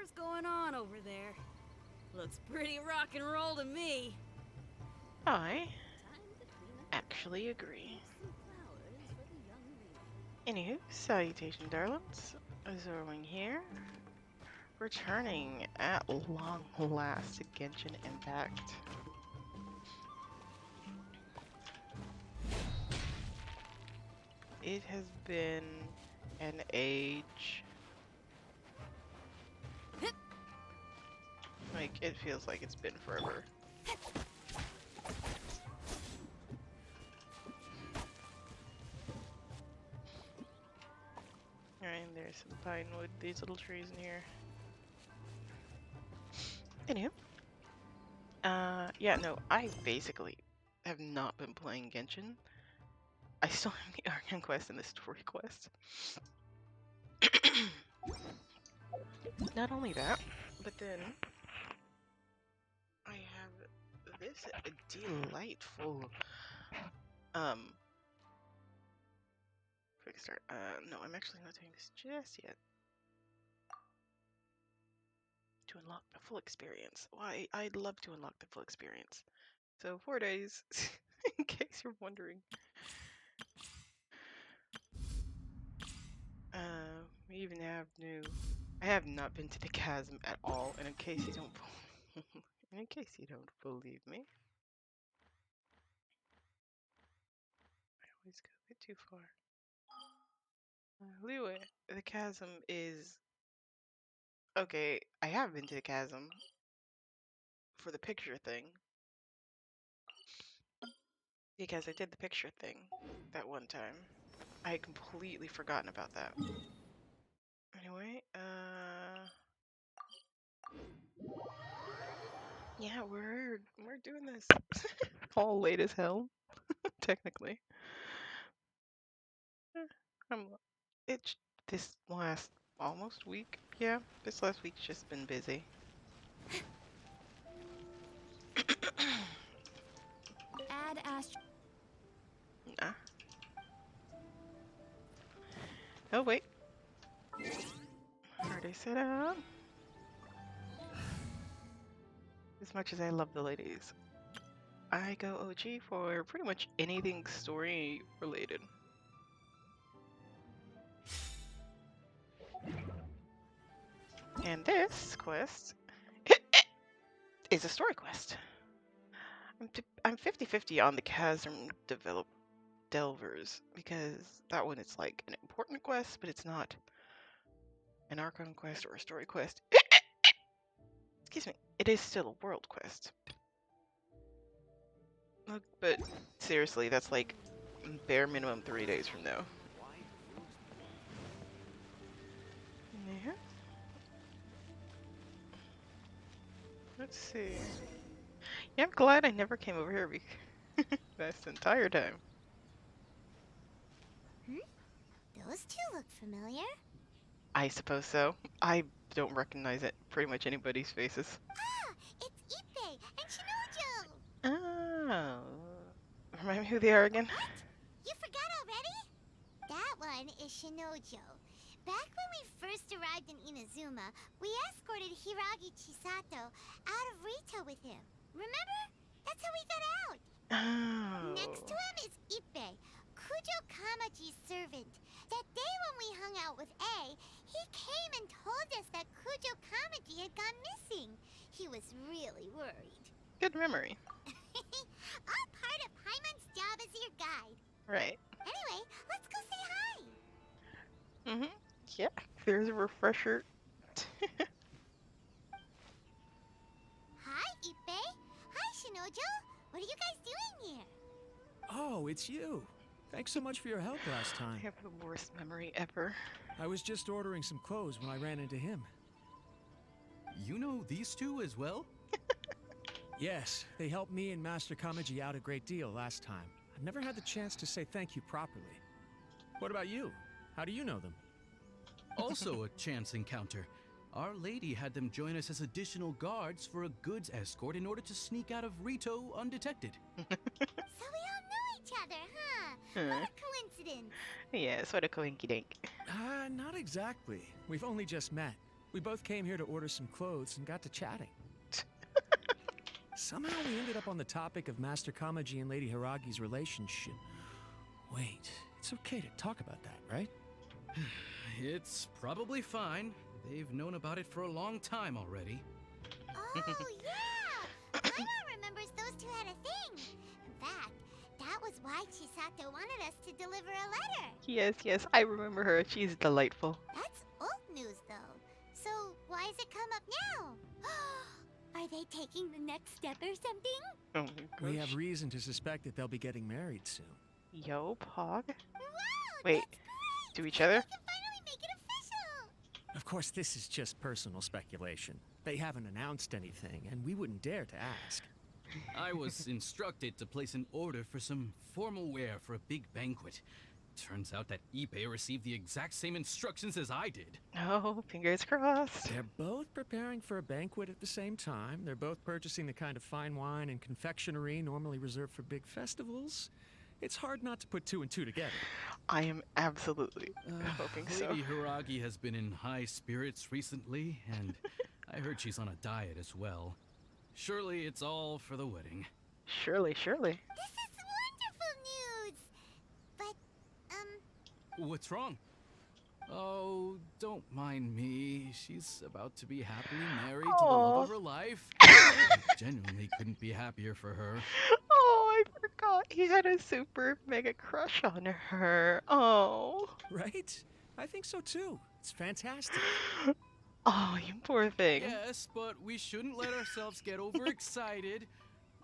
whatever's going on over there. Looks pretty rock and roll to me. I actually agree. Anywho, salutation darlings. Zorwing here. Returning at long last to Genshin Impact. It has been an age. Like, it feels like it's been forever. Alright, there's some pine wood, these little trees in here. Anywho. Yeah, no, I basically have not been playing Genshin. I still have the Arcane quest and the story quest. Not only that, but then I have this delightful quick start. No, I'm actually not doing this just yet. To unlock the full experience. Why, I'd love to unlock the full experience. So 4 days, in case you're wondering. We even have new. I have not been to the chasm at all, and in case you don't, in case you don't believe me, I always go a bit too far. Anyway, the chasm is okay. I have been to the chasm for the picture thing because I did the picture thing that one time. I had completely forgotten about that. Anyway, yeah, we're doing this all late as hell, technically. It's this last almost week. Yeah, this last week's just been busy. Add Astro. Nah. Oh wait. Already set up. As much as I love the ladies, I go OG for pretty much anything story related. And this quest is a story quest. I'm 50-50 on the Chasm Delvers because that one it's like an important quest, but it's not an Archon quest or a story quest. Excuse me. It is still a world quest. Look, but seriously, that's like bare minimum 3 days from now. Yeah. Let's see. Yeah, I'm glad I never came over here this entire time. Those two look familiar. I suppose so. I don't recognize it. Pretty much anybody's faces. Ah, it's Ippei and Shinojo! Oh. Remind me who they are again? What? You forgot already? That one is Shinojo. Back when we first arrived in Inazuma, we escorted Hiragi Chisato out of Rito with him. Remember? That's how we got out. Oh. Next to him is Ippei, Kujo Kamaji's servant. That day when we hung out with A, he came and told us that Kujo Kamaji had gone missing. He was really worried. Good memory. All part of Paimon's job as your guide. Right. Anyway, let's go say hi. Mm-hmm. Yeah, there's a refresher. Hi, Ippei. Hi, Shinojo. What are you guys doing here? Oh, it's you. Thanks so much for your help last I time. have the worst memory ever. I was just ordering some clothes when I ran into him. You know these two as well? Yes, they helped me and Master Kamaji out a great deal last time. I've never had the chance to say thank you properly. What about you? How do you know them? Also a chance encounter. Our lady had them join us as additional guards for a goods escort in order to sneak out of Rito undetected. So we all know each other, huh? What a coincidence. Yeah, sort of coinky dink. Not exactly. We've only just met. We both came here to order some clothes and got to chatting. Somehow we ended up on the topic of Master Kamaji and Lady Hiragi's relationship. Wait, it's okay to talk about that, right? It's probably fine. They've known about it for a long time already. Oh, yeah! Paimon remembers those two had a thing. In fact, that was why Chisato wanted us to deliver a letter. Yes, I remember her. She's delightful. That's old news, though. So why has it come up now? Are they taking the next step or something? Oh my We gosh. have reason to suspect that they'll be getting married soon. Yo, Pog. Wow, Wait, that's great! to each other? We can finally make it official! Of course, this is just personal speculation. They haven't announced anything, and we wouldn't dare to ask. I was instructed to place an order for some formal wear for a big banquet. Turns out that Ippei received the exact same instructions as I did. Oh, fingers crossed. They're both preparing for a banquet at the same time. They're both purchasing the kind of fine wine and confectionery normally reserved for big festivals. It's hard not to put two and two together. I am absolutely hoping so. Lady Hiragi has been in high spirits recently, and I heard she's on a diet as well. Surely it's all for the wedding. Surely. This is wonderful news! But, What's wrong? Oh, don't mind me. She's about to be happily married to the love of her life. I genuinely couldn't be happier for her. Oh, I forgot. He had a super mega crush on her. Oh. Right? I think so too. It's fantastic. Oh, you poor thing. Yes, but we shouldn't let ourselves get overexcited.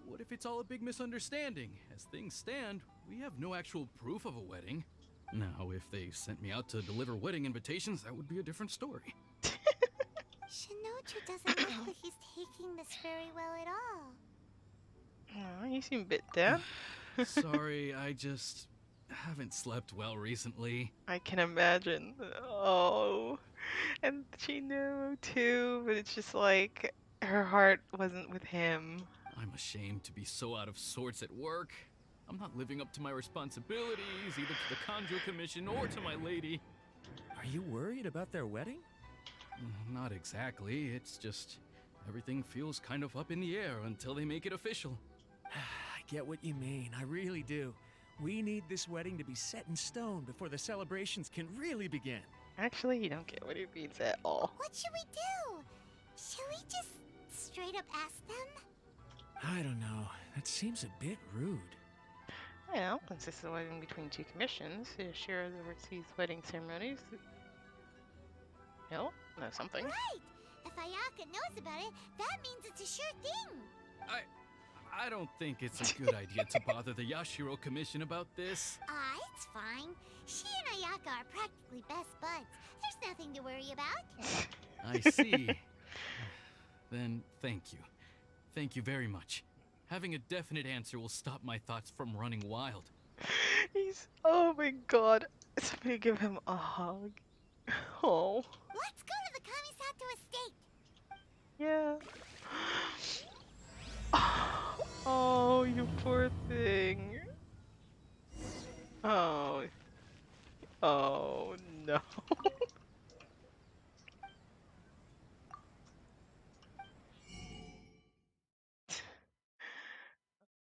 What if it's all a big misunderstanding? As things stand, we have no actual proof of a wedding. Now, if they sent me out to deliver wedding invitations, that would be a different story. Shinoju doesn't look like he's taking this very well at all. Oh, you seem a bit down. Sorry, I just haven't slept well recently. I can imagine. Oh. And she knew too, but it's just like her heart wasn't with him. I'm ashamed to be so out of sorts at work. I'm not living up to my responsibilities, either to the Kanjo Commission or to my lady. Are you worried about their wedding? Not exactly, it's just everything feels kind of up in the air until they make it official. I get what you mean. I really do. We need this wedding to be set in stone before the celebrations can really begin. Actually, you don't get what he means at all. What should we do? Should we just straight up ask them? I don't know. That seems a bit rude. Well, since this is a wedding between two commissions, Shira oversees wedding ceremonies. He'll know something. Right! If Ayaka knows about it, that means it's a sure thing. I don't think it's a good idea to bother the Yashiro Commission about this. It's fine. She and Ayaka are practically best buds. There's nothing to worry about. I see. Then thank you. Thank you very much. Having a definite answer will stop my thoughts from running wild. Oh my god. Somebody give him a hug. Oh. Let's go to the Kamisato estate. Yeah. Oh, you poor thing. Oh. Oh no.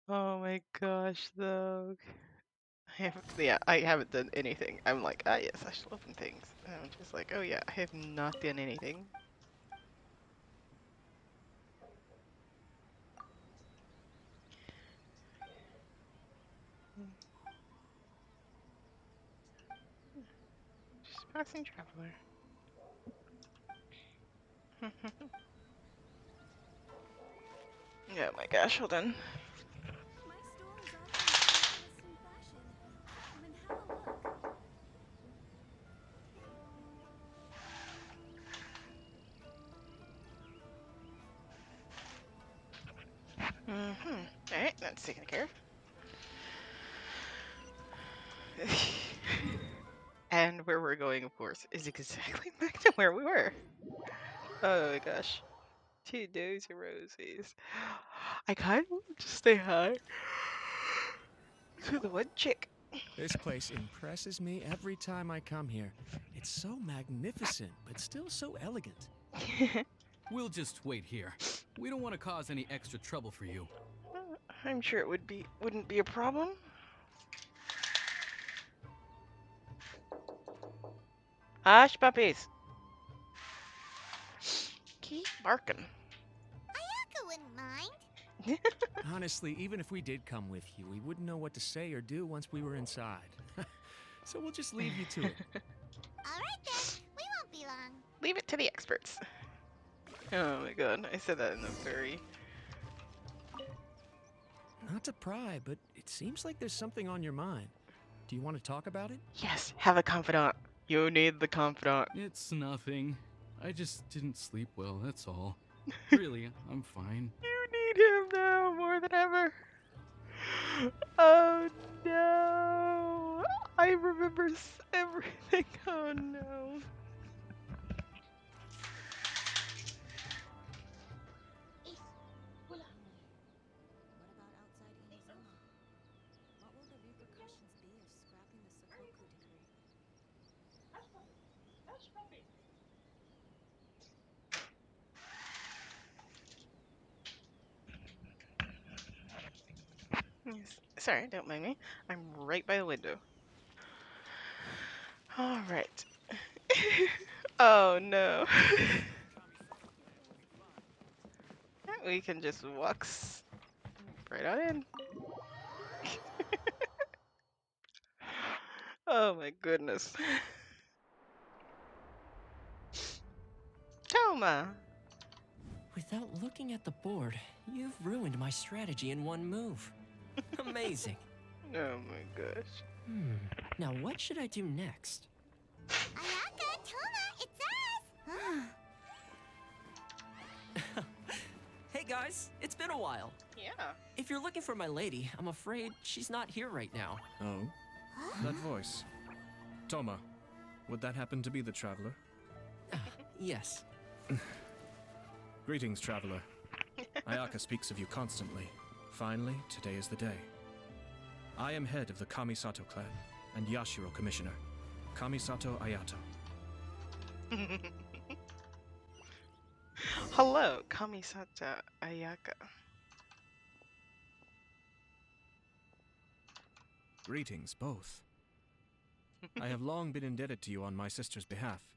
Oh my gosh, though. I haven't done anything. I'm like, yes, I should open things. And I'm just like, oh yeah, I have not done anything. Just passing traveler. Oh my gosh, hold on. My store is offering Western fashion. Come and have a look. Alright, that's taken care of. And where we're going, of course, is exactly back to where we were. Oh my gosh. 2 dozy roses. I kind of want to just say hi to the one chick. This place impresses me every time I come here. It's so magnificent, but still so elegant. We'll just wait here. We don't want to cause any extra trouble for you. I'm sure it wouldn't be a problem. Hush, puppies. Keep barking. Ayaka wouldn't mind. Honestly, even if we did come with you, we wouldn't know what to say or do once we were inside. So we'll just leave you to it. All right then, we won't be long. Leave it to the experts. Oh my god, I said that in a very... Not to pry, but it seems like there's something on your mind. Do you want to talk about it? Yes, have a confidant. You need the confidant. It's nothing. I just didn't sleep well, that's all. Really, I'm fine. You need him now more than ever. Oh no. I remember everything. Oh no. What about outside Inazuma? What will the repercussions be of scrapping the Sakoku decree? Yes. Sorry, don't mind me. I'm right by the window. All right. Oh no. We can just walk right on in. Oh my goodness. Toma. Without looking at the board, you've ruined my strategy in one move. Amazing. Oh my gosh. Now what should I do next? Ayaka, Toma, it's us! Hey guys, it's been a while. Yeah. If you're looking for my lady, I'm afraid she's not here right now. Oh? That voice. Toma, would that happen to be the traveler? Yes. Greetings, traveler. Ayaka speaks of you constantly. Finally, today is the day. I am head of the Kamisato clan and Yashiro commissioner, Kamisato Ayato. Hello, Kamisata Ayaka. Greetings, both. I have long been indebted to you on my sister's behalf.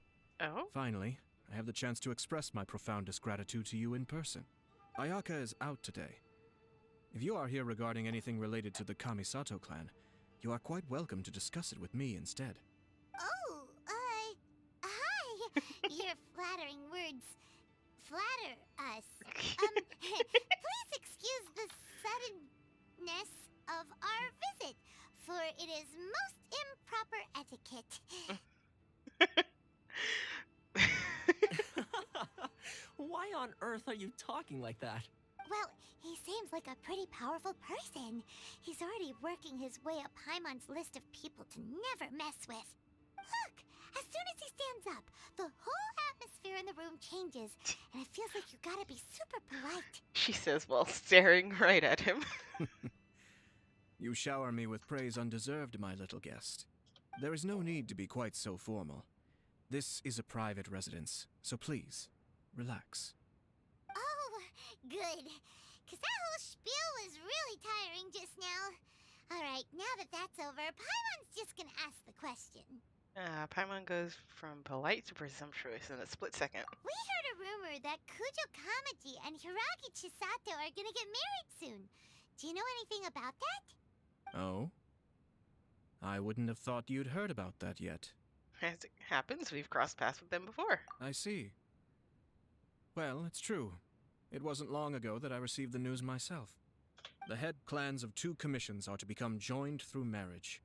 Oh? Finally, I have the chance to express my profoundest gratitude to you in person. Ayaka is out today. If you are here regarding anything related to the Kamisato clan, you are quite welcome to discuss it with me instead. Oh, hi. Your flattering words flatter us. Please excuse the suddenness of our visit, for it is most improper etiquette. Why on earth are you talking like that? Well, he seems like a pretty powerful person. He's already working his way up Paimon's list of people to never mess with. Look, as soon as he stands up, the whole atmosphere in the room changes, and it feels like you gotta be super polite. She says while staring right at him. You shower me with praise undeserved, my little guest. There is no need to be quite so formal. This is a private residence, so please, relax. Oh, good. Because that whole spiel was really tiring just now. Alright, now that that's over, Paimon's just gonna ask the question. Paimon goes from polite to presumptuous in a split second. We heard a rumor that Kujo Kamaji and Hiragi Chisato are gonna get married soon. Do you know anything about that? Oh? I wouldn't have thought you'd heard about that yet. As it happens, we've crossed paths with them before. I see. Well, it's true. It wasn't long ago that I received the news myself. The head clans of 2 commissions are to become joined through marriage.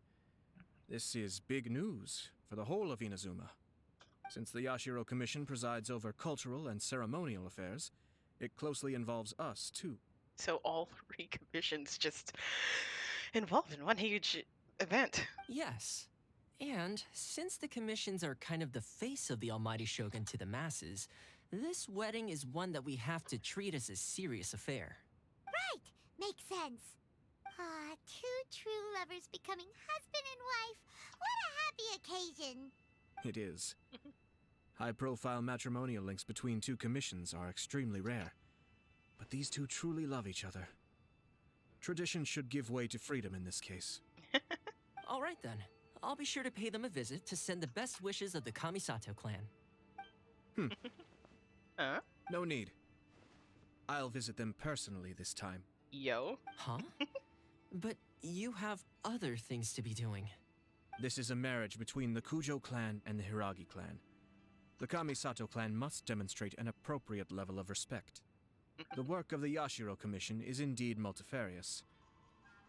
This is big news for the whole of Inazuma. Since the Yashiro Commission presides over cultural and ceremonial affairs, it closely involves us, too. So all 3 commissions just involved in one huge event. Yes. And since the commissions are kind of the face of the Almighty Shogun to the masses, this wedding is one that we have to treat as a serious affair. Right, makes sense. Ah, 2 true lovers becoming husband and wife. What a happy occasion. It is. High-profile matrimonial links between two commissions are extremely rare. But these two truly love each other. Tradition should give way to freedom in this case. All right then. I'll be sure to pay them a visit to send the best wishes of the Kamisato clan. Huh? No need. I'll visit them personally this time. Yo. Huh? But you have other things to be doing. This is a marriage between the Kujo clan and the Hiragi clan. The Kamisato clan must demonstrate an appropriate level of respect. The work of the Yashiro Commission is indeed multifarious.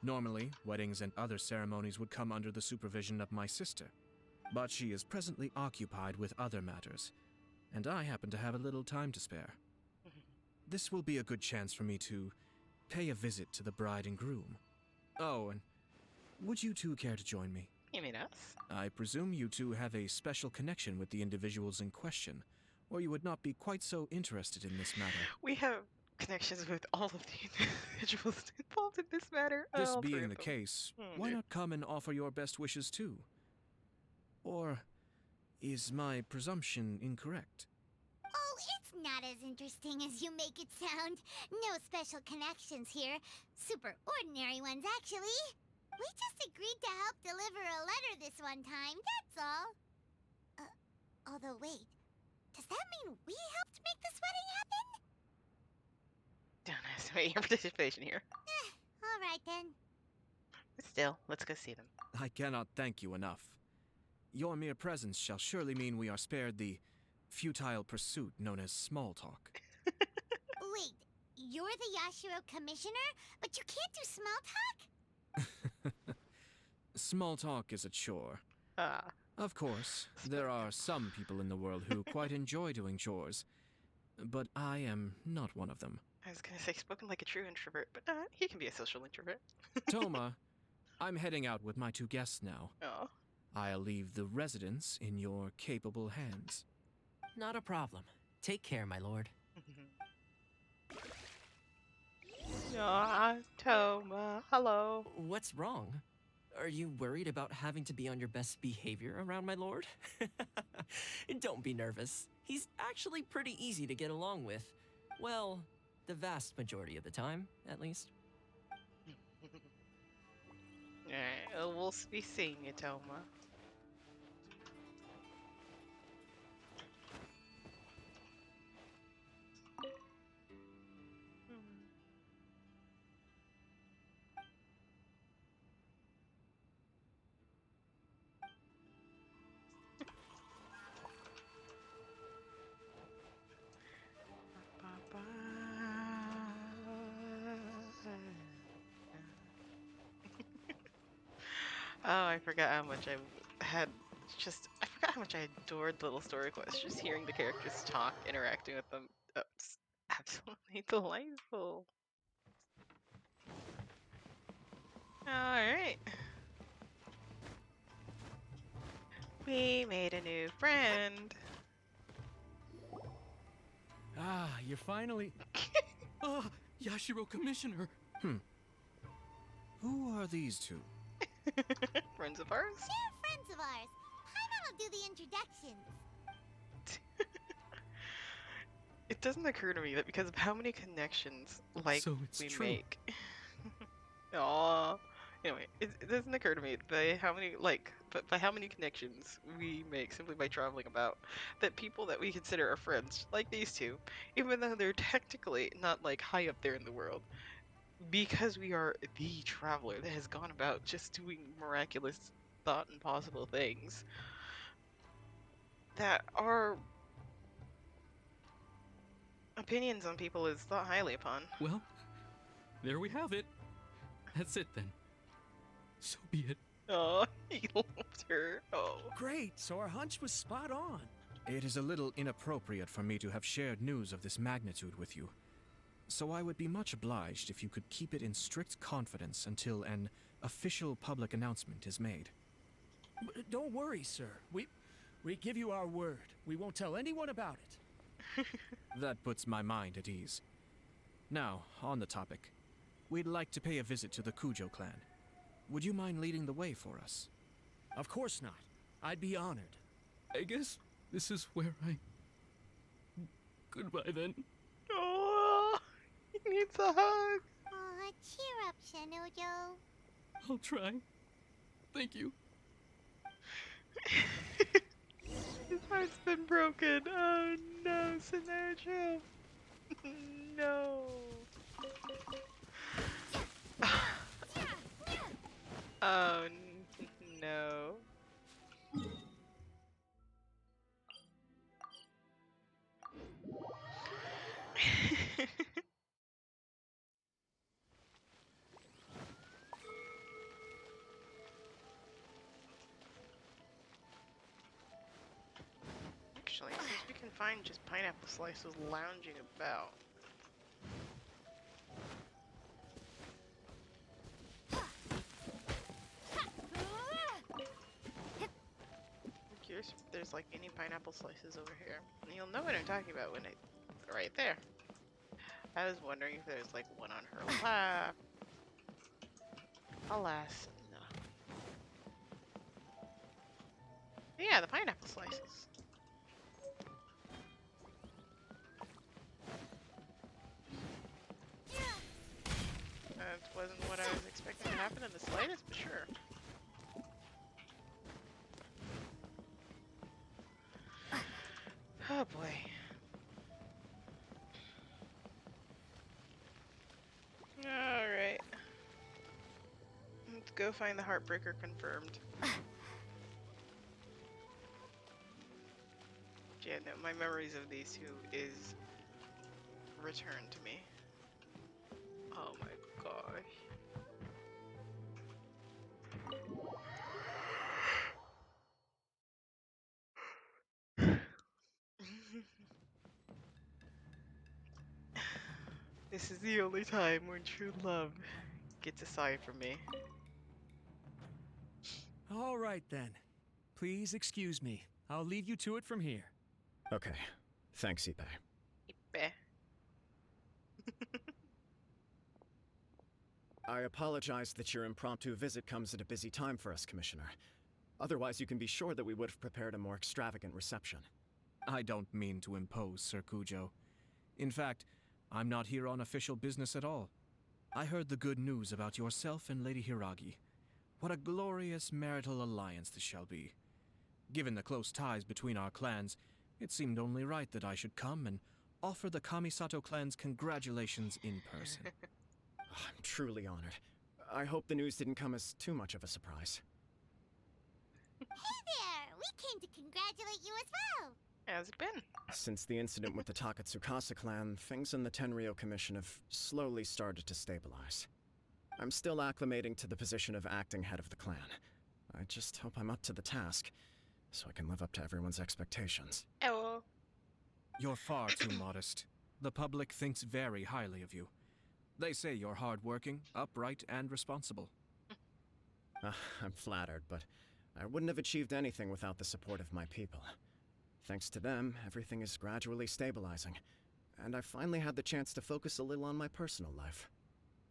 Normally, weddings and other ceremonies would come under the supervision of my sister. But she is presently occupied with other matters, and I happen to have a little time to spare. This will be a good chance for me to pay a visit to the bride and groom. Oh, and would you two care to join me? You mean us? I presume you two have a special connection with the individuals in question, or you would not be quite so interested in this matter. We have connections with all of the individuals involved in this matter. This All three being of the them. case, Oh, why dear. not come and offer your best wishes too? Or is my presumption incorrect? Oh, it's not as interesting as you make it sound. No special connections here. Super ordinary ones, actually. We just agreed to help deliver a letter this one time, that's all. Although wait, does that mean we helped make this wedding happen? Don't estimate your participation here. All right then. But still, let's go see them. I cannot thank you enough. Your mere presence shall surely mean we are spared the futile pursuit known as small talk. Wait, you're the Yashiro commissioner, but you can't do small talk? Small talk is a chore. Ah. Of course, there are some people in the world who quite enjoy doing chores, but I am not one of them. I was gonna say spoken like a true introvert, but he can be a social introvert. Toma, I'm heading out with my two guests now. Oh. I'll leave the residence in your capable hands. Not a problem. Take care, my lord. Aw, Toma, hello. What's wrong? Are you worried about having to be on your best behavior around my lord? Don't be nervous. He's actually pretty easy to get along with. Well, the vast majority of the time, at least. Alright, we'll be seeing you, Toma. Oh, I forgot how much I had I forgot how much I adored Little Story Quest. Just hearing the characters talk, interacting with them. It's absolutely delightful. Alright. We made a new friend. Ah, you're finally. Ah, Yashiro Commissioner. Who are these two? Friends of ours? They're friends of ours. Paimon will do the introductions. It doesn't occur to me that because of how many connections like So it's we true. make. Aww. Anyway, it doesn't occur to me by how many by how many connections we make simply by traveling about, that people that we consider our friends, like these two, even though they're technically not like high up there in the world, because we are the traveler that has gone about just doing miraculous, thought impossible things, that our opinions on people is thought highly upon. Well, there we have it. That's it then. So be it. Oh, he loved her. Oh. Great, so our hunch was spot on. It is a little inappropriate for me to have shared news of this magnitude with you, so I would be much obliged if you could keep it in strict confidence until an official public announcement is made. Don't worry, sir. We give you our word. We won't tell anyone about it. That puts my mind at ease. Now, on the topic. We'd like to pay a visit to the Kujo clan. Would you mind leading the way for us? Of course not. I'd be honored. I guess This is where I... Goodbye, then. Oh, he needs a hug. Aw, cheer up, Shinojo. I'll try. Thank you. His heart's been broken. Oh no, Sinojo. No. Oh no. Actually, since we can find just pineapple slices lounging about. I'm curious if there's like any pineapple slices over here. And you'll know what I'm talking about when right there. I was wondering if there's like one on her lap. Alas, no. Yeah, the pineapple slices. That wasn't what I was expecting to happen in the slightest, but sure. Oh boy. Alright. Let's go find the Heartbreaker confirmed. Yeah, no, my memories of these two is returned to me. Oh my gosh. This is the only time when true love gets a sigh from me. All right, then. Please excuse me. I'll leave you to it from here. Okay. Thanks, Ipe. Ipe. I apologize that your impromptu visit comes at a busy time for us, Commissioner. Otherwise, you can be sure that we would have prepared a more extravagant reception. I don't mean to impose, Sir Kujo. In fact, I'm not here on official business at all. I heard the good news about yourself and Lady Hiragi. What a glorious marital alliance this shall be. Given the close ties between our clans, it seemed only right that I should come and offer the Kamisato clan's congratulations in person. I'm truly honored. I hope the news didn't come as too much of a surprise. Hey there! We came to congratulate you as well! How's it been? Since the incident with the Takatsukasa clan, things in the Tenryo Commission have slowly started to stabilize. I'm still acclimating to the position of acting head of the clan. I just hope I'm up to the task, so I can live up to everyone's expectations. Oh. You're far too modest. The public thinks very highly of you. They say you're hardworking, upright, and responsible. I'm flattered, but I wouldn't have achieved anything without the support of my people. Thanks to them, everything is gradually stabilizing, and I finally had the chance to focus a little on my personal life.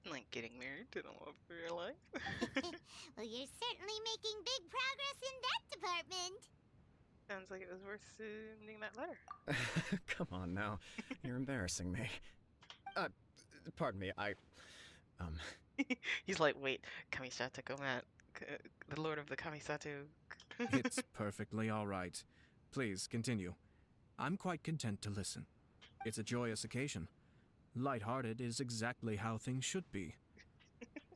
Like getting married to the love of your life? Well, you're certainly making big progress in that department. Sounds like it was worth sending that letter. Come on now, you're embarrassing me. Pardon me, He's like, wait, Kamisato Komat, the lord of the Kamisato. It's perfectly all right. Please, continue. I'm quite content to listen. It's a joyous occasion. Light-hearted is exactly how things should be.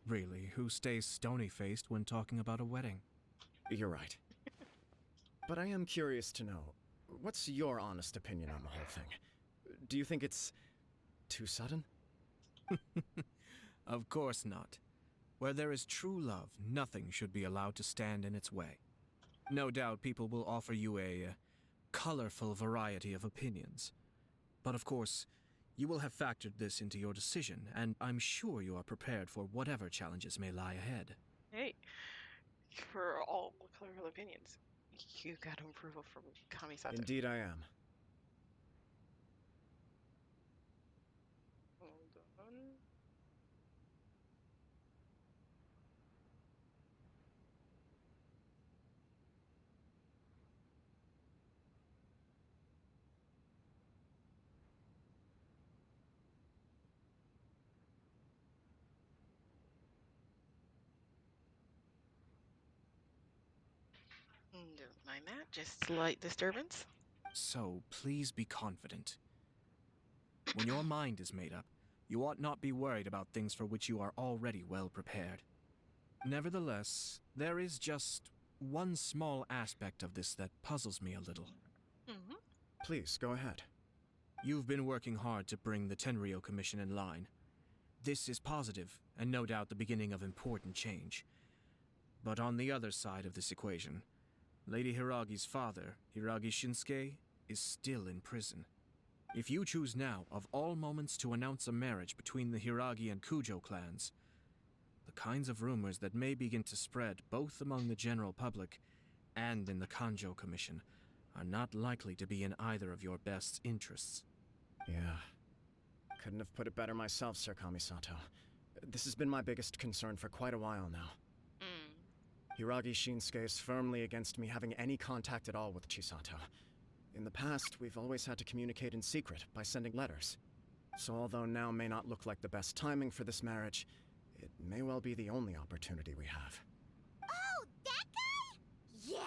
Really, who stays stony-faced when talking about a wedding? You're right. But I am curious to know, what's your honest opinion on the whole thing? Do you think it's too sudden? Of course not. Where there is true love, nothing should be allowed to stand in its way. No doubt people will offer you a colorful variety of opinions. But of course, you will have factored this into your decision, and I'm sure you are prepared for whatever challenges may lie ahead. Hey, for all colorful opinions, you got approval from Kamisato. Indeed I am. Hold on. Don't mind that. Just slight disturbance. So please be confident. When your mind is made up, you ought not be worried about things for which you are already well prepared. Nevertheless, there is just one small aspect of this that puzzles me a little. Mm-hmm. Please, go ahead. You've been working hard to bring the Tenryou Commission in line. This is positive, and no doubt the beginning of important change. But on the other side of this equation, Lady Hiragi's father, Hiragi Shinsuke, is still in prison. If you choose now, of all moments, to announce a marriage between the Hiragi and Kujo clans, the kinds of rumors that may begin to spread both among the general public and in the Kanjo Commission are not likely to be in either of your best interests. Yeah. Couldn't have put it better myself, Sir Kamisato. This has been my biggest concern for quite a while now. Hiragi Shinsuke is firmly against me having any contact at all with Chisato. In the past, we've always had to communicate in secret by sending letters. So although now may not look like the best timing for this marriage, it may well be the only opportunity we have. Oh, that guy? Yeah,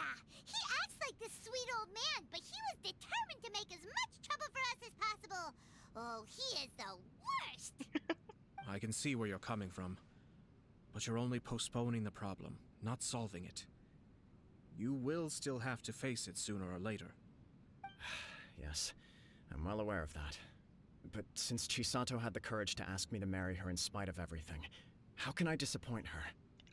he acts like this sweet old man, but he was determined to make as much trouble for us as possible. Oh, he is the worst. I can see where you're coming from, but you're only postponing the problem, not solving it. You will still have to face it sooner or later. Yes, I'm well aware of that. But since Chisato had the courage to ask me to marry her in spite of everything, how can I disappoint her?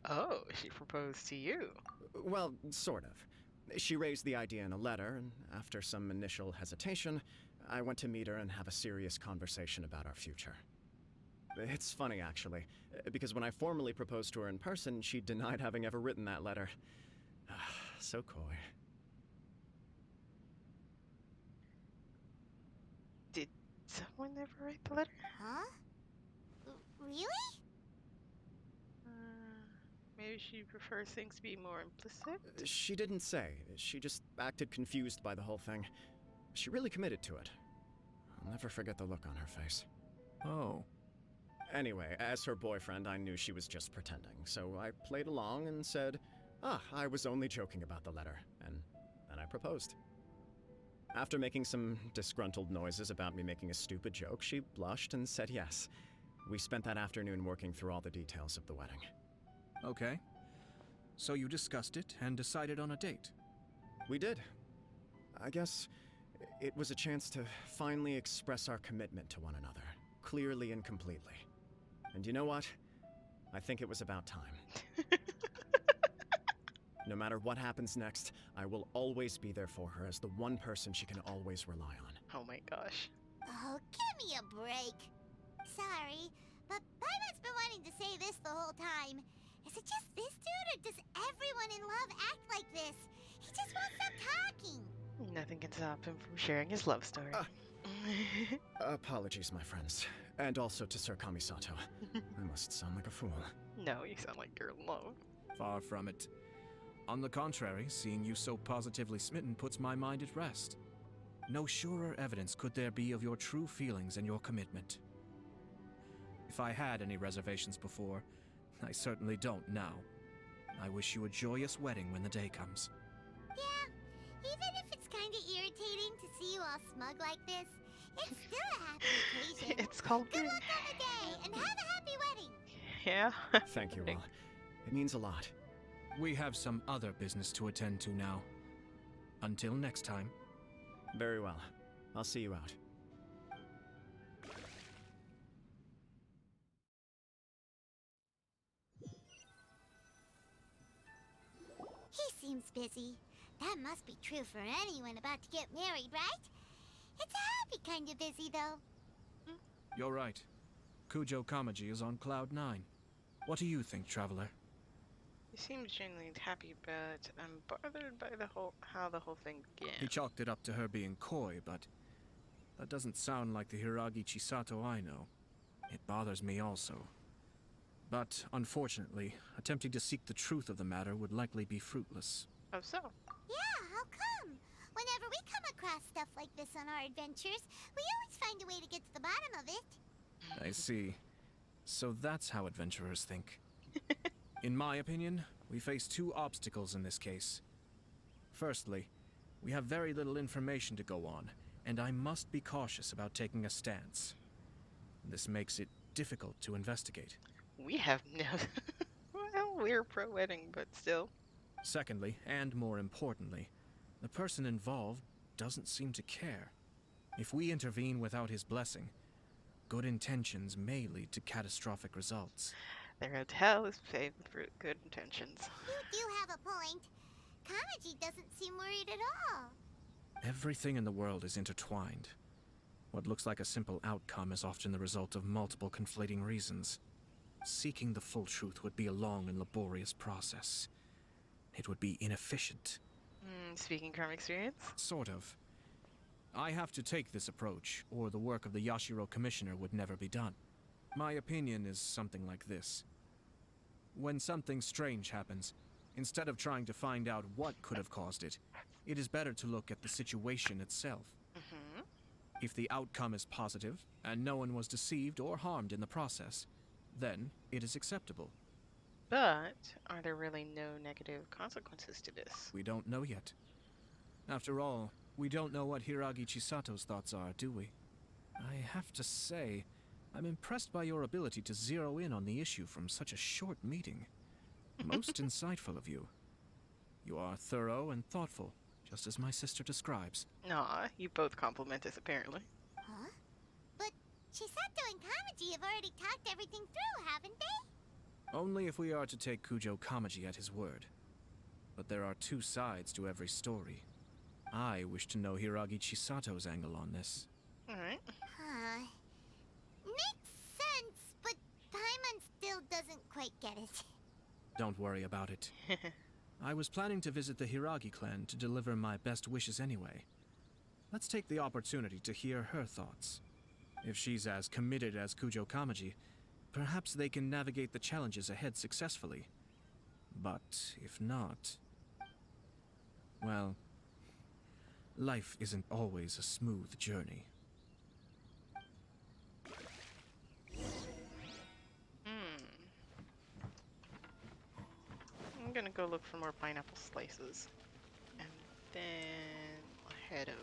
Oh, she proposed to you. Well, sort of. She raised the idea in a letter, and after some initial hesitation, I went to meet her and have a serious conversation about our future. It's funny, actually, because when I formally proposed to her in person, she denied having ever written that letter. So coy. Did someone ever write the letter? Huh? Really? Maybe she prefers things to be more implicit? She didn't say. She just acted confused by the whole thing. She really committed to it. I'll never forget the look on her face. Oh. Anyway, as her boyfriend, I knew she was just pretending, so I played along and said, I was only joking about the letter, and then I proposed. After making some disgruntled noises about me making a stupid joke, she blushed and said yes. We spent that afternoon working through all the details of the wedding. Okay. So you discussed it and decided on a date? We did. I guess it was a chance to finally express our commitment to one another, clearly and completely. And you know what? I think it was about time. No matter what happens next, I will always be there for her as the one person she can always rely on. Oh my gosh. Oh, give me a break. Sorry, but Paimon's been wanting to say this the whole time. Is it just this dude, or does everyone in love act like this? He just won't stop talking. Nothing can stop him from sharing his love story. Apologies, my friends. And also to Sir Kamisato. I must sound like a fool. No, you sound like you're in love. Far from it. On the contrary, seeing you so positively smitten puts my mind at rest. No surer evidence could there be of your true feelings and your commitment. If I had any reservations before, I certainly don't now. I wish you a joyous wedding when the day comes. Yeah, even if it's kind of irritating to see you all smug like this, it's still a happy occasion. It's called... Good luck on the day, and have a happy wedding. Yeah. Thank you all. It means a lot. We have some other business to attend to now. Until next time. Very well. I'll see you out. He seems busy. That must be true for anyone about to get married, right? It's a happy kind of busy, though. You're right. Kujo Kamaji is on cloud 9. What do you think, Traveler? He seems genuinely happy, but I'm bothered by how the whole thing began. He chalked it up to her being coy, but that doesn't sound like the Hiragi Chisato I know. It bothers me also. But, unfortunately, attempting to seek the truth of the matter would likely be fruitless. Oh, so? Yeah, how come? Whenever we come across stuff like this on our adventures, we always find a way to get to the bottom of it. I see. So that's how adventurers think. In my opinion, we face two obstacles in this case. Firstly, we have very little information to go on, and I must be cautious about taking a stance. This makes it difficult to investigate. We have no. Well, we're pro wedding, but still. Secondly, and more importantly, the person involved doesn't seem to care. If we intervene without his blessing, good intentions may lead to catastrophic results. Their hotel is paved with good intentions. You do have a point. Kamaji doesn't seem worried at all. Everything in the world is intertwined. What looks like a simple outcome is often the result of multiple conflating reasons. Seeking the full truth would be a long and laborious process. It would be inefficient. Speaking from experience? Sort of. I have to take this approach, or the work of the Yashiro Commissioner would never be done. My opinion is something like this. When something strange happens, instead of trying to find out what could have caused it, it is better to look at the situation itself. If the outcome is positive, and no one was deceived or harmed in the process, then it is acceptable. But are there really no negative consequences to this? We don't know yet. After all, we don't know what Hiragi Chisato's thoughts are, do we? I have to say, I'm impressed by your ability to zero in on the issue from such a short meeting. Most insightful of you. You are thorough and thoughtful, just as my sister describes. Aw, you both compliment us apparently. Huh? But Chisato and Kamaji have already talked everything through, haven't they? Only if we are to take Kujo Kamaji at his word. But there are two sides to every story. I wish to know Hiragi Chisato's angle on this. Alright. Huh. Makes sense, but Paimon still doesn't quite get it. Don't worry about it. I was planning to visit the Hiragi clan to deliver my best wishes anyway. Let's take the opportunity to hear her thoughts. If she's as committed as Kujo Kamaji, perhaps they can navigate the challenges ahead successfully. But if not... well, life isn't always a smooth journey. I'm gonna go look for more pineapple slices. And then head over.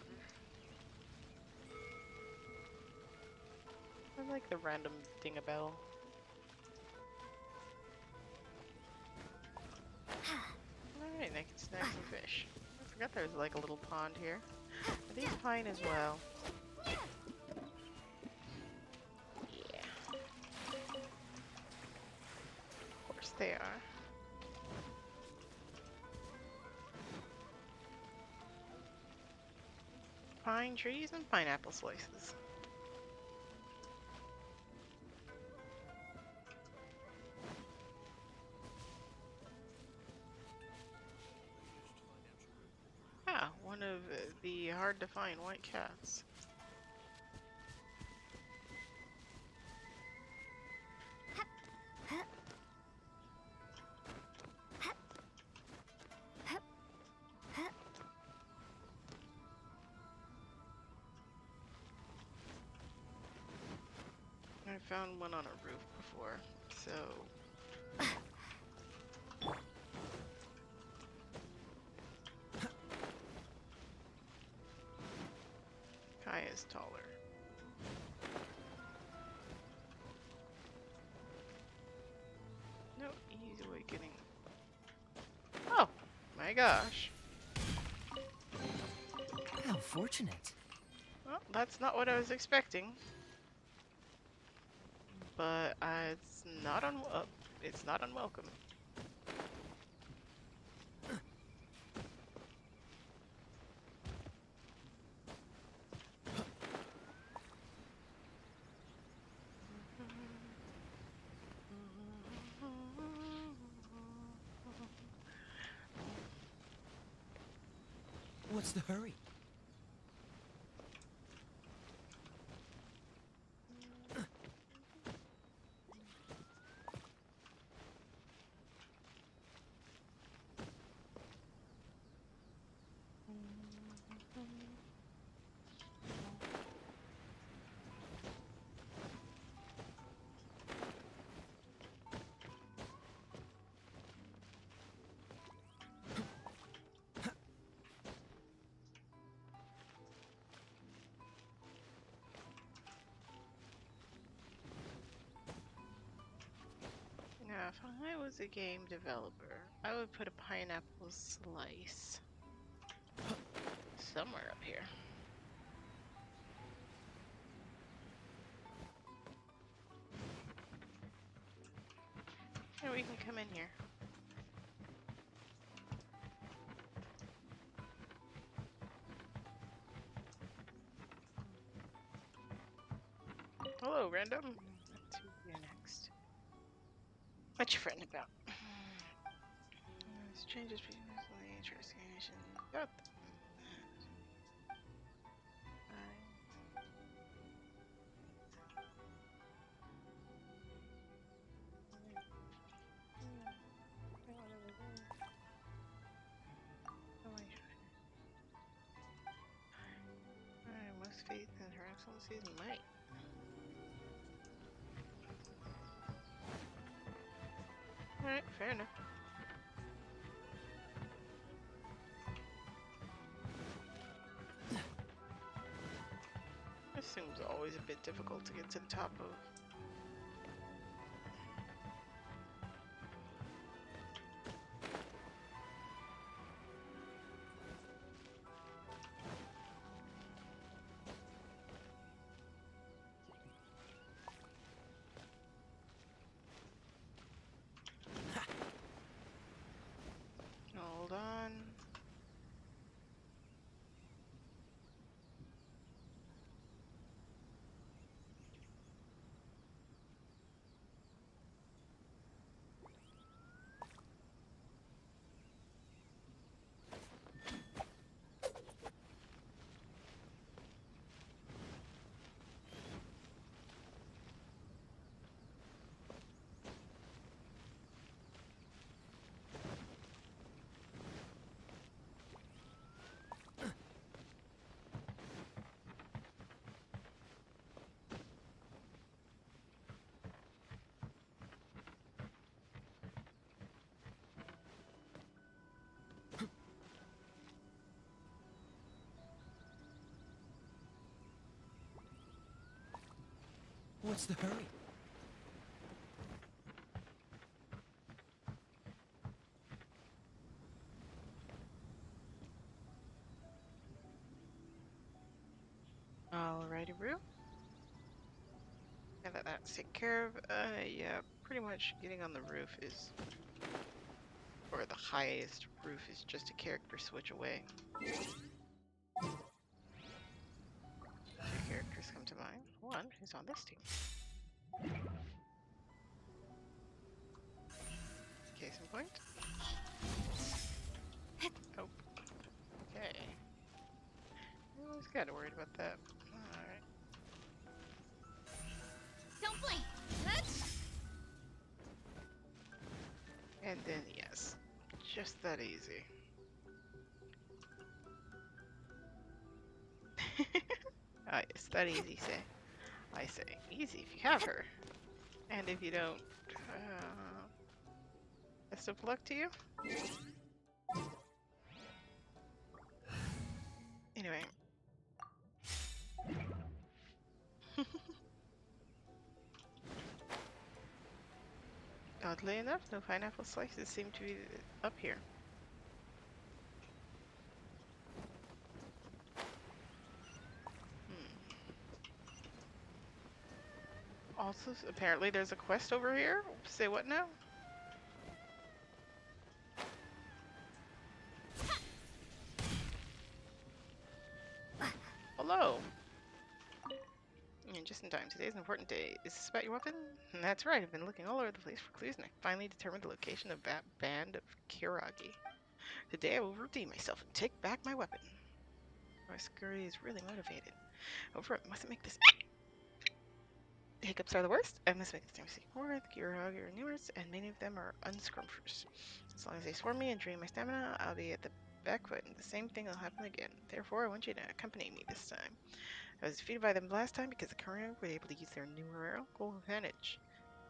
I like the random ding-a-bell. Alright, I can snag some fish. I forgot there was like a little pond here. Are these pine as well? Yeah. Of course they are. Pine trees and pineapple slices. Ah, one of the hard to find white cats. I found one on a roof before, so... Kai is taller. No easy way getting... Oh, my gosh. How fortunate. Well, that's not what I was expecting. But it's not it's not unwelcome. What's the hurry? If I was a game developer, I would put a pineapple slice somewhere up here. Or we can come in here. Hello, random. Let's see you next. What you fretting about? This changes between the interesting. Got them. Most faith in her excellency's might. Alright, fair enough. This seems always a bit difficult to get to the top of. Hold on. What's the hurry? Alrighty, Roo. Now that that's taken care of, yeah, pretty much getting on the roof is, or the highest roof is just a character switch away. Two characters come to mind. One who's on this team. Case in point. Oh. Okay. I was kind of worried about that. Alright. Don't blink. And then, yes. Just that easy. Ah, yes, that easy, say. I say, easy if you have her. And if you don't, best of luck to you. Anyway. Oddly enough, no pineapple slices seem to be up here. Also, apparently there's a quest over here. Say what now? Hello. And just in time. Today's an important day. Is this about your weapon? That's right. I've been looking all over the place for clues, and I finally determined the location of that band of Kiragi. Today I will redeem myself and take back my weapon. My scurry is really motivated. Over, I mustn't make this. Hiccups are the worst. I must make this time speak more. The Kiragi are numerous, and many of them are unscrumptious. As long as they swarm me and drain my stamina, I'll be at the back foot, and the same thing will happen again. Therefore, I want you to accompany me this time. I was defeated by them last time because the Kiragi were able to use their numerical advantage.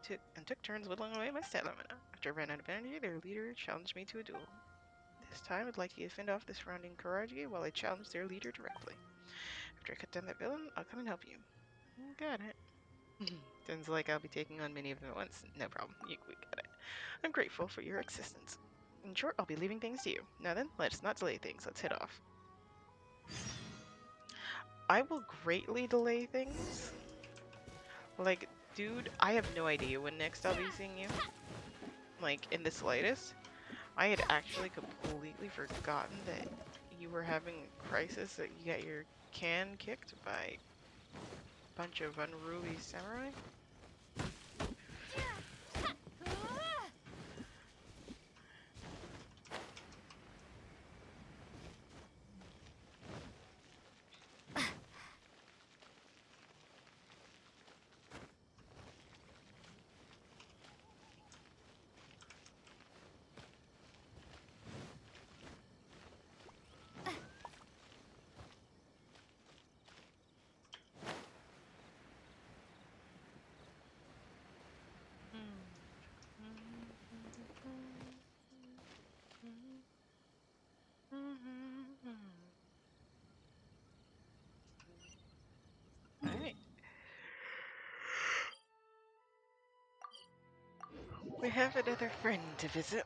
Took turns whittling away my stamina. After I ran out of energy, their leader challenged me to a duel. This time, I'd like you to fend off the surrounding Kiragi while I challenge their leader directly. After I cut down that villain, I'll come and help you. Got it. Sounds like I'll be taking on many of them at once. No problem. We got it. I'm grateful for your assistance. In short, I'll be leaving things to you. Now then, let's not delay things. Let's head off. I will greatly delay things. Like, dude, I have no idea when next I'll be seeing you. Like, in the slightest. I had actually completely forgotten that you were having a crisis, that you got your can kicked by a bunch of unruly samurai. Alright. We have another friend to visit.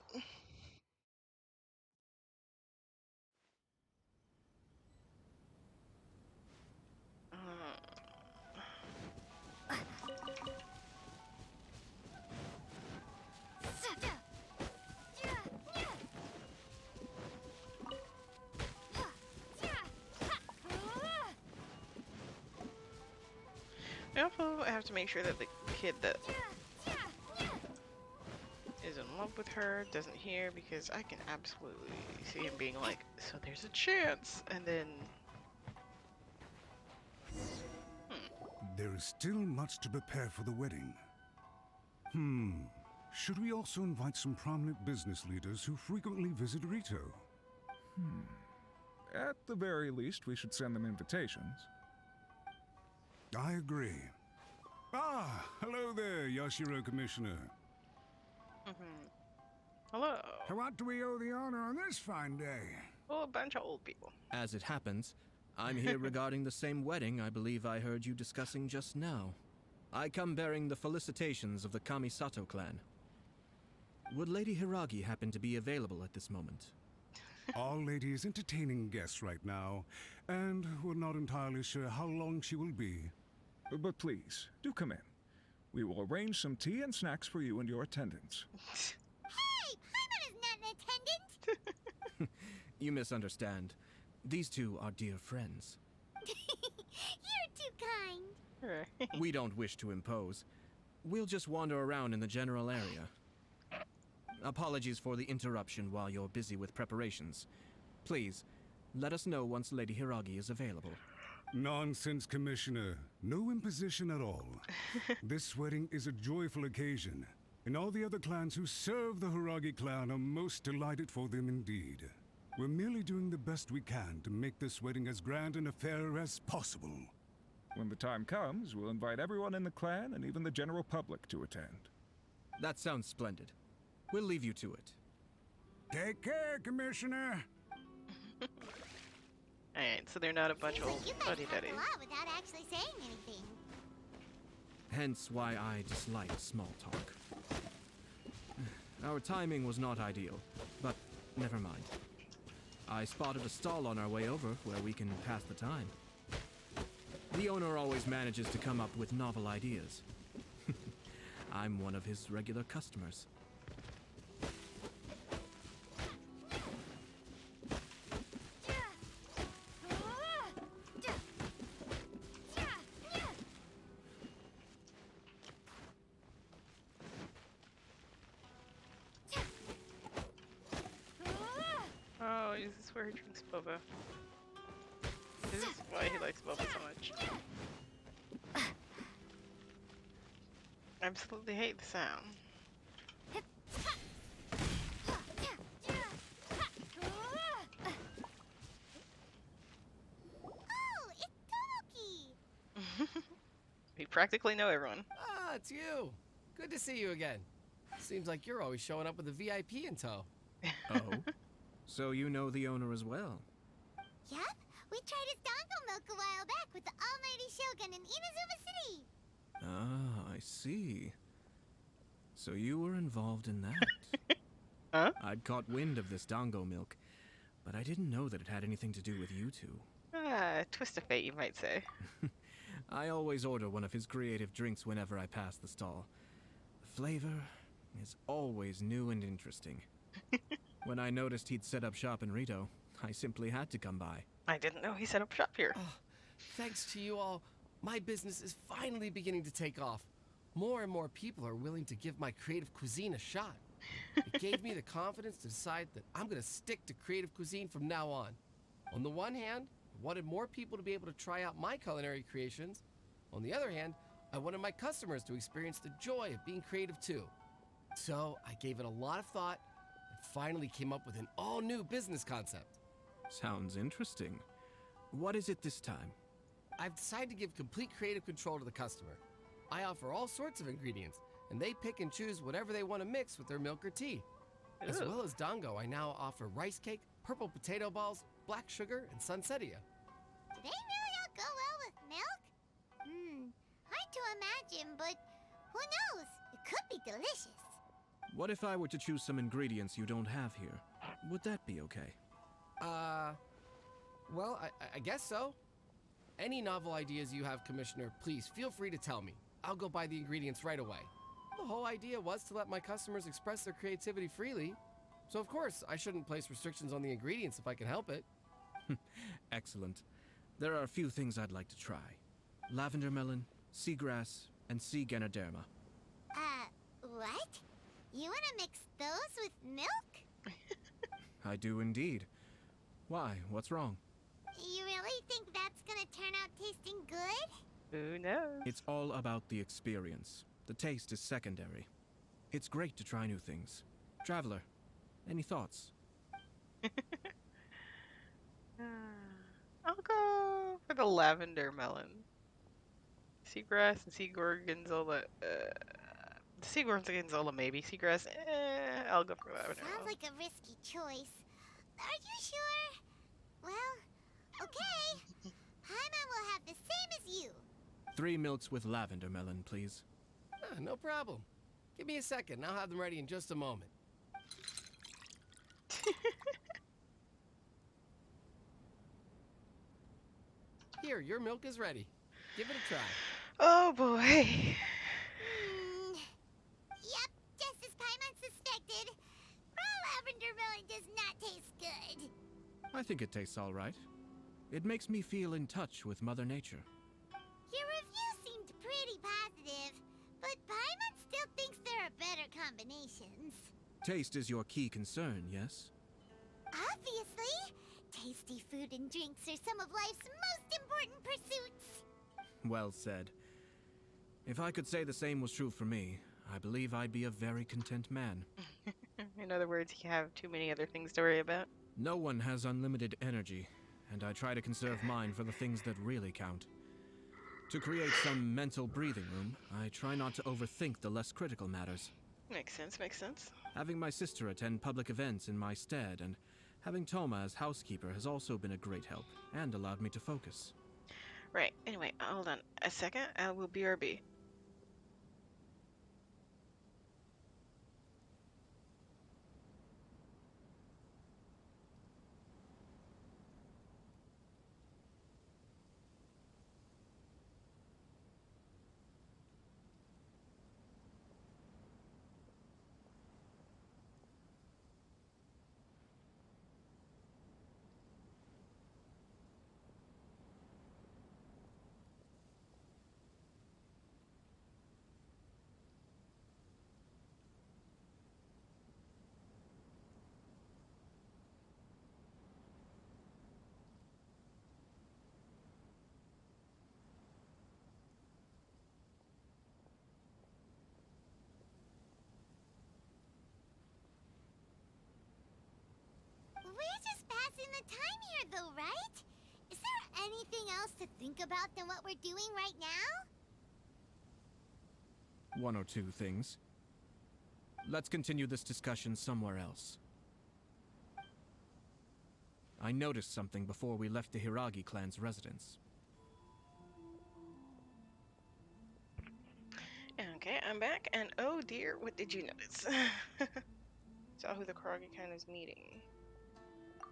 We also have to make sure that the kid that is in love with her doesn't hear, because I can absolutely see him being like, so there's a chance, and then... There is still much to prepare for the wedding. Should we also invite some prominent business leaders who frequently visit Rito? At the very least, we should send them invitations. I agree. Ah, hello there, Yashiro Commissioner. Hello. What do we owe the honor on this fine day? Well, a bunch of old people. As it happens, I'm here regarding the same wedding I believe I heard you discussing just now. I come bearing the felicitations of the Kamisato clan. Would Lady Hiragi happen to be available at this moment? Our lady is entertaining guests right now, and we're not entirely sure how long she will be. But please, do come in. We will arrange some tea and snacks for you and your attendants. Hey, Paimon's not in attendance! You misunderstand. These two are dear friends. You're too kind. We don't wish to impose. We'll just wander around in the general area. Apologies for the interruption while you're busy with preparations. Please, let us know once Lady Hiragi is available. Nonsense, Commissioner. No imposition at all. This wedding is a joyful occasion, and all the other clans who serve the Hiragi clan are most delighted for them indeed. We're merely doing the best we can to make this wedding as grand an affair as possible. When the time comes, we'll invite everyone in the clan and even the general public to attend. That sounds splendid. We'll leave you to it. Take care, Commissioner. Alright, so they're not a bunch of old You guys fuddy-duddies. talk a lot without actually saying anything. Hence why I dislike small talk. Our timing was not ideal, but never mind. I spotted a stall on our way over where we can pass the time. The owner always manages to come up with novel ideas. I'm one of his regular customers. Oh, is this where he drinks boba? This is why he likes boba so much. I absolutely hate the sound. Oh, it's Tomoki! We practically know everyone. Ah, it's you. Good to see you again. Seems like you're always showing up with a VIP in tow. Oh? So you know the owner as well? Yep, we tried his dongle milk a while back with the almighty Shogun in Inazuma City. Ah, I see. So you were involved in that? Huh? I'd caught wind of this Dango milk, but I didn't know that it had anything to do with you two. Ah, twist of fate, you might say. I always order one of his creative drinks whenever I pass the stall. The flavor is always new and interesting. When I noticed he'd set up shop in Rito, I simply had to come by. I didn't know he set up shop here. Oh, thanks to you all, my business is finally beginning to take off. More and more people are willing to give my creative cuisine a shot. It gave me the confidence to decide that I'm going to stick to creative cuisine from now on. On the one hand, I wanted more people to be able to try out my culinary creations. On the other hand, I wanted my customers to experience the joy of being creative too. So I gave it a lot of thought and finally came up with an all-new business concept. Sounds interesting. What is it this time? I've decided to give complete creative control to the customer. I offer all sorts of ingredients, and they pick and choose whatever they want to mix with their milk or tea. As Ooh. well as Dango, I now offer rice cake, purple potato balls, black sugar, and sunsettia. Do they really all go well with milk? Hard to imagine, but who knows? It could be delicious. What if I were to choose some ingredients you don't have here? Would that be okay? Well, I guess so. Any novel ideas you have, Commissioner, please feel free to tell me. I'll go buy the ingredients right away. The whole idea was to let my customers express their creativity freely. So of course, I shouldn't place restrictions on the ingredients if I can help it. Excellent. There are a few things I'd like to try. Lavender melon, seagrass, and sea ganoderma. What? You want to mix those with milk? I do indeed. Why? What's wrong? You really think that's gonna turn out tasting good? Who knows? It's all about the experience. The taste is secondary. It's great to try new things. Traveler, any thoughts? I'll go for the lavender melon. Seagrass and sea gorgonzola. The sea gorgonzola maybe. Seagrass, I'll go for lavender Sounds melon. like a risky choice. Are you sure? Well, okay. Paimon will have the same as you. 3 milks with lavender melon, please. No problem. Give me a second, and I'll have them ready in just a moment. Here, your milk is ready. Give it a try. Oh boy. Yep, just as Paimon suspected. Raw lavender melon does not taste good. I think it tastes all right. It makes me feel in touch with Mother Nature. Your review seemed pretty positive, but Paimon still thinks there are better combinations. Taste is your key concern, yes? Obviously. Tasty food and drinks are some of life's most important pursuits. Well said. If I could say the same was true for me, I believe I'd be a very content man. In other words, you have too many other things to worry about. No one has unlimited energy, and I try to conserve mine for the things that really count. To create some mental breathing room, I try not to overthink the less critical matters. Makes sense, makes sense. Having my sister attend public events in my stead and having Toma as housekeeper has also been a great help and allowed me to focus. Right, anyway, hold on a second. I will BRB. We're just passing the time here, though, right? Is there anything else to think about than what we're doing right now? 1 or 2 things. Let's continue this discussion somewhere else. I noticed something before we left the Hiragi clan's residence. Okay, Okay, I'm back, and oh dear, what did you notice? Saw who the Karagi Khan is meeting.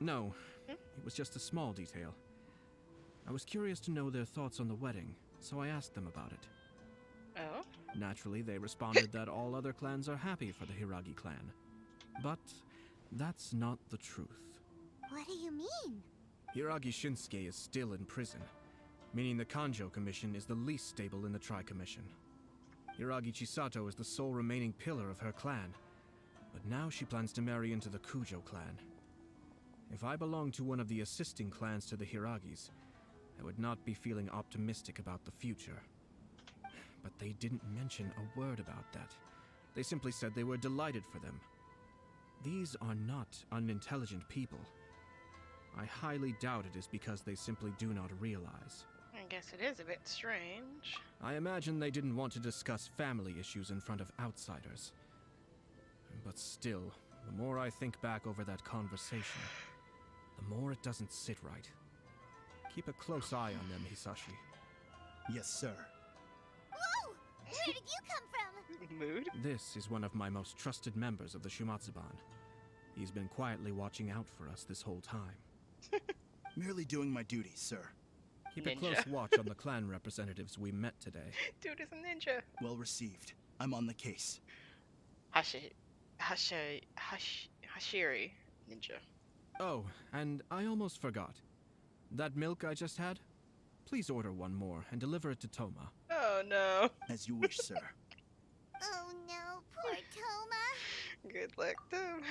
No, Hmm? it was just a small detail. I was curious to know their thoughts on the wedding, so I asked them about it. Oh? Naturally, they responded that all other clans are happy for the Hiragi clan. But that's not the truth. What do you mean? Hiragi Shinsuke is still in prison, meaning the Kanjo Commission is the least stable in the Tri-Commission. Hiragi Chisato is the sole remaining pillar of her clan, but now she plans to marry into the Kujo clan. If I belonged to one of the assisting clans to the Hiragis, I would not be feeling optimistic about the future. But they didn't mention a word about that. They simply said they were delighted for them. These are not unintelligent people. I highly doubt it is because they simply do not realize. I guess it is a bit strange. I imagine they didn't want to discuss family issues in front of outsiders. But still, the more I think back over that conversation, the more it doesn't sit right. Keep a close eye on them, Hisashi. Yes, sir. Whoa! Where did you come from? Mood? This is one of my most trusted members of the Shumatsuban. He's been quietly watching out for us this whole time. Merely doing my duties, sir. Keep a Ninja. close watch on the clan representatives we met today. Dude is a ninja. Well received. I'm on the case. Hashiri ninja. Oh, and I almost forgot. That milk I just had? Please order one more and deliver it to Toma. Oh no. As you wish, sir. Oh no, poor Toma. Good luck, Tom.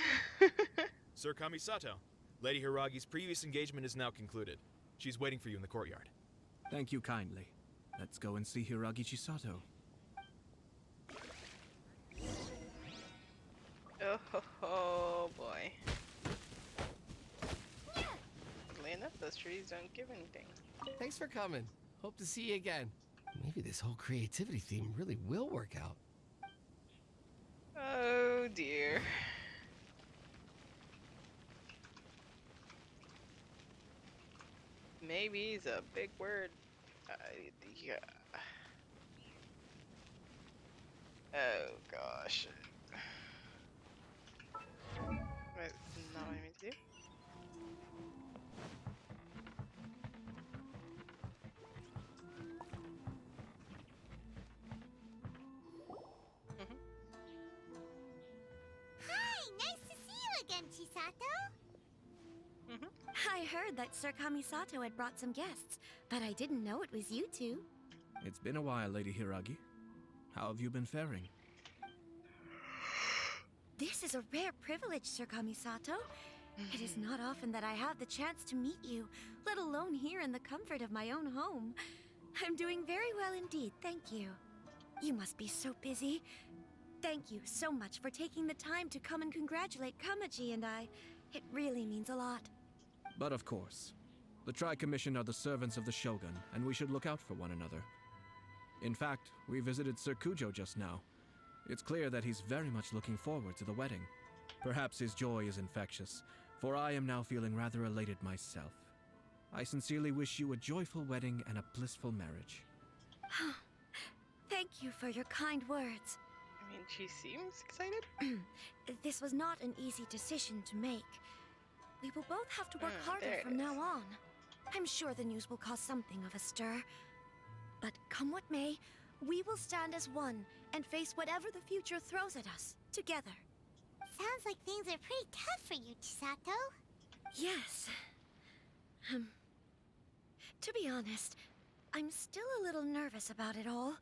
Sir Kamisato, Lady Hiragi's previous engagement is now concluded. She's waiting for you in the courtyard. Thank you kindly. Let's go and see Hiragi Chisato. Oh boy. Oddly enough, those trees don't give anything. Thanks for coming. Hope to see you again. Maybe this whole creativity theme really will work out. Oh dear. Maybe is a big word. Yeah. Oh gosh. Wait, not what I mean to do. Hi, nice to see you again, Chisato. I heard that Sir Kamisato had brought some guests, but I didn't know it was you two. It's been a while, Lady Hiragi. How have you been faring? This is a rare privilege, Sir Kamisato. It is not often that I have the chance to meet you, let alone here in the comfort of my own home. I'm doing very well indeed, thank you. You must be so busy. Thank you so much for taking the time to come and congratulate Kamaji and I. It really means a lot. But of course, the Tri-Commission are the servants of the Shogun, and we should look out for one another. In fact, we visited Sir Kujo just now. It's clear that he's very much looking forward to the wedding. Perhaps his joy is infectious, for I am now feeling rather elated myself. I sincerely wish you a joyful wedding and a blissful marriage. Thank you for your kind words. I mean, she seems excited. This was not an easy decision to make. We will both have to work harder there it from now is. on. I'm sure the news will cause something of a stir. But come what may, we will stand as one and face whatever the future throws at us, together. Sounds like things are pretty tough for you, Chisato. Yes. To be honest, I'm still a little nervous about it all.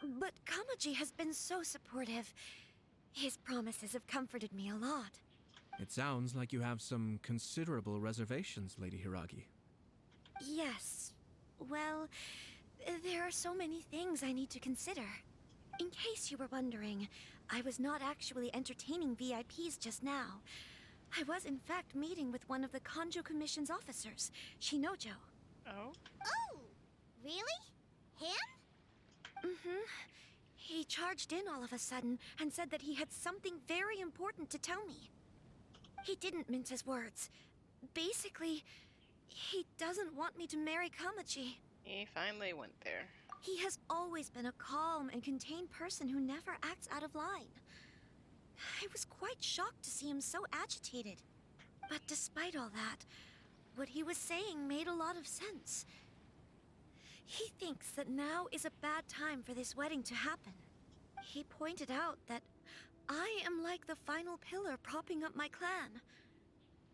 But Kamaji has been so supportive. His promises have comforted me a lot. It sounds like you have some considerable reservations, Lady Hiragi. Yes. Well, there are so many things I need to consider. In case you were wondering, I was not actually entertaining VIPs just now. I was in fact meeting with one of the Kanjo Commission's officers, Shinojo. Oh? Oh, really? Him? Mm-hmm. He charged in all of a sudden and said that he had something very important to tell me. He didn't mince his words. Basically, he doesn't want me to marry Kamaji. He finally went there. He has always been a calm and contained person who never acts out of line. I was quite shocked to see him so agitated. But despite all that, what he was saying made a lot of sense. He thinks that now is a bad time for this wedding to happen. He pointed out that I am like the final pillar propping up my clan.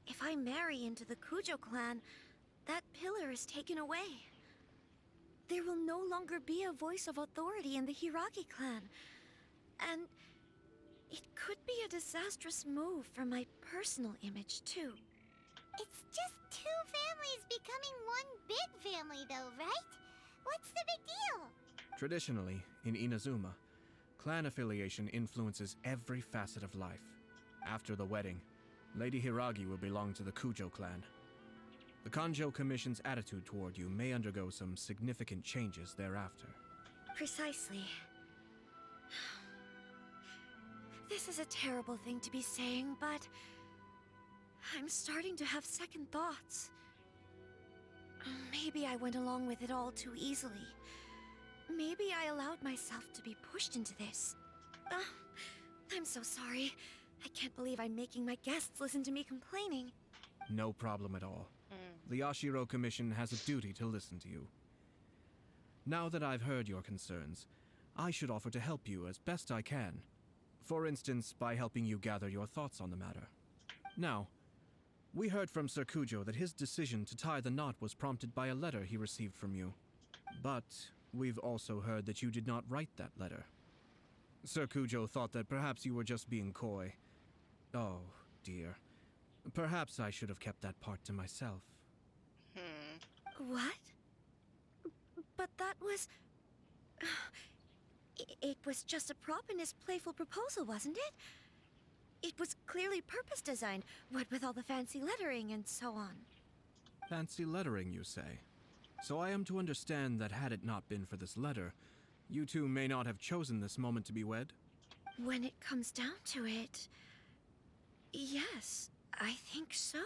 If I marry into the Kujo clan, that pillar is taken away. There will no longer be a voice of authority in the Hiragi clan. And it could be a disastrous move for my personal image, too. It's just two families becoming one big family, though, right? What's the big deal? Traditionally, in Inazuma, clan affiliation influences every facet of life. After the wedding, Lady Hiragi will belong to the Kujo clan. The Kanjo Commission's attitude toward you may undergo some significant changes thereafter. Precisely. This is a terrible thing to be saying, but I'm starting to have second thoughts. Maybe I went along with it all too easily. Maybe I allowed myself to be pushed into this. I'm so sorry. I can't believe I'm making my guests listen to me complaining. No problem at all. The Yashiro Commission has a duty to listen to you. Now that I've heard your concerns, I should offer to help you as best I can. For instance, by helping you gather your thoughts on the matter. Now, we heard from Sir Kujo that his decision to tie the knot was prompted by a letter he received from you. But we've also heard that you did not write that letter. Sir Kujo thought that perhaps you were just being coy. Oh, dear. Perhaps I should have kept that part to myself. What? But that was... It was just a prop in his playful proposal, wasn't it? It was clearly purpose designed, what with all the fancy lettering and so on. Fancy lettering, you say? So I am to understand that had it not been for this letter, you two may not have chosen this moment to be wed? When it comes down to it... yes, I think so.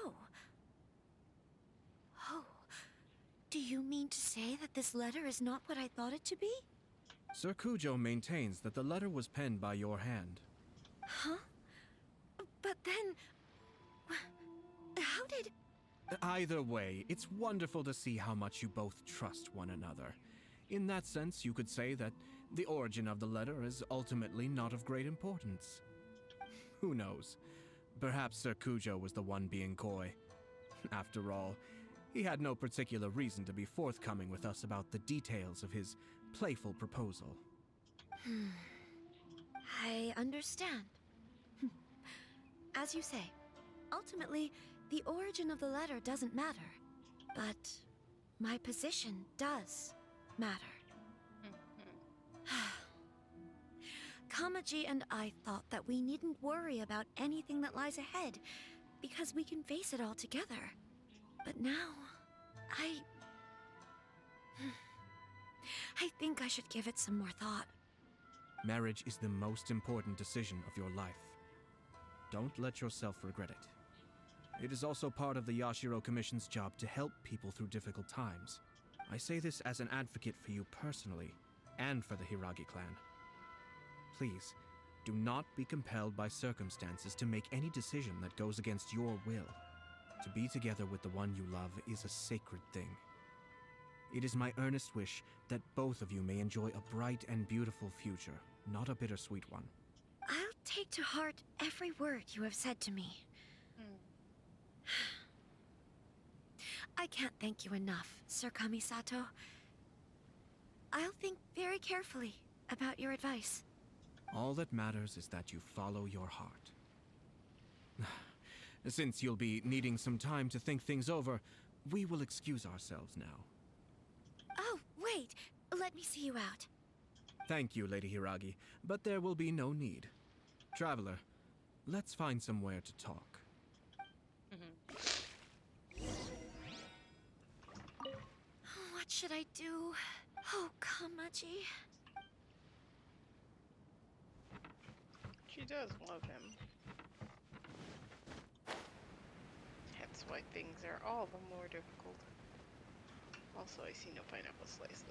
Oh, do you mean to say that this letter is not what I thought it to be? Sir Kujo maintains that the letter was penned by your hand. Huh? But then... how did... Either way, it's wonderful to see how much you both trust one another. In that sense, you could say that the origin of the letter is ultimately not of great importance. Who knows? Perhaps Sir Kujo was the one being coy. After all, he had no particular reason to be forthcoming with us about the details of his playful proposal. I understand. As you say, ultimately, the origin of the letter doesn't matter. But my position does matter. Kamaji and I thought that we needn't worry about anything that lies ahead, because we can face it all together. But now, I think I should give it some more thought. Marriage is the most important decision of your life. Don't let yourself regret it. It is also part of the Yashiro Commission's job to help people through difficult times. I say this as an advocate for you personally, and for the Hiragi clan. Please, do not be compelled by circumstances to make any decision that goes against your will. To be together with the one you love is a sacred thing. It is my earnest wish that both of you may enjoy a bright and beautiful future, not a bittersweet one. I'll take to heart every word you have said to me. I can't thank you enough, Sir Kamisato. I'll think very carefully about your advice. All that matters is that you follow your heart. Since you'll be needing some time to think things over, we will excuse ourselves now. Oh, wait! Let me see you out. Thank you, Lady Hiragi, but there will be no need. Traveler, let's find somewhere to talk. What should I do? Oh, Kamaji. She does love him. That's why things are all the more difficult. Also, I see no pineapple slices.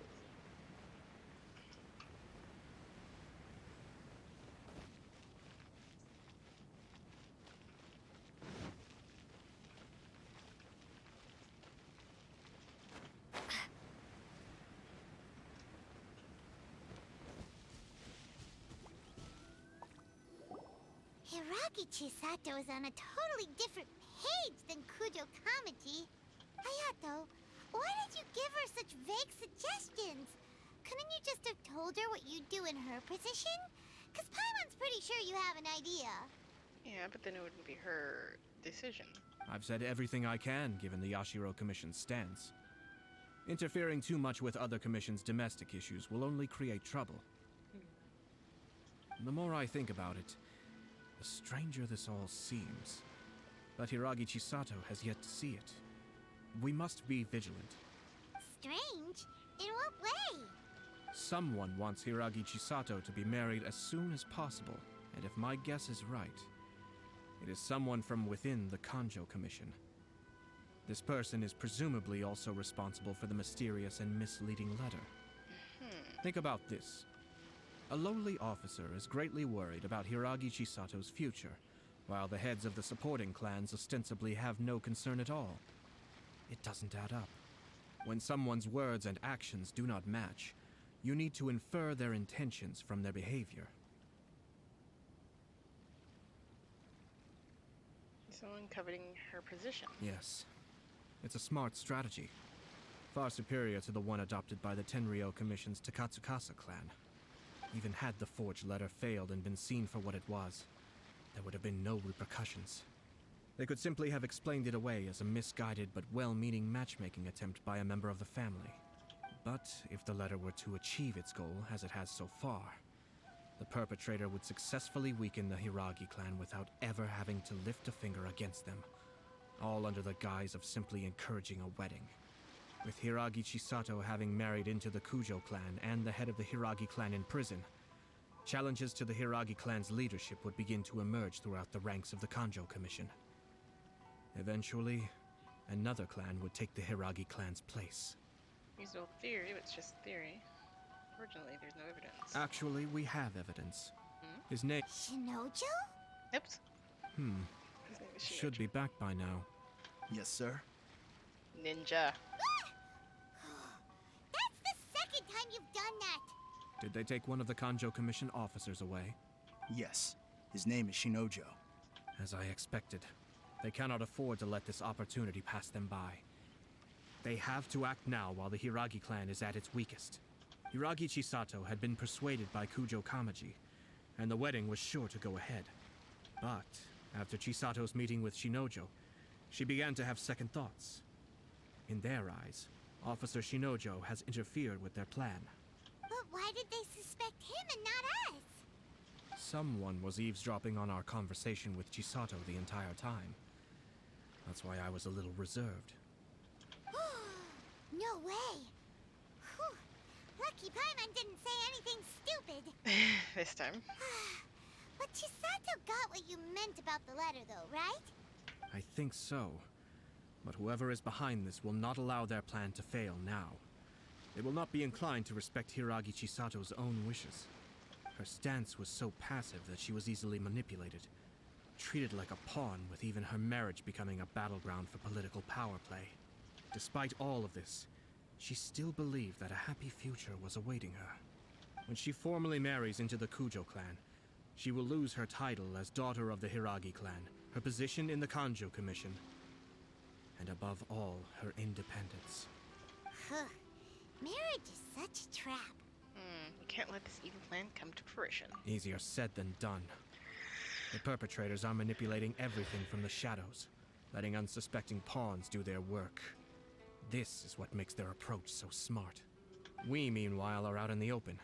Hiragi Chisato is on a totally different page than Kujo Kamaji. Hayato, why did you give her such vague suggestions? Couldn't you just have told her what you'd do in her position? Because Paimon's pretty sure you have an idea. Yeah, but then it wouldn't be her decision. I've said everything I can given the Yashiro Commission's stance. Interfering too much with other commissions' domestic issues will only create trouble. The more I think about it, the stranger this all seems. But Hiragi Chisato has yet to see it. We must be vigilant. Strange? In what way? Someone wants Hiragi Chisato to be married as soon as possible, and if my guess is right, it is someone from within the Kanjo Commission. This person is presumably also responsible for the mysterious and misleading letter. Think about this. A lowly officer is greatly worried about Hiragi Chisato's future, while the heads of the supporting clans ostensibly have no concern at all. It doesn't add up. When someone's words and actions do not match, you need to infer their intentions from their behavior. Someone coveting her position. Yes. It's a smart strategy. Far superior to the one adopted by the Tenryou Commission's Takatsukasa clan. Even had the forged letter failed and been seen for what it was, there would have been no repercussions. They could simply have explained it away as a misguided but well-meaning matchmaking attempt by a member of the family. But if the letter were to achieve its goal, as it has so far, the perpetrator would successfully weaken the Hiragi clan without ever having to lift a finger against them, all under the guise of simply encouraging a wedding. With Hiragi Chisato having married into the Kujo clan and the head of the Hiragi clan in prison, challenges to the Hiragi clan's leadership would begin to emerge throughout the ranks of the Kanjo Commission. Eventually, another clan would take the Hiragi clan's place. Reasonable theory, but it's just theory. Fortunately, there's no evidence. Actually, we have evidence. His name... Shinojo? Oops. His name is Should be back by now. Yes, sir. Ninja. That's the second time you've done that! Did they take one of the Kanjo Commission officers away? Yes. His name is Shinojo. As I expected. They cannot afford to let this opportunity pass them by. They have to act now while the Hiragi clan is at its weakest. Hiragi Chisato had been persuaded by Kujo Kamaji, and the wedding was sure to go ahead. But after Chisato's meeting with Shinojo, she began to have second thoughts. In their eyes, Officer Shinojo has interfered with their plan. But why did they suspect him and not us? Someone was eavesdropping on our conversation with Chisato the entire time. That's why I was a little reserved. No way! Whew. Lucky Paimon didn't say anything stupid. This time. But Chisato got what you meant about the letter, though, right? I think so. But whoever is behind this will not allow their plan to fail now. They will not be inclined to respect Hiragi Chisato's own wishes. Her stance was so passive that she was easily manipulated, treated like a pawn, with even her marriage becoming a battleground for political power play. Despite all of this, she still believed that a happy future was awaiting her. When she formally marries into the Kujo clan, she will lose her title as daughter of the Hiragi clan, her position in the Kanjo Commission, and above all, her independence. Huh. Marriage is such a trap. You can't let this evil plan come to fruition. Easier said than done. The perpetrators are manipulating everything from the shadows, letting unsuspecting pawns do their work. This is what makes their approach so smart. We, meanwhile, are out in the open.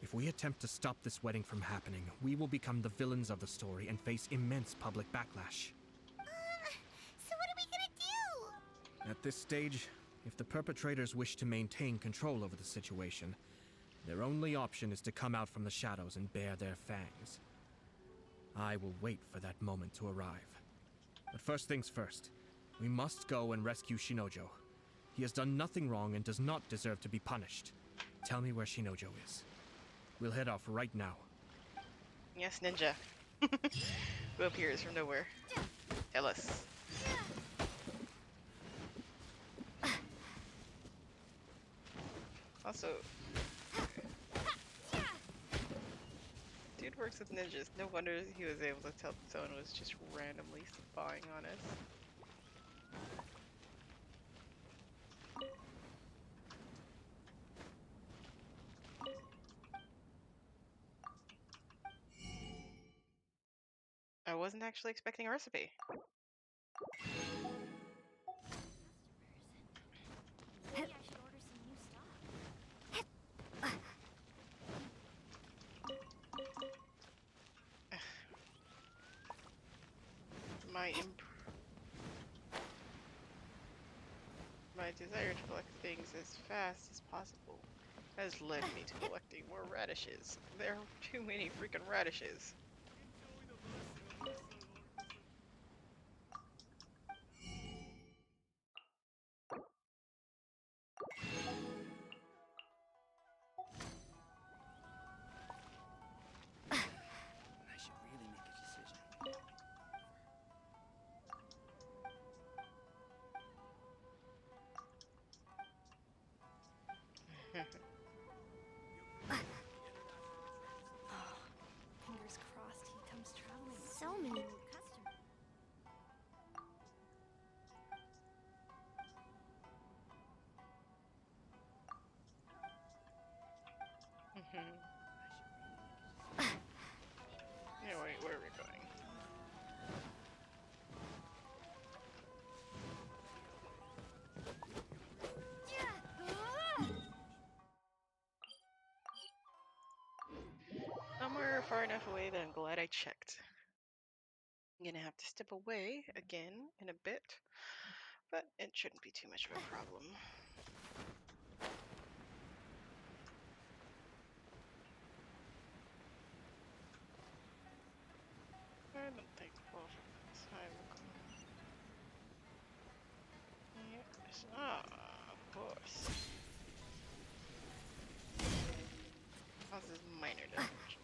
If we attempt to stop this wedding from happening, we will become the villains of the story and face immense public backlash. So what are we gonna do? At this stage, if the perpetrators wish to maintain control over the situation, their only option is to come out from the shadows and bare their fangs. I will wait for that moment to arrive. But first things first, we must go and rescue Shinojo. He has done nothing wrong and does not deserve to be punished. Tell me where Shinojo is. We'll head off right now. Yes, ninja. Who appears from nowhere? Tell us. Also, dude works with ninjas. No wonder he was able to tell that someone was just randomly spying on us. I wasn't actually expecting a recipe. Maybe I should order some new stock. My desire to collect things as fast as possible has led me to collecting more radishes. There are too many freaking radishes. I should really make a decision. Fingers crossed he comes traveling. So many new customers. Yeah, wait, where are we going? Somewhere far enough away that I'm glad I checked. I'm gonna have to step away again in a bit, but it shouldn't be too much of a problem. I don't think we'll have time. Yes. Ah, of course. Causes minor damage.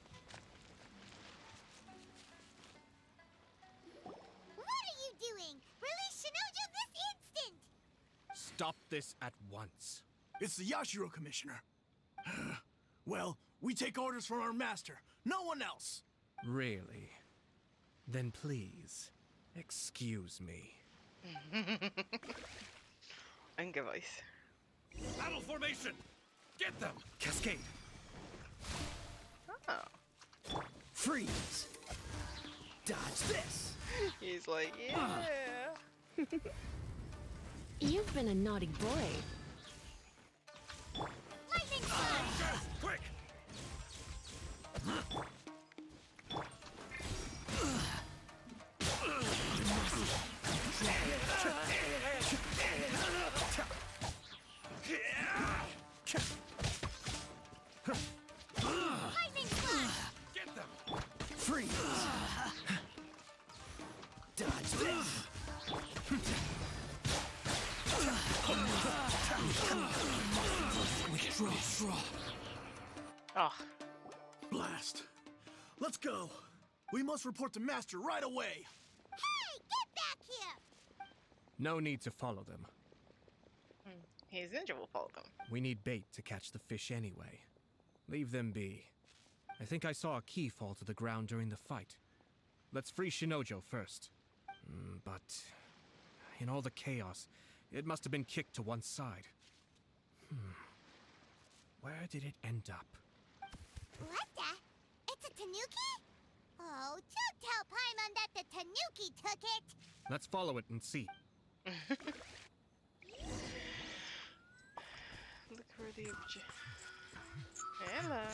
What are you doing? Release Shinojo this instant! Stop this at once. It's the Yashiro Commissioner. Well, we take orders from our master. No one else. Really? Then please, excuse me. Anger voice. Battle formation! Get them! Cascade! Oh. Freeze. Dodge this. He's like, yeah. You've been a naughty boy. Lightning strike! Quick! Lightning slash! Get them! Freeze. Dodge this. Withdraw. Oh. Blast. Let's go. We must report to Master right away. Hey, get back here! No need to follow them. His ninja will follow them. We need bait to catch the fish anyway. Leave them be. I think I saw a key fall to the ground during the fight. Let's free Shinojo first. But in all the chaos, it must have been kicked to one side. Where did it end up? What the? It's a tanuki? Oh, don't tell Paimon that the tanuki took it! Let's follow it and see. Look where the Hello.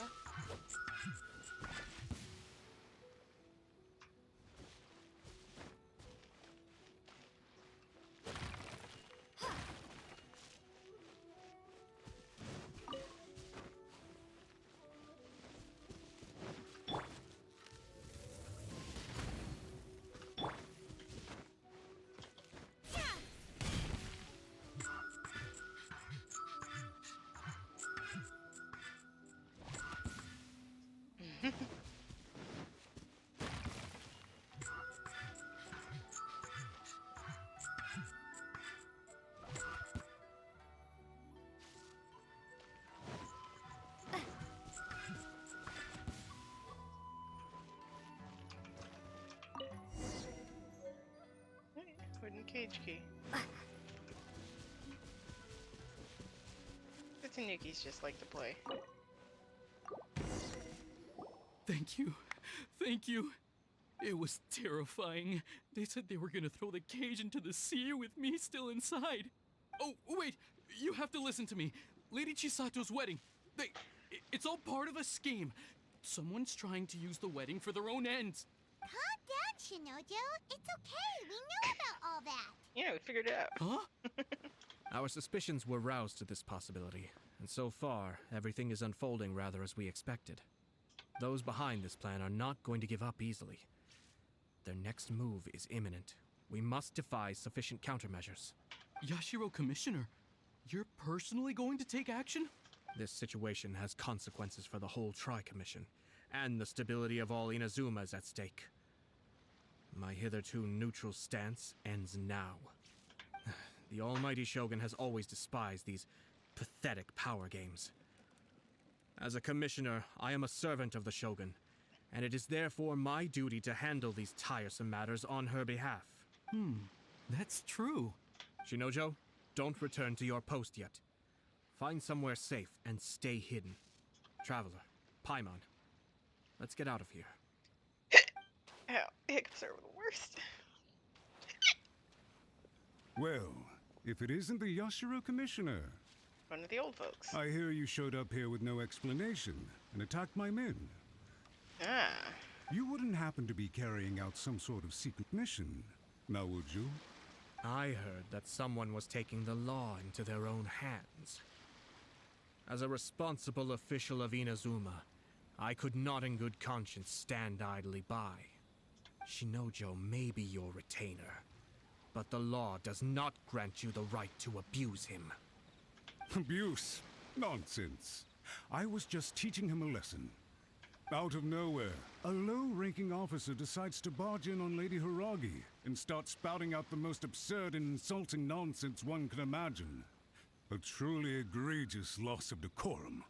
Cage key. The Tanukis just like to play. Thank you. Thank you. It was terrifying. They said they were gonna throw the cage into the sea with me still inside. Oh, wait. You have to listen to me. Lady Chisato's wedding. It's all part of a scheme. Someone's trying to use the wedding for their own ends. Calm down, Shinojo. It's okay. We know about all that. Yeah, we figured it out. Huh? Our suspicions were roused to this possibility, and so far, everything is unfolding rather as we expected. Those behind this plan are not going to give up easily. Their next move is imminent. We must devise sufficient countermeasures. Yashiro Commissioner, you're personally going to take action? This situation has consequences for the whole Tri-Commission, and the stability of all Inazuma is at stake. My hitherto neutral stance ends now. The almighty Shogun has always despised these pathetic power games. As a commissioner, I am a servant of the Shogun, and it is therefore my duty to handle these tiresome matters on her behalf. That's true. Shinojo, don't return to your post yet. Find somewhere safe and stay hidden. Traveler, Paimon, let's get out of here. Ow, hiccups are the worst. Well, if it isn't the Yashiro Commissioner. One of the old folks. I hear you showed up here with no explanation and attacked my men. Ah. You wouldn't happen to be carrying out some sort of secret mission, now would you? I heard that someone was taking the law into their own hands. As a responsible official of Inazuma, I could not in good conscience stand idly by. Shinojo may be your retainer, but the law does not grant you the right to abuse him. Abuse? Nonsense. I was just teaching him a lesson. Out of nowhere, a low-ranking officer decides to barge in on Lady Hiragi and start spouting out the most absurd and insulting nonsense one can imagine. A truly egregious loss of decorum.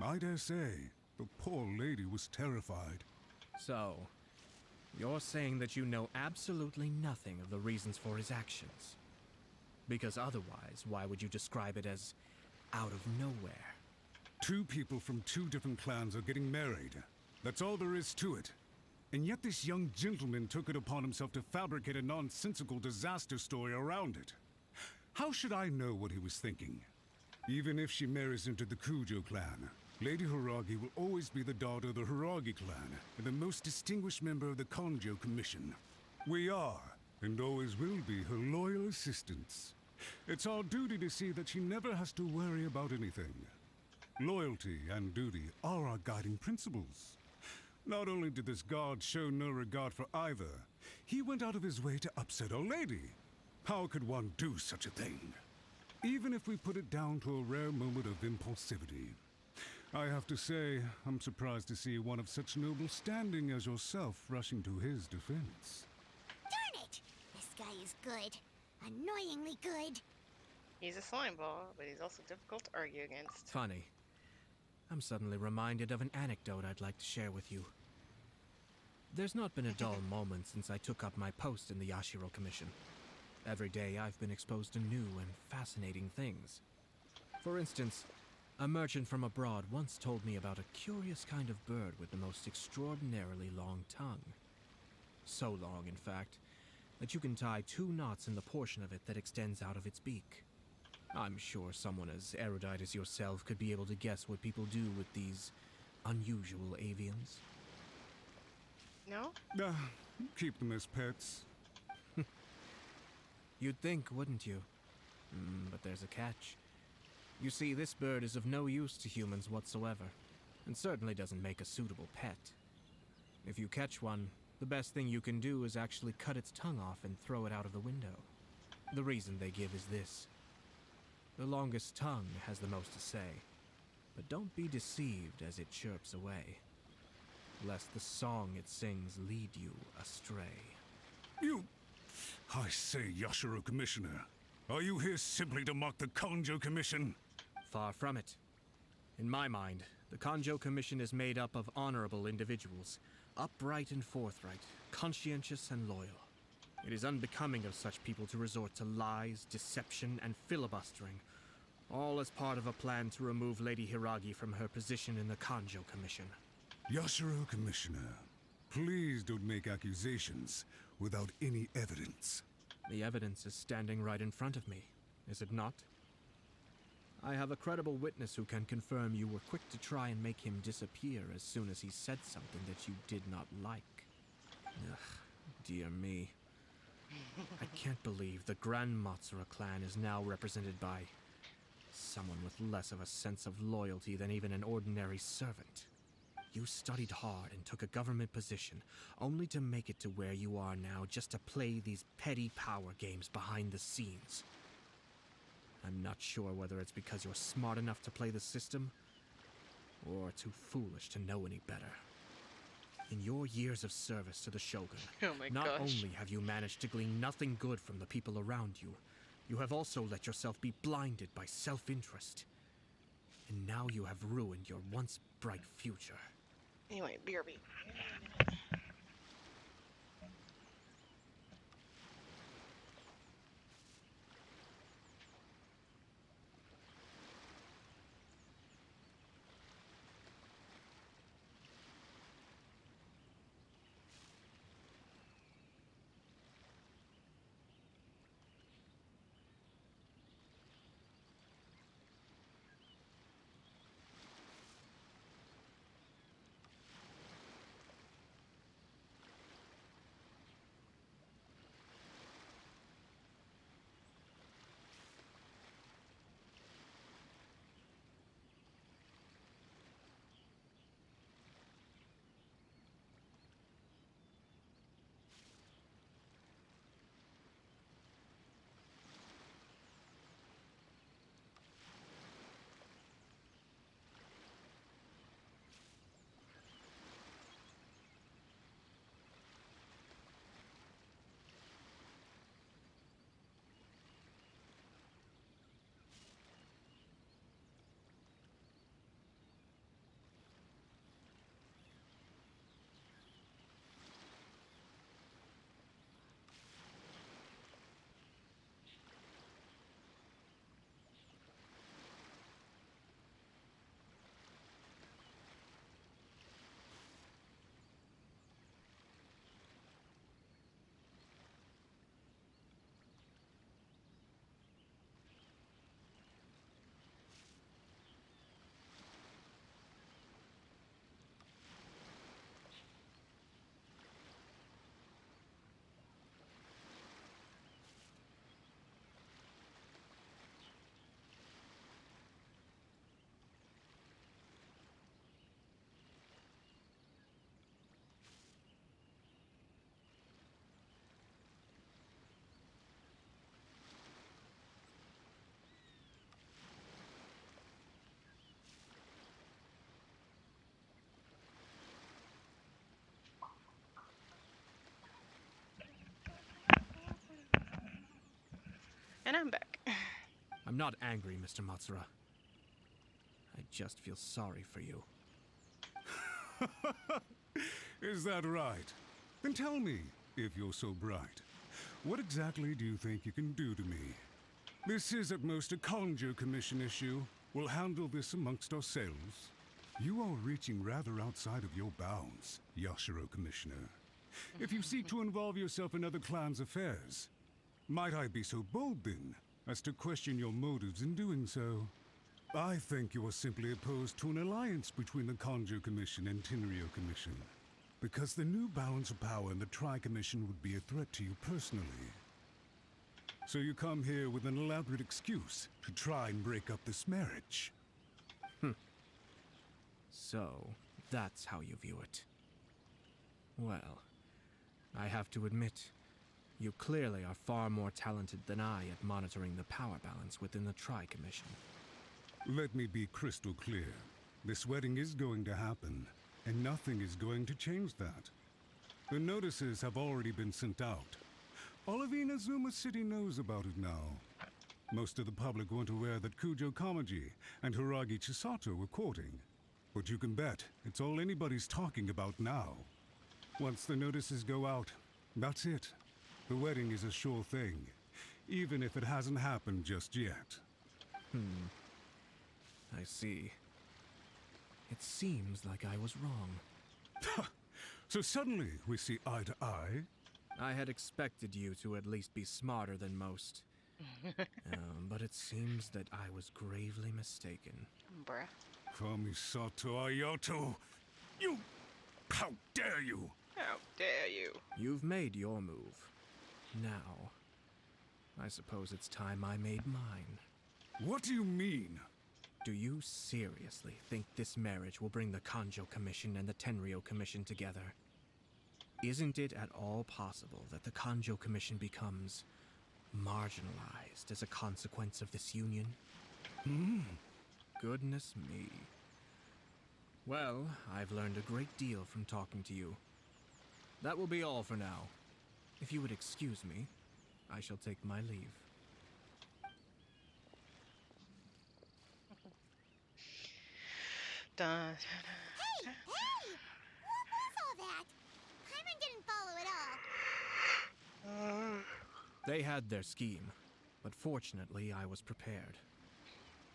I dare say, the poor lady was terrified. So, you're saying that you know absolutely nothing of the reasons for his actions? Because otherwise, why would you describe it as out of nowhere? Two people from two different clans are getting married. That's all there is to it. And yet this young gentleman took it upon himself to fabricate a nonsensical disaster story around it. How should I know what he was thinking? Even if she marries into the Kujo clan, Lady Hiragi will always be the daughter of the Hiragi clan and the most distinguished member of the Konjo Commission. We are, and always will be, her loyal assistants. It's our duty to see that she never has to worry about anything. Loyalty and duty are our guiding principles. Not only did this guard show no regard for either, he went out of his way to upset our lady. How could one do such a thing? Even if we put it down to a rare moment of impulsivity. I have to say, I'm surprised to see one of such noble standing as yourself rushing to his defense. Darn it! This guy is good. Annoyingly good. He's a slime ball, but he's also difficult to argue against. Funny. I'm suddenly reminded of an anecdote I'd like to share with you. There's not been a dull moment since I took up my post in the Yashiro Commission. Every day I've been exposed to new and fascinating things. For instance, a merchant from abroad once told me about a curious kind of bird with the most extraordinarily long tongue. So long, in fact, that you can tie 2 knots in the portion of it that extends out of its beak. I'm sure someone as erudite as yourself could be able to guess what people do with these unusual avians. No? Keep them as pets. You'd think, wouldn't you? But there's a catch. You see, this bird is of no use to humans whatsoever, and certainly doesn't make a suitable pet. If you catch one, the best thing you can do is actually cut its tongue off and throw it out of the window. The reason they give is this. The longest tongue has the most to say, but don't be deceived as it chirps away, lest the song it sings lead you astray. I say, Yashiro Commissioner, are you here simply to mock the Konjo Commission? Far from it. In my mind, the Konjo Commission is made up of honorable individuals, upright and forthright, conscientious and loyal. It is unbecoming of such people to resort to lies, deception, and filibustering, all as part of a plan to remove Lady Hiragi from her position in the Kanjo Commission. Yashiro, Commissioner, please don't make accusations without any evidence. The evidence is standing right in front of me, is it not? I have a credible witness who can confirm you were quick to try and make him disappear as soon as he said something that you did not like. Ugh, dear me. I can't believe the Grand Matsura clan is now represented by someone with less of a sense of loyalty than even an ordinary servant. You studied hard and took a government position, only to make it to where you are now just to play these petty power games behind the scenes. I'm not sure whether it's because you're smart enough to play the system, or too foolish to know any better. In your years of service to the Shogun, not only have you managed to glean nothing good from the people around you, you have also let yourself be blinded by self-interest. And now you have ruined your once bright future. Anyway, BRB. And I'm back. I'm not angry, Mr. Matsura. I just feel sorry for you. Is that right? Then tell me, if you're so bright, what exactly do you think you can do to me? This is at most a Kanjo Commission issue. We'll handle this amongst ourselves. You are reaching rather outside of your bounds, Yashiro Commissioner. If you seek to involve yourself in other clans' affairs, might I be so bold then, as to question your motives in doing so? I think you are simply opposed to an alliance between the Kanjo Commission and Tenryo Commission, because the new balance of power in the Tri-Commission would be a threat to you personally. So you come here with an elaborate excuse to try and break up this marriage. So, that's how you view it. Well, I have to admit, you clearly are far more talented than I at monitoring the power balance within the Tri-Commission. Let me be crystal clear. This wedding is going to happen, and nothing is going to change that. The notices have already been sent out. All of Inazuma City knows about it now. Most of the public weren't aware that Kujo Kamaji and Hiragi Chisato were courting. But you can bet it's all anybody's talking about now. Once the notices go out, that's it. The wedding is a sure thing, even if it hasn't happened just yet. I see. It seems like I was wrong. So suddenly we see eye to eye? I had expected you to at least be smarter than most. But it seems that I was gravely mistaken. Bruh. Kamisato Ayato! You... How dare you! How dare you? You've made your move. Now, I suppose it's time I made mine. What do you mean? Do you seriously think this marriage will bring the Kanjo Commission and the Tenryou Commission together? Isn't it at all possible that the Kanjo Commission becomes marginalized as a consequence of this union? Goodness me. Well, I've learned a great deal from talking to you. That will be all for now. If you would excuse me, I shall take my leave. Dun, Hey! Hey! What was all that? Paimon didn't follow at all. They had their scheme, but fortunately I was prepared.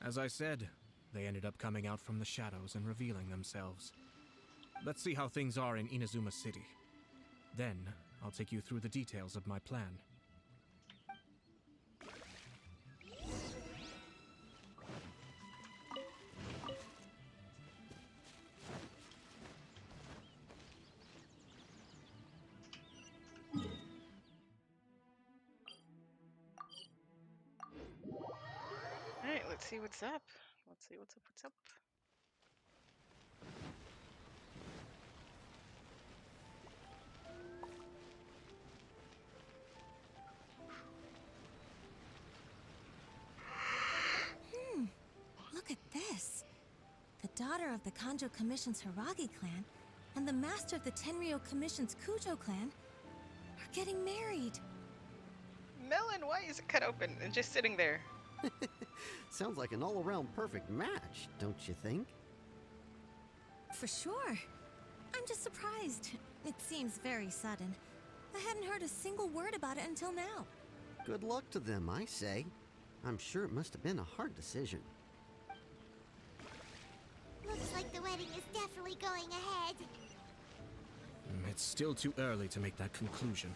As I said, they ended up coming out from the shadows and revealing themselves. Let's see how things are in Inazuma City. Then, I'll take you through the details of my plan. Alright, let's see what's up. Let's see what's up, what's up. Look at this. The daughter of the Kanjo Commission's Hiragi clan and the master of the Tenryou Commission's Kujo clan are getting married. Melon, why is it cut open and just sitting there? Sounds like an all-around perfect match, don't you think? For sure. I'm just surprised. It seems very sudden. I hadn't heard a single word about it until now. Good luck to them, I say. I'm sure it must have been a hard decision. Looks like the wedding is definitely going ahead. It's still too early to make that conclusion.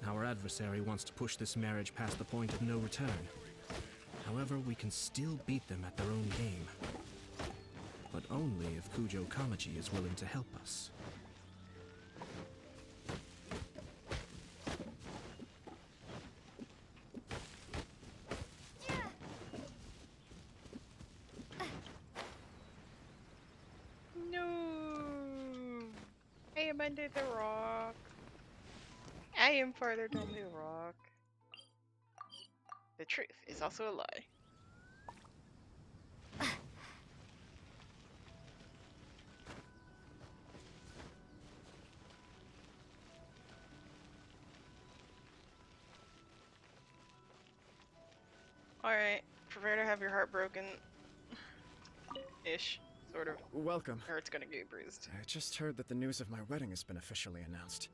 Our adversary wants to push this marriage past the point of no return. However, we can still beat them at their own game. But only if Kujo Kamaji is willing to help us. No. I am under the rock. I am farther down the rock. The truth is also a lie. Alright, prepare to have your heart broken. Ish, sort of. Welcome. Or it's gonna get bruised. I just heard that the news of my wedding has been officially announced.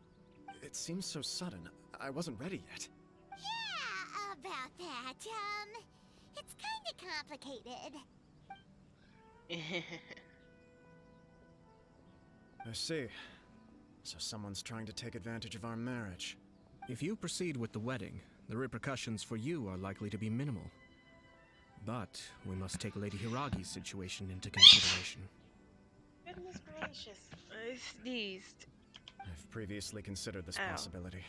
It seems so sudden. I wasn't ready yet. Yeah, about that. It's kinda complicated. I see. So someone's trying to take advantage of our marriage. If you proceed with the wedding, the repercussions for you are likely to be minimal. But we must take Lady Hiragi's situation into consideration. Goodness gracious, I sneezed. I've previously considered this Ow. possibility.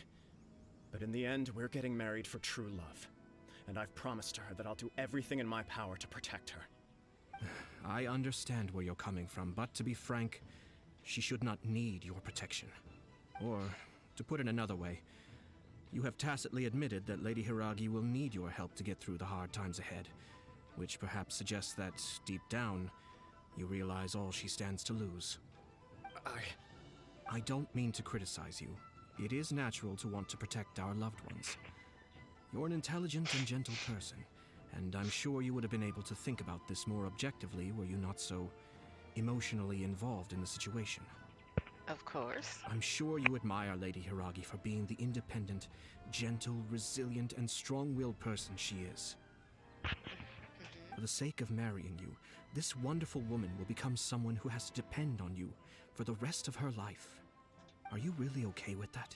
But in the end, we're getting married for true love. And I've promised her that I'll do everything in my power to protect her. I understand where you're coming from, but to be frank, she should not need your protection. Or, to put it another way, you have tacitly admitted that Lady Hiragi will need your help to get through the hard times ahead, which perhaps suggests that, deep down, you realize all she stands to lose. I don't mean to criticize you. It is natural to want to protect our loved ones. You're an intelligent and gentle person, and I'm sure you would have been able to think about this more objectively were you not so emotionally involved in the situation. Of course. I'm sure you admire Lady Hiragi for being the independent, gentle, resilient, and strong-willed person she is. For the sake of marrying you, this wonderful woman will become someone who has to depend on you for the rest of her life. Are you really okay with that?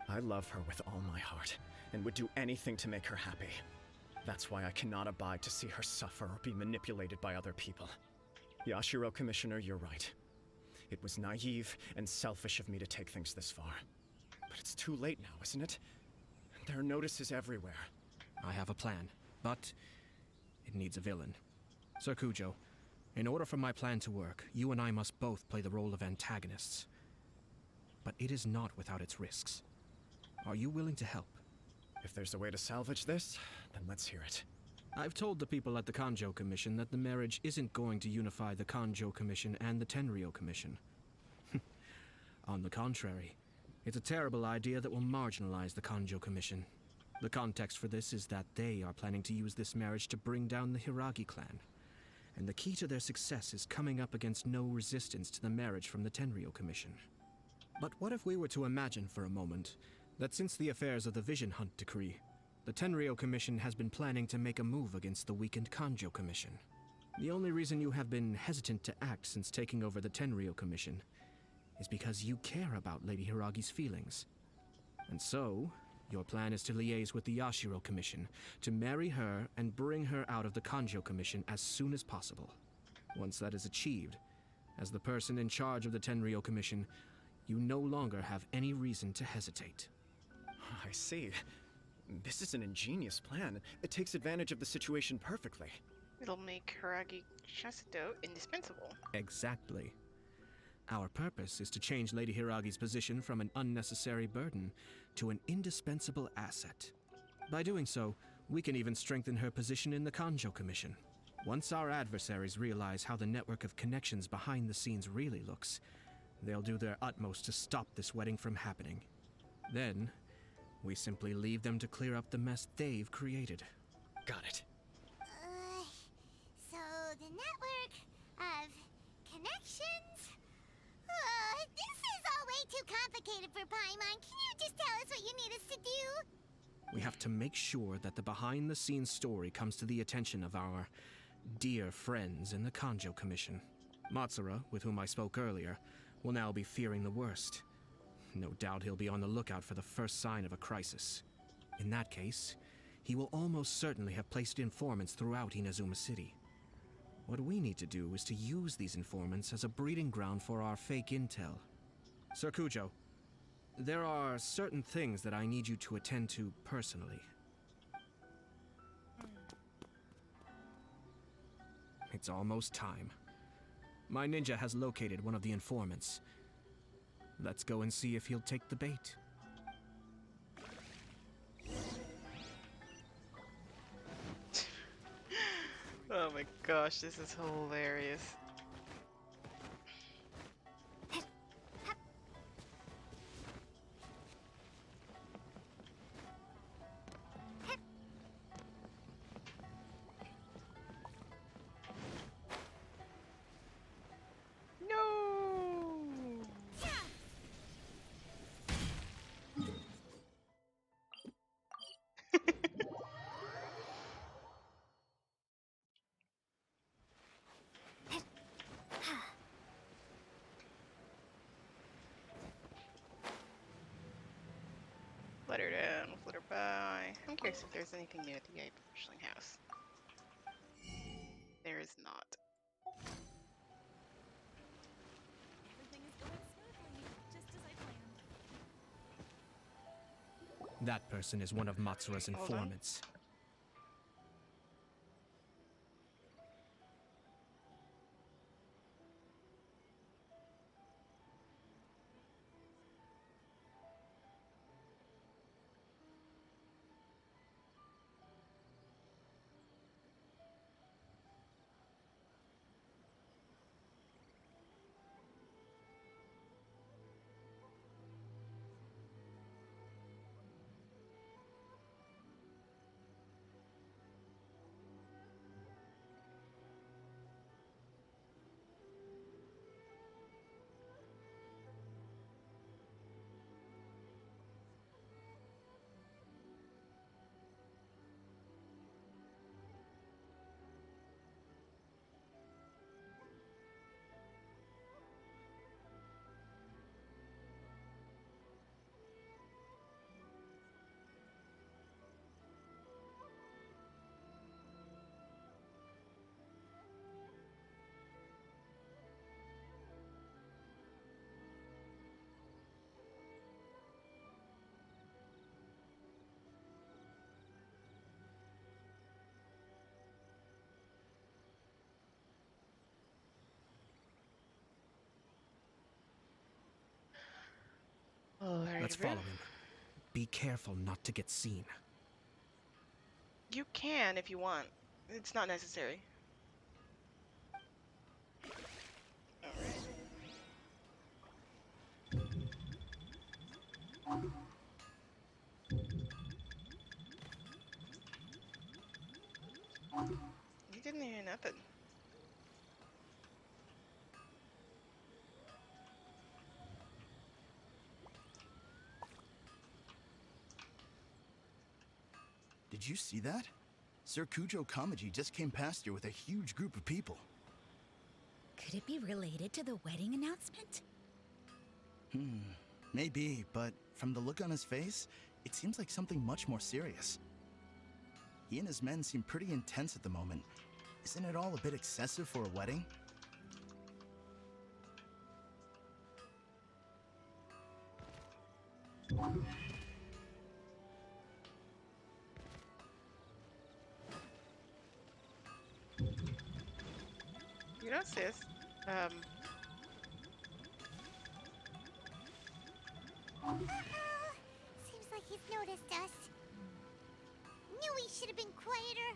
I love her with all my heart, and would do anything to make her happy. That's why I cannot abide to see her suffer or be manipulated by other people. Yashiro, Commissioner, you're right. It was naive and selfish of me to take things this far. But it's too late now, isn't it? There are notices everywhere. I have a plan, but it needs a villain. Sir Kujo, in order for my plan to work, you and I must both play the role of antagonists. But it is not without its risks. Are you willing to help? If there's a way to salvage this, then let's hear it. I've told the people at the Kanjo Commission that the marriage isn't going to unify the Kanjo Commission and the Tenryou Commission. On the contrary, it's a terrible idea that will marginalize the Kanjo Commission. The context for this is that they are planning to use this marriage to bring down the Hiragi clan. And the key to their success is coming up against no resistance to the marriage from the Tenryou Commission. But what if we were to imagine for a moment that since the affairs of the Vision Hunt Decree, the Tenryou Commission has been planning to make a move against the weakened Kanjo Commission? The only reason you have been hesitant to act since taking over the Tenryou Commission is because you care about Lady Hiragi's feelings. And so, your plan is to liaise with the Yashiro Commission to marry her and bring her out of the Kanjo Commission as soon as possible. Once that is achieved, as the person in charge of the Tenryou Commission, you no longer have any reason to hesitate. I see. This is an ingenious plan. It takes advantage of the situation perfectly. It'll make Hiragi Chasuto indispensable. Exactly. Our purpose is to change Lady Hiragi's position from an unnecessary burden to an indispensable asset. By doing so, we can even strengthen her position in the Kanjo Commission. Once our adversaries realize how the network of connections behind the scenes really looks, they'll do their utmost to stop this wedding from happening. Then, we simply leave them to clear up the mess they've created. Got it. So the network of connections? This is all way too complicated for Paimon. Can you just tell us what you need us to do? We have to make sure that the behind-the-scenes story comes to the attention of our dear friends in the Kanjo Commission. Matsura, with whom I spoke earlier, will now be fearing the worst. No doubt he'll be on the lookout for the first sign of a crisis. In that case, he will almost certainly have placed informants throughout Inazuma City. What we need to do is to use these informants as a breeding ground for our fake intel. Sir Kujo, there are certain things that I need you to attend to personally. It's almost time. My ninja has located one of the informants. Let's go and see if he'll take the bait. Oh my gosh, this is hilarious. Flutter down, flutter by. I'm curious if there's anything new at the Publishing House. There is not. Everything is going smoothly, just as I planned. That person is one of Matsura's informants. Let's follow him. Be careful not to get seen. You can if you want. It's not necessary. You didn't hear nothing. Did you see that? Sir Kujo Kamaji just came past here with a huge group of people. Could it be related to the wedding announcement? Maybe, but from the look on his face, it seems like something much more serious. He and his men seem pretty intense at the moment. Isn't it all a bit excessive for a wedding? You know, sis. Seems like he's noticed us. Knew he should have been quieter.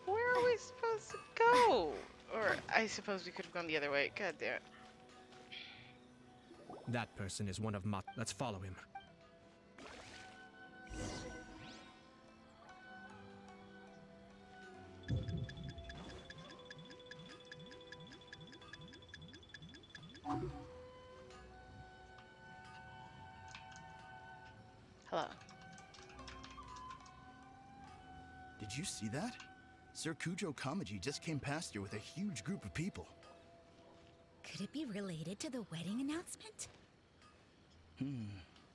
Where are we supposed to go? Or I suppose we could have gone the other way. God damn it. That person is one of Mat. Let's follow him. Hello. Did you see that? Sir Kujo Kamaji just came past here with a huge group of people. Could it be related to the wedding announcement?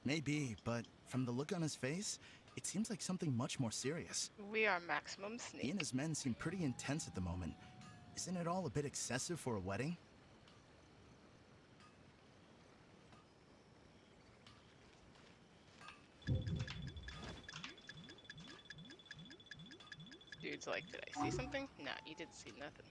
Maybe, but from the look on his face, it seems like something much more serious. We are maximum He sneak. and his men seem pretty intense at the moment. Isn't it all a bit excessive for a wedding? Dude's like, did I see something? Nah, you didn't see nothing.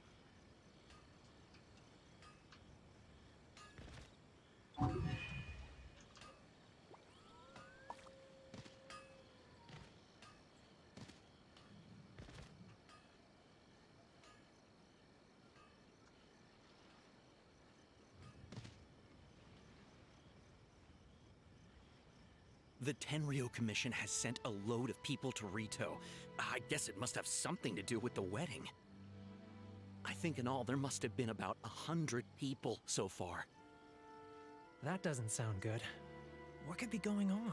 The Tenryo Commission has sent a load of people to Rito. I guess it must have something to do with the wedding. I think in all there must have been about 100 people so far. That doesn't sound good. What could be going on?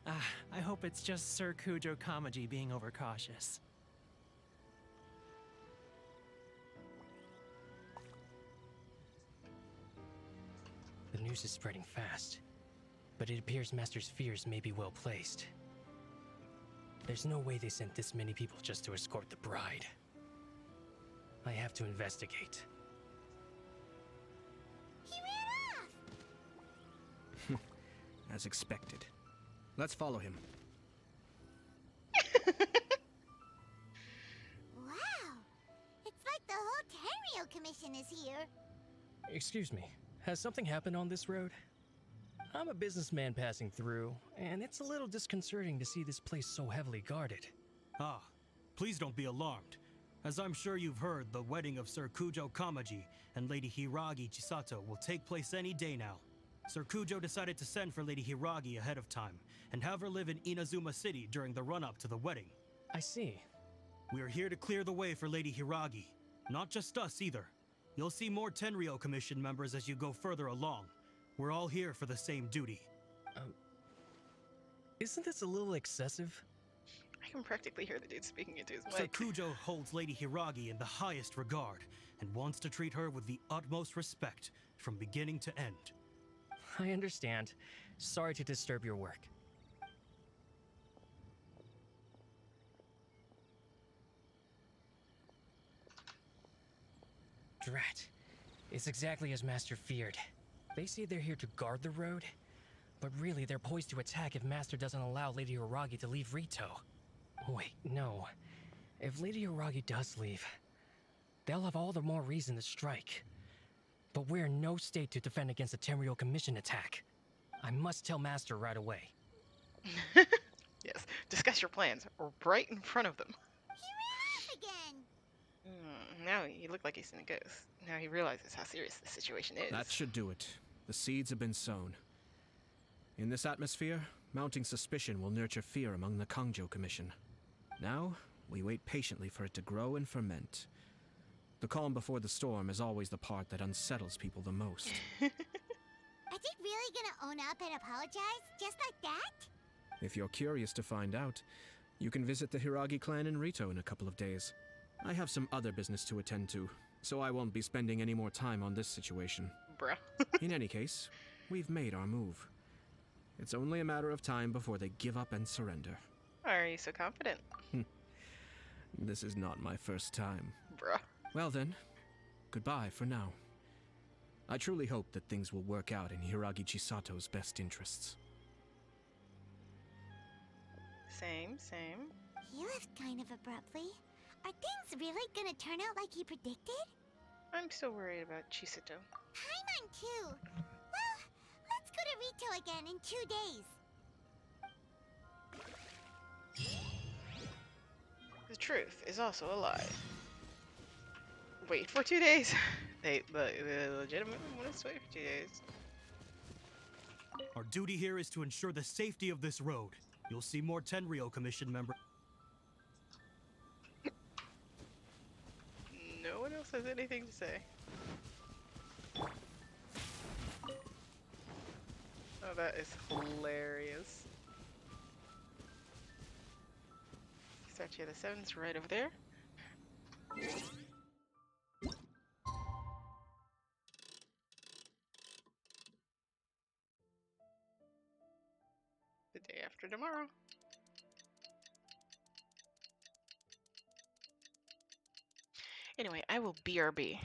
I hope it's just Sir Kujo Kamaji being overcautious. The news is spreading fast, but it appears Master's fears may be well placed. There's no way they sent this many people just to escort the bride. I have to investigate. He ran off! As expected. Let's follow him. Wow! It's like the whole Tenryo Commission is here. Excuse me, has something happened on this road? I'm a businessman passing through, and it's a little disconcerting to see this place so heavily guarded. Ah, please don't be alarmed. As I'm sure you've heard, the wedding of Sir Kujo Kamaji and Lady Hiragi Chisato will take place any day now. Sir Kujo decided to send for Lady Hiragi ahead of time and have her live in Inazuma City during the run-up to the wedding. I see. We are here to clear the way for Lady Hiragi. Not just us either. You'll see more Tenryo Commission members as you go further along. We're all here for the same duty. Isn't this a little excessive? I can practically hear the dude speaking into his Sir mic. Kujo holds Lady Hiragi in the highest regard and wants to treat her with the utmost respect from beginning to end. I understand. Sorry to disturb your work. Drat. It's exactly as Master feared. They say they're here to guard the road, but really they're poised to attack if Master doesn't allow Lady Hiragi to leave Rito. Wait, no. If Lady Hiragi does leave, they'll have all the more reason to strike. But we're in no state to defend against a Tenryou Commission attack. I must tell Master right away. Yes, discuss your plans right in front of them. He ran off again. Now he looked like he's in a ghost. Now he realizes how serious the situation is. That should do it. The seeds have been sown. In this atmosphere, mounting suspicion will nurture fear among the Kangjo Commission. Now, we wait patiently for it to grow and ferment. The calm before the storm is always the part that unsettles people the most. Are they really gonna own up and apologize? Just like that? If you're curious to find out, you can visit the Hiragi clan in Rito in a couple of days. I have some other business to attend to, so I won't be spending any more time on this situation. Bruh. In any case, we've made our move. It's only a matter of time before they give up and surrender. Why are you so confident? This is not my first time. Bruh. Well then, goodbye for now. I truly hope that things will work out in Hiragi Chisato's best interests. Same. He left kind of abruptly. Are things really gonna turn out like he predicted? I'm still worried about Chisato. Paimon too. Well, let's go to Rito again in 2 days. The truth is also a lie. Wait for 2 days. They legitimately want us to wait for 2 days. Our duty here is to ensure the safety of this road. You'll see more Tenryou Commission members. No one else has anything to say. Oh, that is hilarious. Statue of the Seven's right over there. The day after tomorrow. Anyway, I will BRB.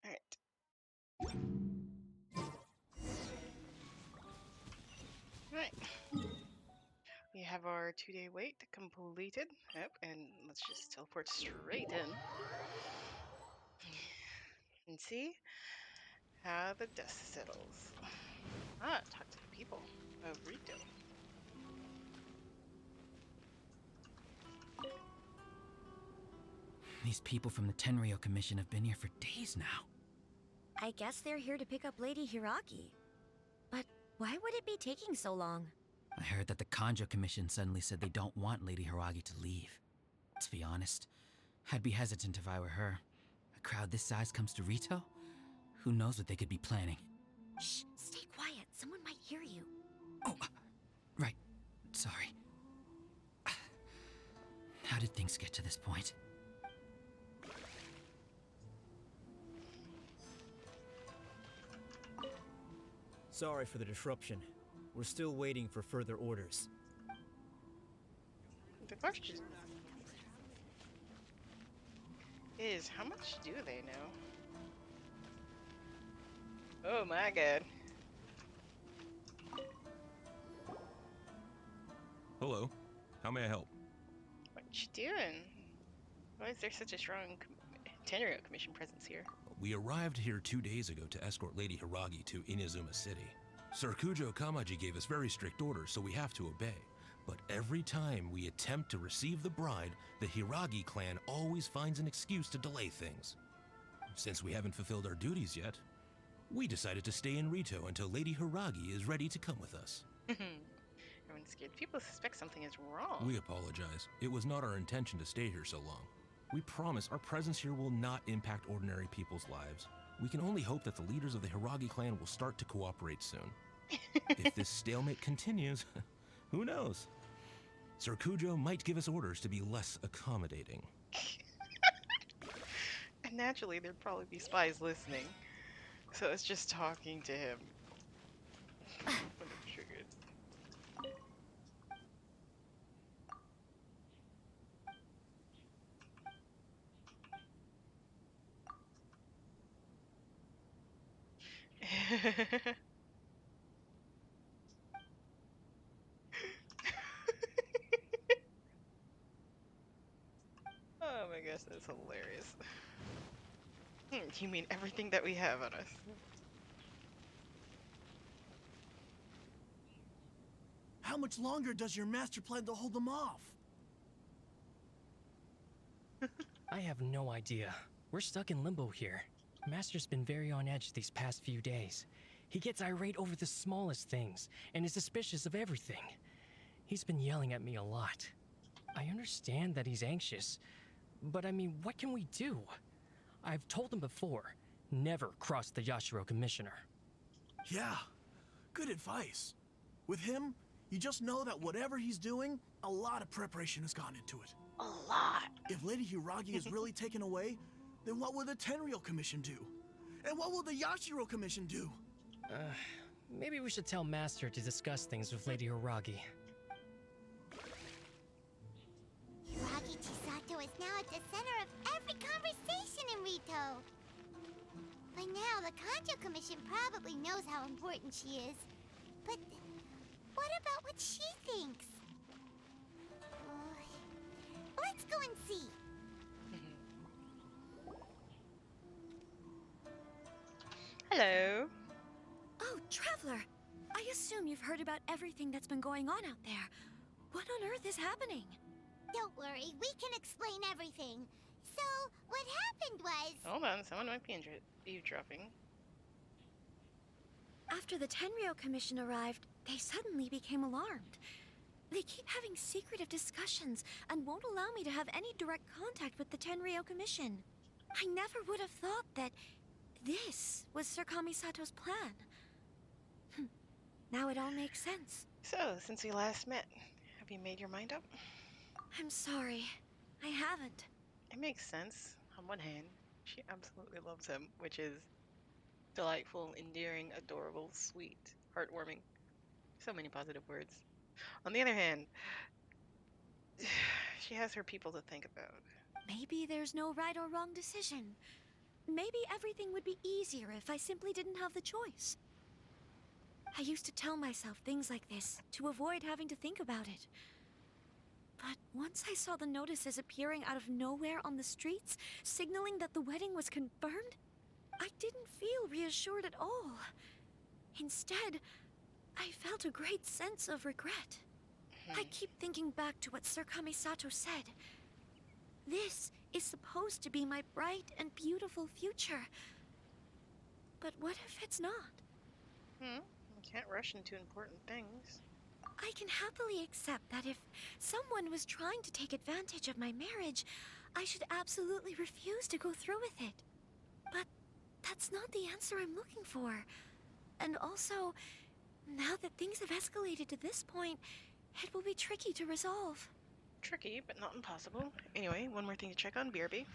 Alright. Right. We have our 2-day wait completed. Yep, and let's just teleport straight in. And see how the dust settles. Talk to the people of Rito. These people from the Tenryou Commission have been here for days now. I guess they're here to pick up Lady Hiragi. But why would it be taking so long? I heard that the Kanjo Commission suddenly said they don't want Lady Hiragi to leave. To be honest, I'd be hesitant if I were her. A crowd this size comes to Rito? Who knows what they could be planning? Shh, stay quiet. Someone might hear you. Oh, right. Sorry. How did things get to this point? Sorry for the disruption. We're still waiting for further orders. The question is, how much do they know? Oh my god. Hello. How may I help? What you doing? Why is there such a strong Tenryou Commission presence here? We arrived here 2 days ago to escort Lady Hiragi to Inazuma City. Sir Kujo Kamaji gave us very strict orders, so we have to obey. But every time we attempt to receive the bride, the Hiragi clan always finds an excuse to delay things. Since we haven't fulfilled our duties yet, we decided to stay in Rito until Lady Hiragi is ready to come with us. Everyone's scared. People suspect something is wrong. We apologize. It was not our intention to stay here so long. We promise our presence here will not impact ordinary people's lives. We can only hope that the leaders of the Hiragi clan will start to cooperate soon. If this stalemate continues, who knows? Sir Kujo might give us orders to be less accommodating. And naturally, there'd probably be spies listening. So it's just talking to him. When it's triggered. Oh my gosh, that's hilarious. You mean everything that we have on us? How much longer does your master plan to hold them off? I have no idea. We're stuck in limbo here. Master's been very on edge these past few days. He gets irate over the smallest things and is suspicious of everything. He's been yelling at me a lot. I understand that he's anxious, but I mean, what can we do? I've told him before, never cross the Yashiro Commissioner. Yeah, good advice. With him, you just know that whatever he's doing, a lot of preparation has gone into it. A lot. If Lady Hiragi is really taken away, then what will the Tenryou Commission do? And what will the Yashiro Commission do? Maybe we should tell Master to discuss things with Lady Hiragi. Hiragi Chisato is now at the center of every conversation in Rito. By now, the Kanjo Commission probably knows how important she is. But what about what she thinks? Let's go and see. Hello. Oh, Traveler! I assume you've heard about everything that's been going on out there. What on earth is happening? Don't worry, we can explain everything. So, what happened was... Hold on, someone might be eavesdropping. After the Tenryou Commission arrived, they suddenly became alarmed. They keep having secretive discussions and won't allow me to have any direct contact with the Tenryou Commission. I never would have thought that this was Sir Kamisato's plan. Now it all makes sense. So, since we last met, have you made your mind up? I'm sorry. I haven't. It makes sense. On one hand, she absolutely loves him, which is delightful, endearing, adorable, sweet, heartwarming. So many positive words. On the other hand, she has her people to think about. Maybe there's no right or wrong decision. Maybe everything would be easier if I simply didn't have the choice. I used to tell myself things like this to avoid having to think about it. But once I saw the notices appearing out of nowhere on the streets, signaling that the wedding was confirmed, I didn't feel reassured at all. Instead, I felt a great sense of regret. I keep thinking back to what Sir Kamisato said. This is supposed to be my bright and beautiful future. But what if it's not? You can't rush into important things. I can happily accept that if someone was trying to take advantage of my marriage, I should absolutely refuse to go through with it. But that's not the answer I'm looking for. And also, now that things have escalated to this point, it will be tricky to resolve. Tricky, but not impossible. Anyway, one more thing to check on, BRB.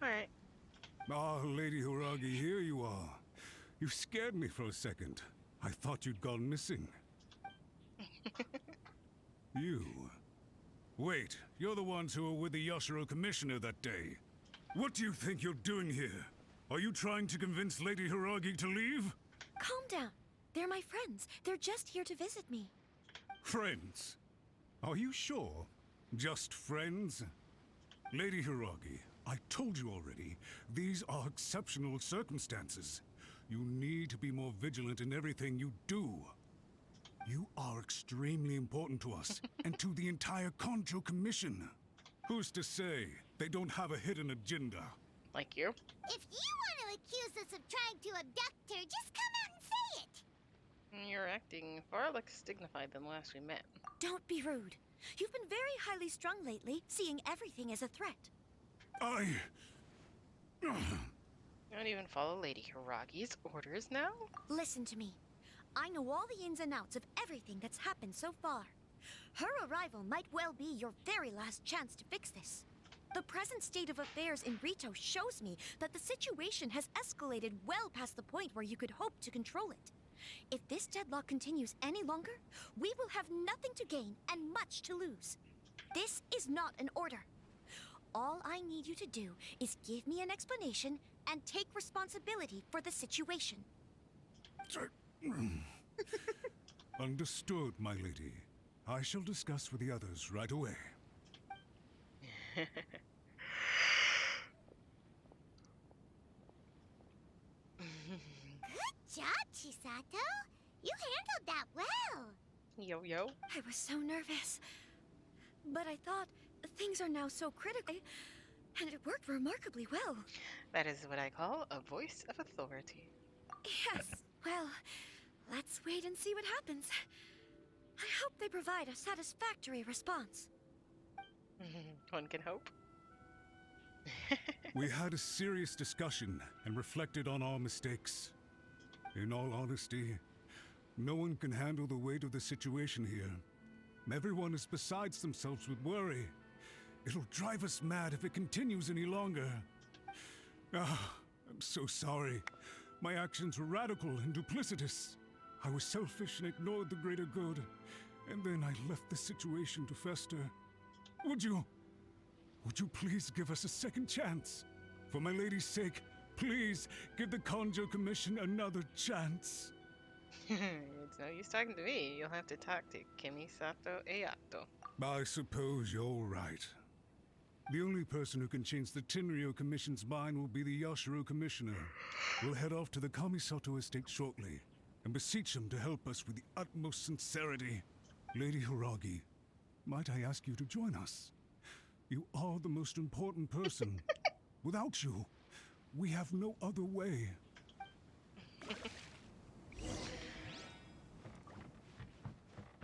Alright. Ah, Lady Hiragi, here you are. You scared me for a second. I thought you'd gone missing. You. Wait, you're the ones who were with the Yashiro Commissioner that day. What do you think you're doing here? Are you trying to convince Lady Hiragi to leave? Calm down. They're my friends. They're just here to visit me. Friends? Are you sure? Just friends? Lady Hiragi, I told you already, these are exceptional circumstances. You need to be more vigilant in everything you do. You are extremely important to us, and to the entire Konjo Commission. Who's to say they don't have a hidden agenda? Like you? If you want to accuse us of trying to abduct her, just come out and say it! You're acting far less dignified than last we met. Don't be rude. You've been very highly strung lately, seeing everything as a threat. You don't even follow Lady Hiragi's orders now? Listen to me. I know all the ins and outs of everything that's happened so far. Her arrival might well be your very last chance to fix this. The present state of affairs in Rito shows me that the situation has escalated well past the point where you could hope to control it. If this deadlock continues any longer, we will have nothing to gain and much to lose. This is not an order. All I need you to do is give me an explanation and take responsibility for the situation. Understood, my lady. I shall discuss with the others right away. Good job, Chisato. You handled that well. Yo. I was so nervous. But I thought things are now so critical, and it worked remarkably well. That is what I call a voice of authority. Yes, well, let's wait and see what happens. I hope they provide a satisfactory response. One can hope. We had a serious discussion and reflected on our mistakes. In all honesty, no one can handle the weight of the situation here. Everyone is besides themselves with worry. It'll drive us mad if it continues any longer. I'm so sorry. My actions were radical and duplicitous. I was selfish and ignored the greater good. And then I left the situation to fester. Would you please give us a second chance? For my lady's sake, please give the Konjo Commission another chance. It's no use talking to me. You'll have to talk to Kimisato Eyato. I suppose you're right. The only person who can change the Tenryo Commission's mind will be the Yashiro Commissioner. We'll head off to the Kamisato estate shortly and beseech him to help us with the utmost sincerity. Lady Hiragi, might I ask you to join us? You are the most important person. Without you, we have no other way.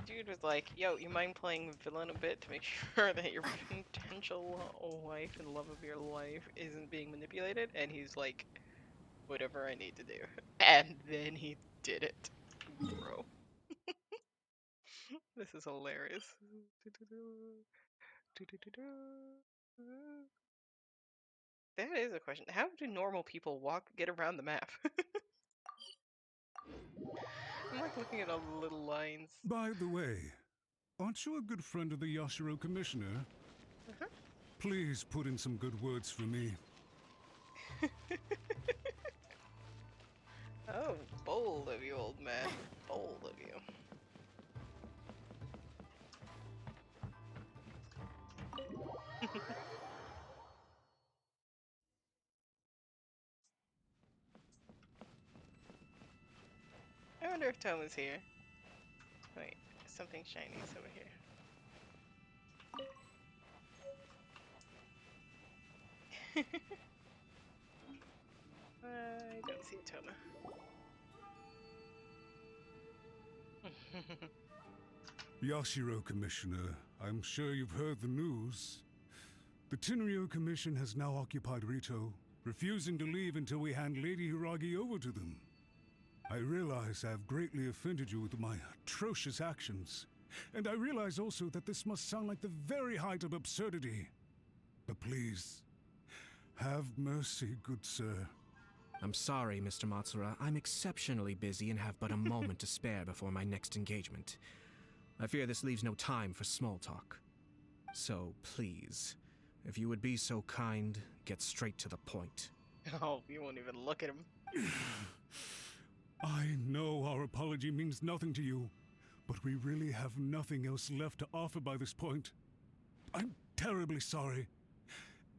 Dude was like, yo, you mind playing villain a bit to make sure that your potential wife and love of your life isn't being manipulated? And he's like, whatever I need to do. And then he did it. Bro. This is hilarious. That is a question. How do normal people get around the map? I'm like looking at all the little lines. By the way, aren't you a good friend of the Yashiro Commissioner? Please put in some good words for me. Oh, bold of you, old man. Bold of you. I wonder if Tom is here. Wait, something shiny is over here. I don't see a Toma. Yashiro, Commissioner, I'm sure you've heard the news. The Tenryo Commission has now occupied Rito, refusing to leave until we hand Lady Hiragi over to them. I realize I have greatly offended you with my atrocious actions, and I realize also that this must sound like the very height of absurdity. But please, have mercy, good sir. I'm sorry, Mr. Matsura. I'm exceptionally busy and have but a moment to spare before my next engagement. I fear this leaves no time for small talk. So, please, if you would be so kind, get straight to the point. Oh, you won't even look at him. I know our apology means nothing to you, but we really have nothing else left to offer by this point. I'm terribly sorry.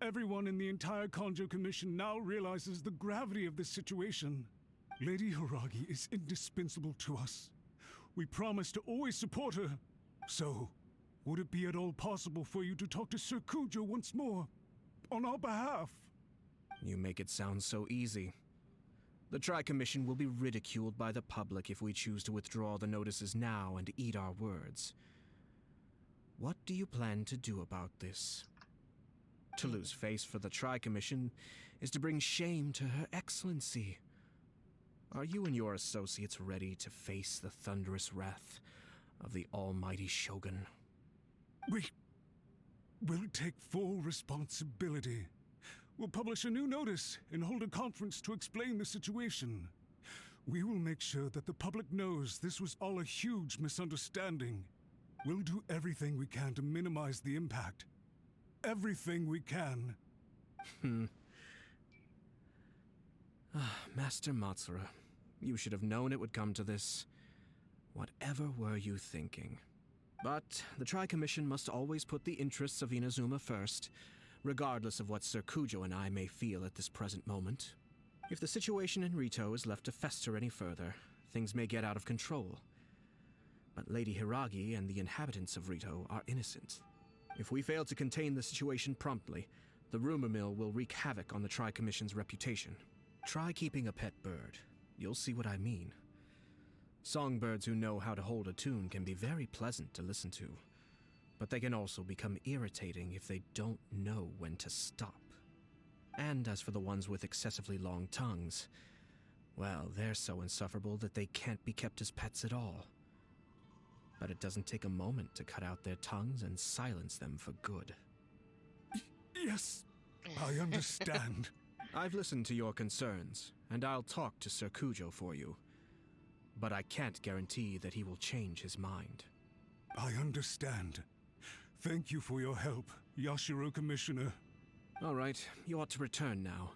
Everyone in the entire Kanjo Commission now realizes the gravity of this situation. Lady Hiragi is indispensable to us. We promise to always support her. So, would it be at all possible for you to talk to Sir Kujo once more? On our behalf? You make it sound so easy. The Tri-Commission will be ridiculed by the public if we choose to withdraw the notices now and eat our words. What do you plan to do about this? To lose face for the Tri-Commission is to bring shame to Her Excellency. Are you and your associates ready to face the thunderous wrath of the almighty Shogun? We will take full responsibility. We'll publish a new notice and hold a conference to explain the situation. We will make sure that the public knows this was all a huge misunderstanding. We'll do everything we can to minimize the impact. Everything we can. Master Matsura, you should have known it would come to this. Whatever were you thinking? But the Tri-Commission must always put the interests of Inazuma first, regardless of what Sir Kujo and I may feel at this present moment. If the situation in Rito is left to fester any further, things may get out of control. But Lady Hiragi and the inhabitants of Rito are innocent. If we fail to contain the situation promptly, the rumor mill will wreak havoc on the Tri-Commission's reputation. Try keeping a pet bird. You'll see what I mean. Songbirds who know how to hold a tune can be very pleasant to listen to, but they can also become irritating if they don't know when to stop. And as for the ones with excessively long tongues, well, they're so insufferable that they can't be kept as pets at all. But it doesn't take a moment to cut out their tongues and silence them for good. Yes, I understand. I've listened to your concerns, and I'll talk to Sir Kujo for you. But I can't guarantee that he will change his mind. I understand. Thank you for your help, Yashiro Commissioner. All right, you ought to return now.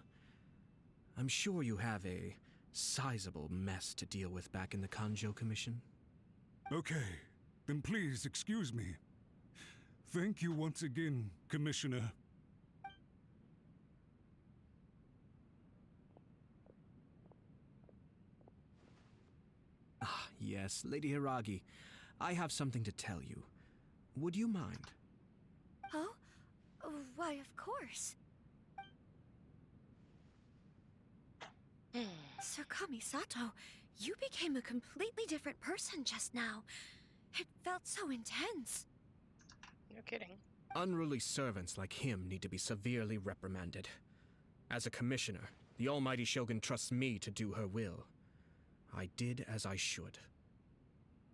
I'm sure you have a sizable mess to deal with back in the Kanjo Commission. Okay, then please excuse me. Thank you once again, Commissioner. Ah, yes, Lady Hiragi. I have something to tell you. Would you mind? Oh? Why, of course. Sir Kamisato, you became a completely different person just now. It felt so intense. No kidding. Unruly servants like him need to be severely reprimanded. As a commissioner, the almighty Shogun trusts me to do her will. I did as I should.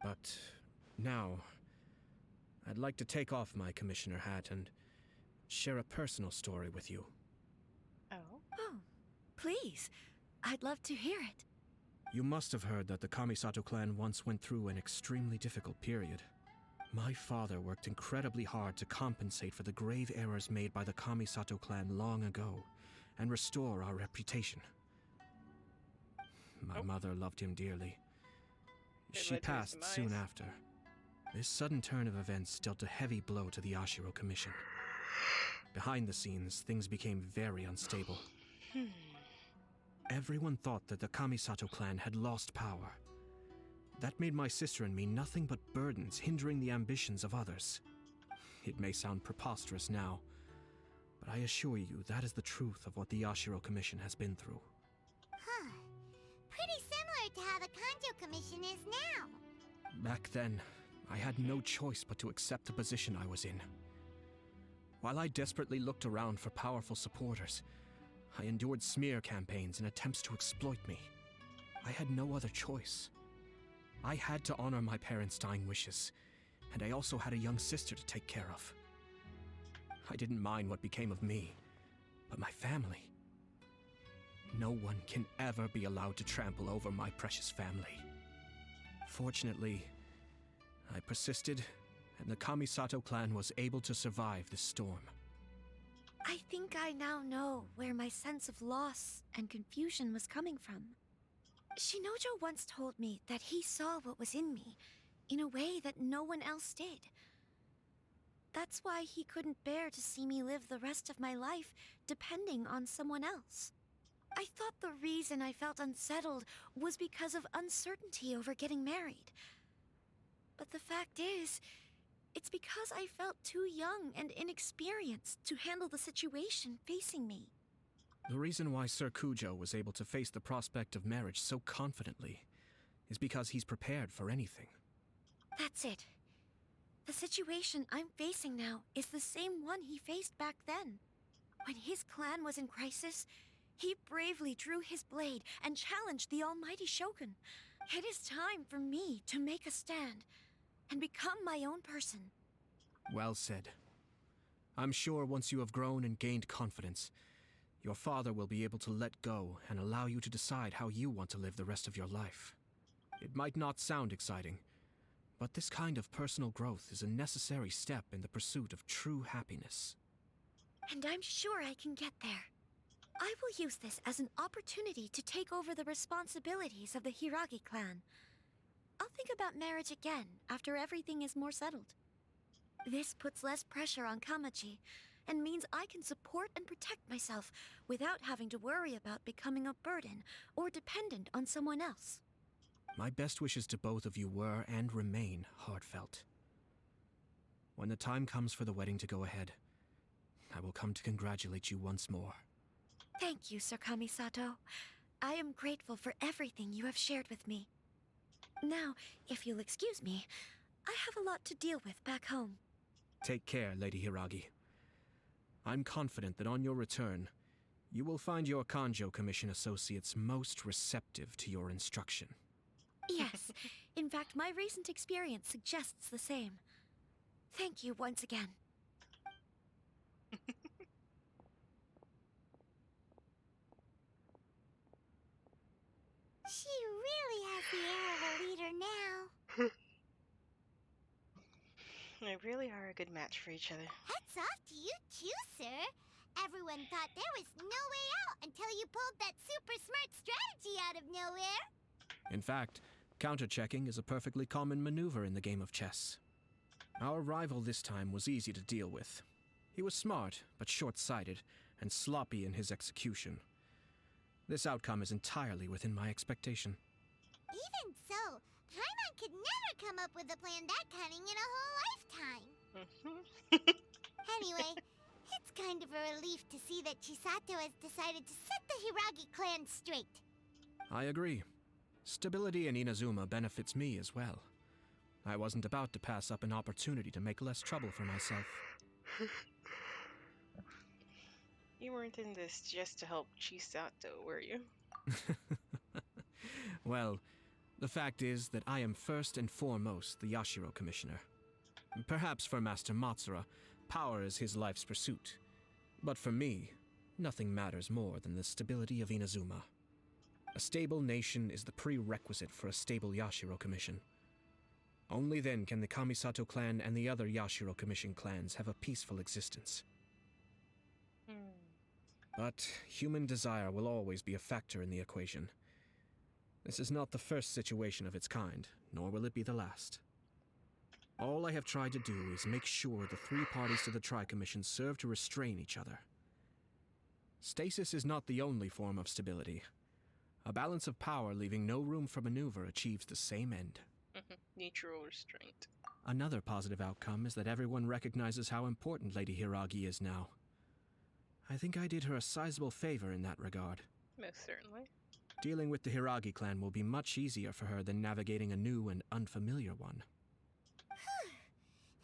But now, I'd like to take off my commissioner hat and share a personal story with you. Oh? Oh, please. I'd love to hear it. You must have heard that the Kamisato clan once went through an extremely difficult period. My father worked incredibly hard to compensate for the grave errors made by the Kamisato clan long ago and restore our reputation. My mother loved him dearly. She passed soon after. This sudden turn of events dealt a heavy blow to the Ashiro Commission. Behind the scenes, things became very unstable. Everyone thought that the Kamisato clan had lost power. That made my sister and me nothing but burdens hindering the ambitions of others. It may sound preposterous now, but but I assure you that is the truth of what the Yashiro Commission has been through. Huh. Pretty similar to how the Kanjo Commission is now. Back then, I had no choice but to accept the position I was in. While I desperately looked around for powerful supporters, I endured smear campaigns and attempts to exploit me. I had no other choice. I had to honor my parents' dying wishes, and I also had a young sister to take care of. I didn't mind what became of me, but my family. No one can ever be allowed to trample over my precious family. Fortunately, I persisted, and the Kamisato clan was able to survive this storm. I think I now know where my sense of loss and confusion was coming from. Shinojo once told me that he saw what was in me in a way that no one else did. That's why he couldn't bear to see me live the rest of my life depending on someone else. I thought the reason I felt unsettled was because of uncertainty over getting married. But the fact is, it's because I felt too young and inexperienced to handle the situation facing me. The reason why Sir Kujo was able to face the prospect of marriage so confidently is because he's prepared for anything. That's it. The situation I'm facing now is the same one he faced back then. When his clan was in crisis, he bravely drew his blade and challenged the almighty Shogun. It is time for me to make a stand and become my own person. Well said. I'm sure once you have grown and gained confidence, your father will be able to let go and allow you to decide how you want to live the rest of your life. It might not sound exciting, but this kind of personal growth is a necessary step in the pursuit of true happiness. And I'm sure I can get there. I will use this as an opportunity to take over the responsibilities of the Hiragi clan. I'll think about marriage again after everything is more settled. This puts less pressure on Kamaji, and means I can support and protect myself without having to worry about becoming a burden or dependent on someone else. My best wishes to both of you were and remain heartfelt. When the time comes for the wedding to go ahead, I will come to congratulate you once more. Thank you, Sir Kamisato. I am grateful for everything you have shared with me. Now, if you'll excuse me, I have a lot to deal with back home. Take care, Lady Hiragi. I'm confident that on your return, you will find your Kanjo Commission associates most receptive to your instruction. Yes, in fact, my recent experience suggests the same. Thank you once again. She really has the air of a leader now. They really are a good match for each other. Hats off to you too, sir. Everyone thought there was no way out until you pulled that super smart strategy out of nowhere. In fact, counter-checking is a perfectly common maneuver in the game of chess. Our rival this time was easy to deal with. He was smart, but short-sighted, and sloppy in his execution. This outcome is entirely within my expectation. Even so, Paimon could never come up with a plan that cunning in a whole lifetime. Anyway, it's kind of a relief to see that Chisato has decided to set the Hiragi clan straight. I agree. Stability in Inazuma benefits me as well. I wasn't about to pass up an opportunity to make less trouble for myself. You weren't in this just to help Chisato, were you? Well, the fact is that I am first and foremost the Yashiro Commissioner. Perhaps for Master Matsura, power is his life's pursuit. But for me, nothing matters more than the stability of Inazuma. A stable nation is the prerequisite for a stable Yashiro Commission. Only then can the Kamisato clan and the other Yashiro Commission clans have a peaceful existence. But human desire will always be a factor in the equation. This is not the first situation of its kind, nor will it be the last. All I have tried to do is make sure the three parties to the Tri-Commission serve to restrain each other. Stasis is not the only form of stability. A balance of power leaving no room for maneuver achieves the same end. Neutral restraint. Another positive outcome is that everyone recognizes how important Lady Hiragi is now. I think I did her a sizable favor in that regard. Most certainly. Dealing with the Hiragi clan will be much easier for her than navigating a new and unfamiliar one.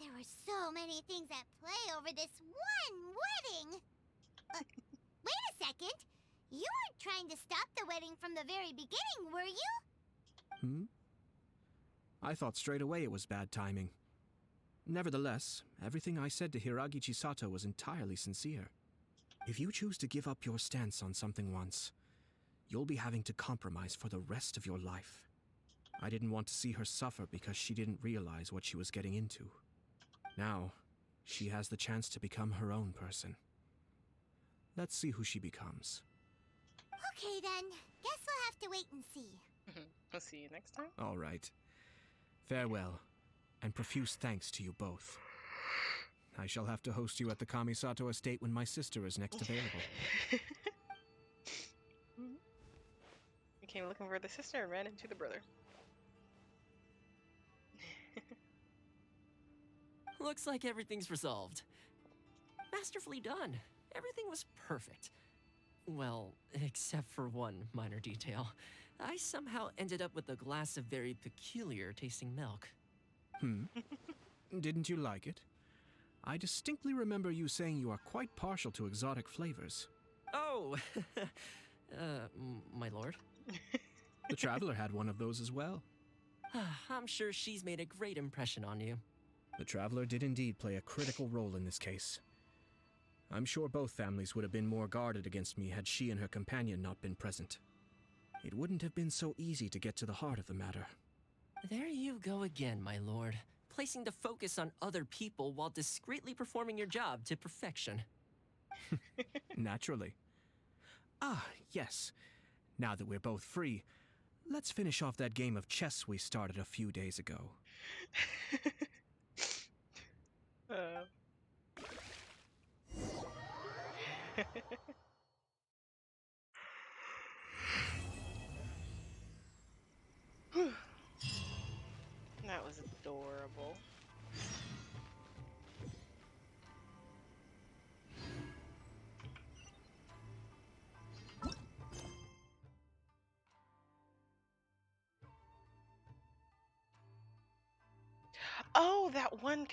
There were so many things at play over this one wedding. Wait a second. You weren't trying to stop the wedding from the very beginning, were you? I thought straight away it was bad timing. Nevertheless, everything I said to Hiragi Chisato was entirely sincere. If you choose to give up your stance on something once, you'll be having to compromise for the rest of your life. I didn't want to see her suffer because she didn't realize what she was getting into. Now, she has the chance to become her own person. Let's see who she becomes. Okay then. Guess we'll have to wait and see. We'll see you next time. All right. Farewell, and profuse thanks to you both. I shall have to host you at the Kamisato estate when my sister is next available. You came looking for the sister and ran into the brother. Looks like everything's resolved. Masterfully done. Everything was perfect. Well, except for one minor detail. I somehow ended up with a glass of very peculiar tasting milk. Didn't you like it? I distinctly remember you saying you are quite partial to exotic flavors. Oh, my lord. The Traveler had one of those as well. I'm sure she's made a great impression on you. The Traveler did indeed play a critical role in this case. I'm sure both families would have been more guarded against me had she and her companion not been present. It wouldn't have been so easy to get to the heart of the matter. There you go again, my lord. Placing the focus on other people while discreetly performing your job to perfection. Naturally. Ah, yes. Now that we're both free, let's finish off that game of chess we started a few days ago. That was adorable. Oh, that one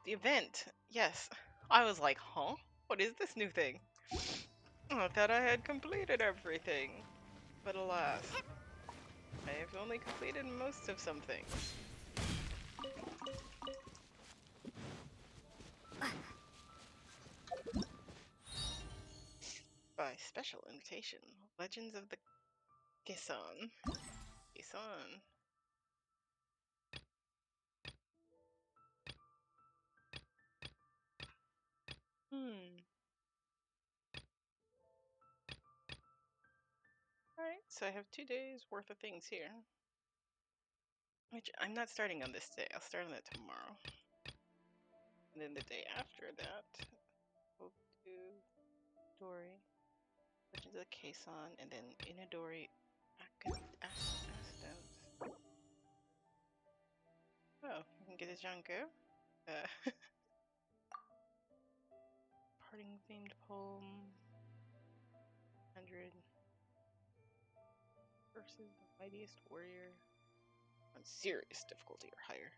the event. Yes. I was like, huh? What is this new thing? I thought I had completed everything. But alas, I have only completed most of some things. By special invitation, Legends of the Genshin. Genshin. Alright, so I have 2 days worth of things here. Which I'm not starting on this day, I'll start on that tomorrow. And then the day after that, we'll do Dory, Legends of the Keisan, and then Inadori Astos. Oh, we can get a Janko. Parting themed poem. 100 versus the mightiest warrior on serious difficulty or higher.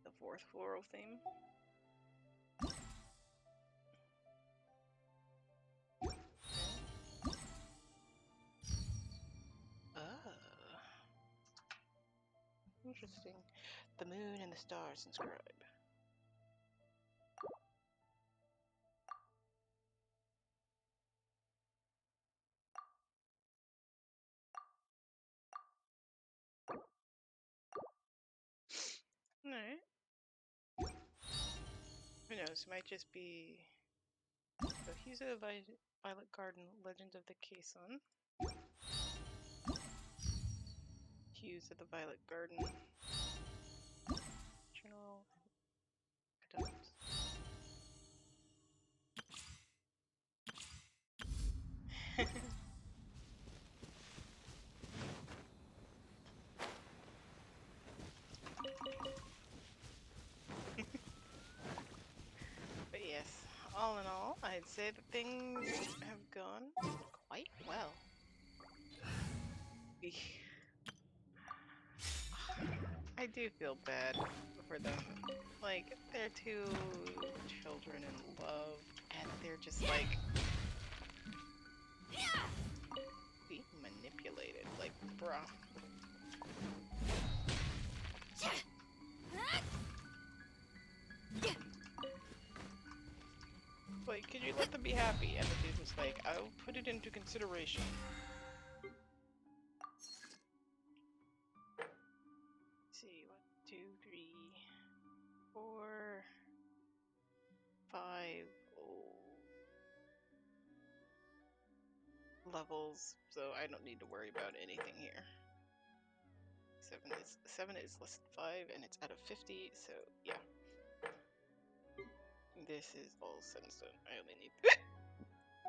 The 4th floral theme. Interesting. The moon and the stars inscribe. Alright. Who knows? It might just be. So he's a Violet Garden, Legend of the Keisan. Hues of the Violet Garden. Journal. Adults. But yes, all in all, I'd say that things have gone quite well. I do feel bad for them. Like, they're two children in love, and they're just like being manipulated. Like, bruh. Like, could you let them be happy? And the dude was like, I'll put it into consideration. Let's see, 1, 2, 3, 4, 5 levels, so I don't need to worry about anything here. 7 is less than 5, and it's out of 50, so yeah. This is all set in stone. I only need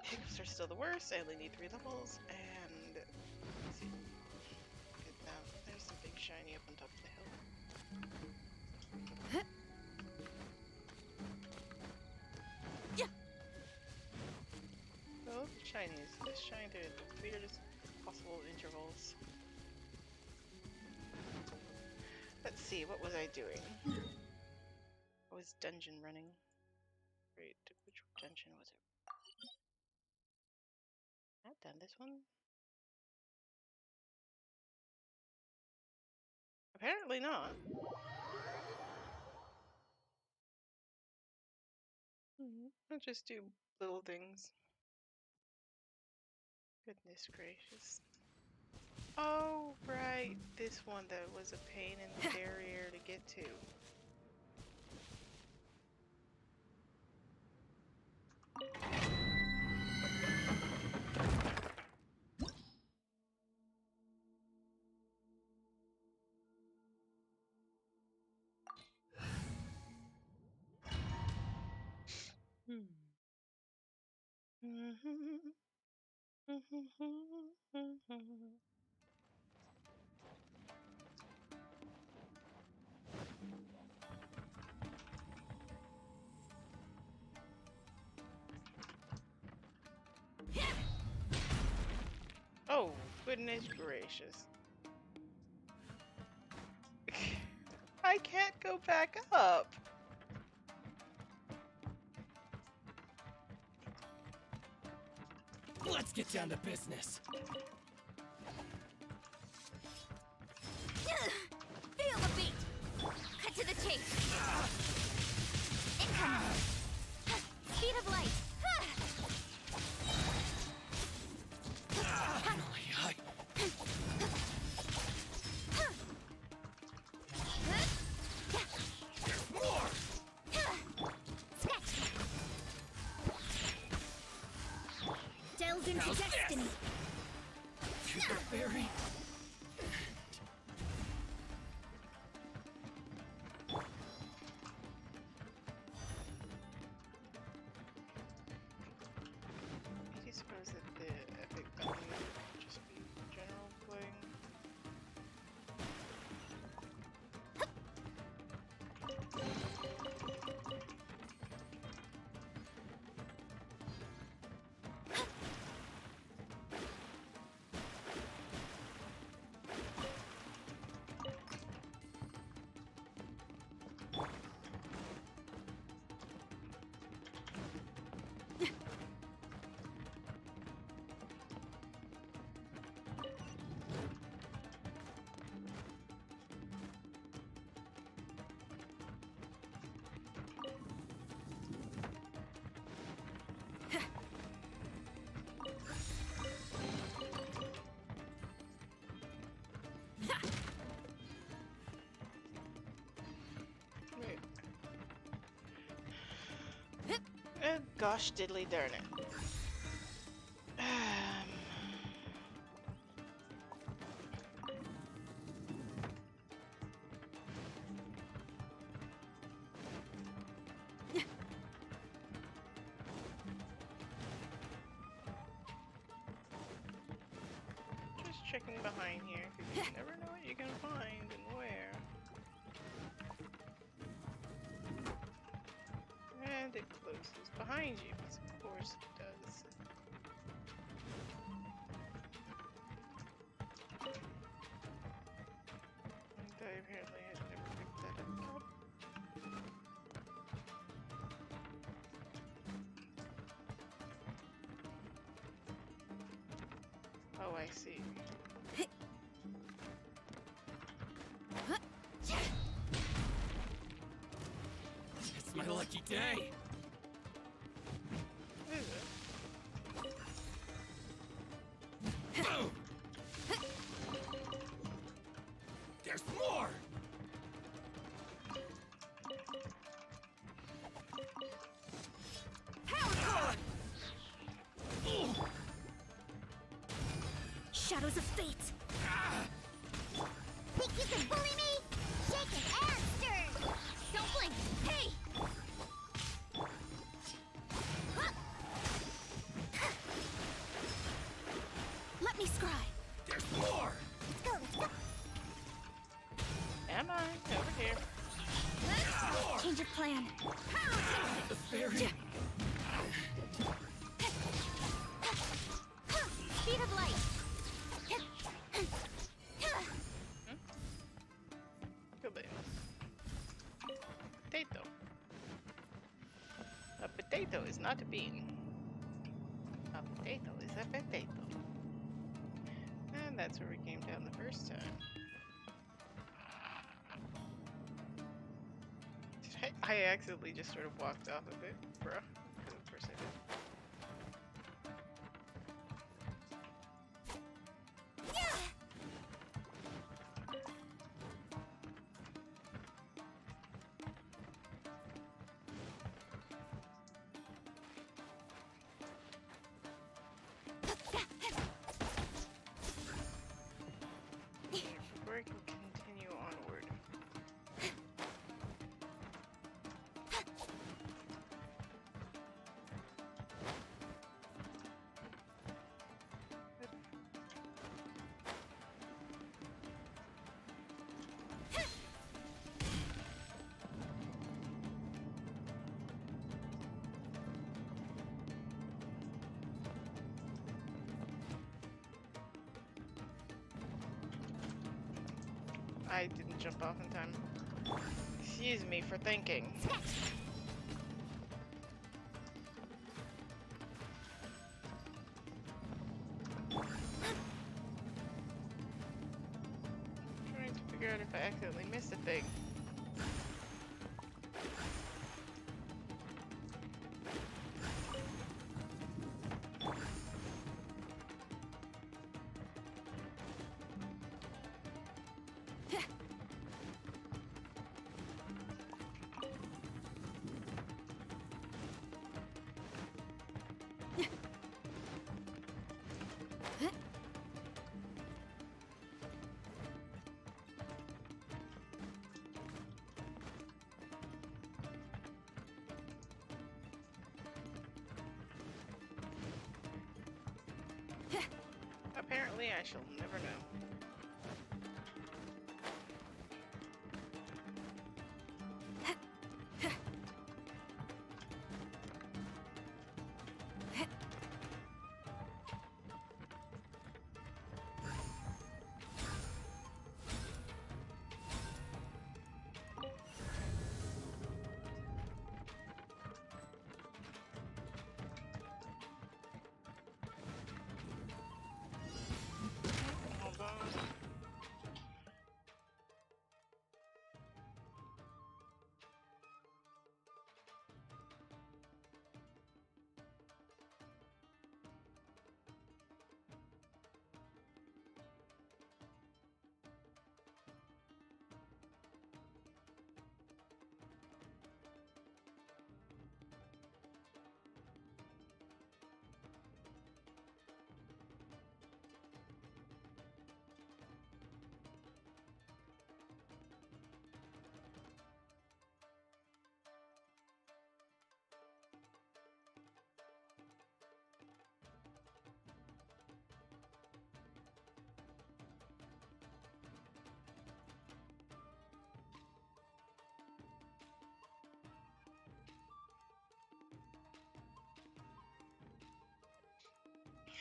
hiccups are still the worst. I only need 3 levels, and let's see. Good, now there's the big shiny up on top of the hill. Oh, the shinies. Just shine to the weirdest possible intervals. Let's see, what was I doing? I was dungeon running. Wait, which dungeon was it? I've done this one? Apparently not. I'll just do little things. Goodness gracious. Oh, right. This one that was a pain in the derriere to get to. Oh, goodness gracious. I can't go back up. Let's get down to business. Feel the beat! Cut to the chase! Incoming! Speed of light! Delve into destiny! Very. I do suppose that the epic button would just be general playing. Gosh diddly darn it. Just checking behind here, because you never know what you can find and where. And it closes behind you, because of course it does. And I apparently had never picked that up. Oh, I see. It's my lucky day. Is it? There's more. Shadows of fate! Think you can bully me? Shaken and stirred! Don't blink! Hey! Let me scry! There's more. Let's go, let's go! Am I? Over here. Change of plan. The fairy. Speed of light! Good bit. Potato. A potato is not a bean. A potato is a potato. And that's where we came down the first time. I accidentally just sort of walked off of it, bro. Because of course I did. Before I can continue onward. I didn't jump off in time. Excuse me for thinking. Trying to figure out if I accidentally missed a thing. Apparently, I shall never know. Hold on.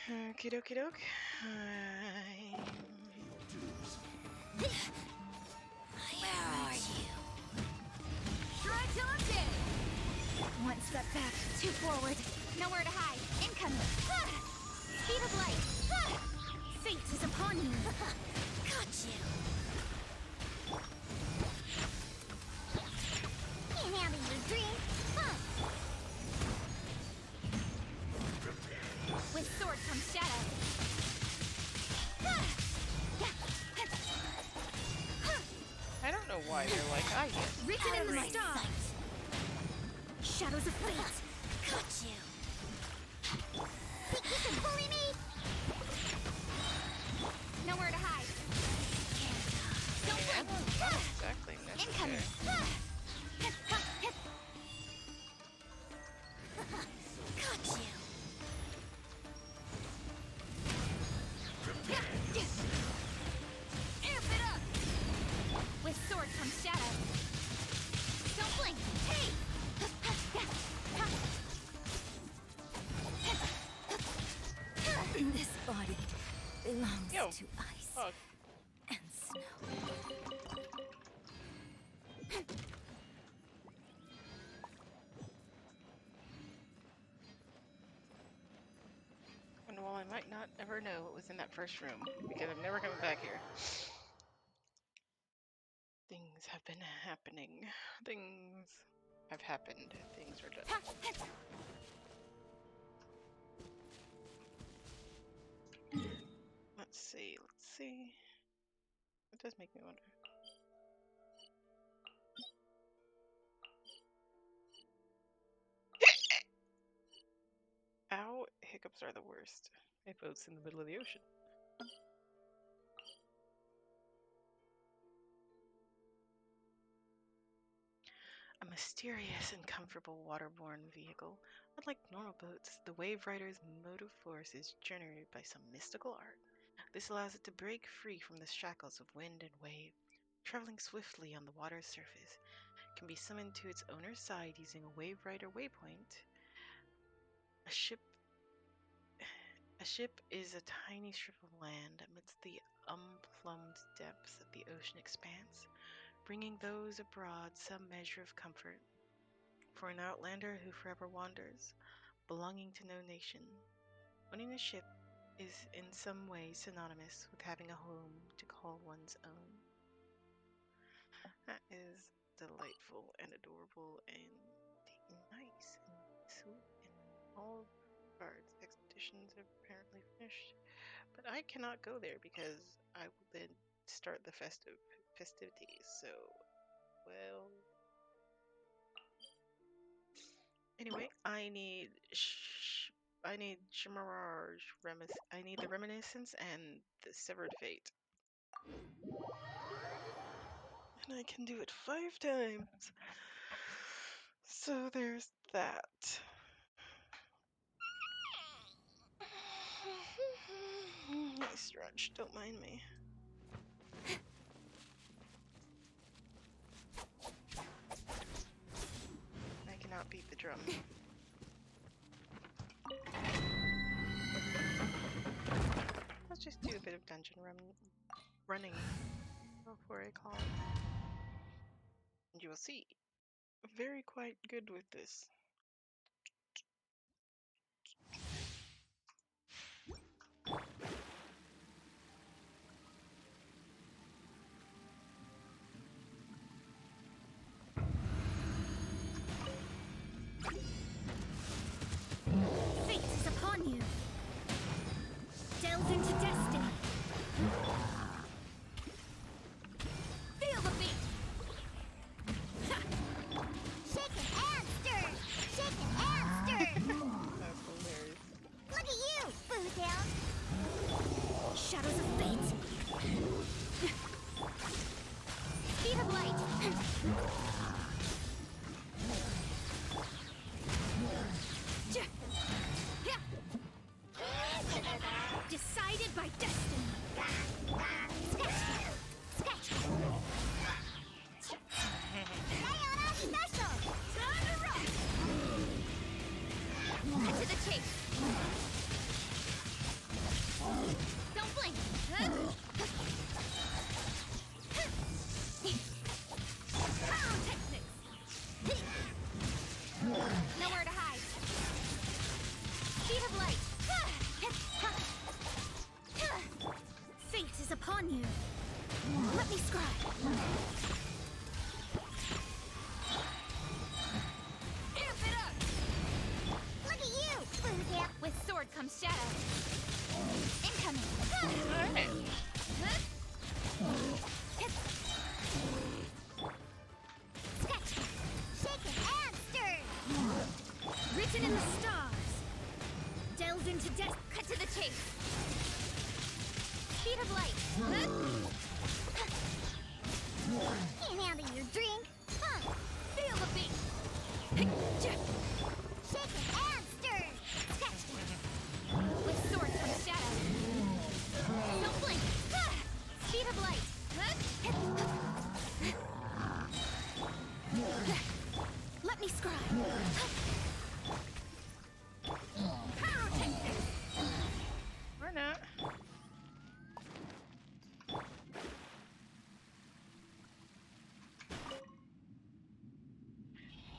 Okie dokie doke. Where are you? Try till I'm dead! One step back, two forward. Nowhere to hide. Incoming. Speed of light. Fate is upon you. Got you. Can't handle your dream. With sword comes shadow. I don't know why they're like, ah, yes. Written in the stars. Shadows of fate. Got you. Think you can bully me? Nowhere to hide. Don't blink. Exactly necessary. Incoming. Got you. Amp it up. With sword comes shadow. Don't blink. Hey. This body belongs to ice and snow. And while I might not ever know what was in that first room, because I'm never coming back here, things have been happening. Things have happened. Things are done. Let's see, let's see. It does make me wonder. Ow, hiccups are the worst. A boat's in the middle of the ocean. A mysterious and comfortable waterborne vehicle. Unlike normal boats, the Wave Rider's motive force is generated by some mystical art. This allows it to break free from the shackles of wind and wave. Traveling swiftly on the water's surface, can be summoned to its owner's side using a Wave Rider waypoint. A ship is a tiny strip of land amidst the unplumbed depths of the ocean expanse, bringing those abroad some measure of comfort. For an outlander who forever wanders, belonging to no nation, owning a ship is in some way synonymous with having a home to call one's own. That is delightful and adorable and nice and sweet and all regards. Expeditions are apparently finished, but I cannot go there because I will then start the festivities. So, well. Anyway, I need Shimaraj I need the Reminiscence and the Severed Fate. And I can do it 5 times. So there's that. I stretch, don't mind me. I cannot beat the drum. Let's just do a bit of dungeon running before I call it. And you will see, very quite good with this. Fate is upon you. Delve into destiny. Feel the beat. Shaken and stirred. Written in the stars. Delved into death. Cut to the chase. Speed of light. Can't handle your drink. Huh. Feel the beat. Shaken and stirred. With swords from shadow. Don't blink. Speed of light. Let me scribe. Or not.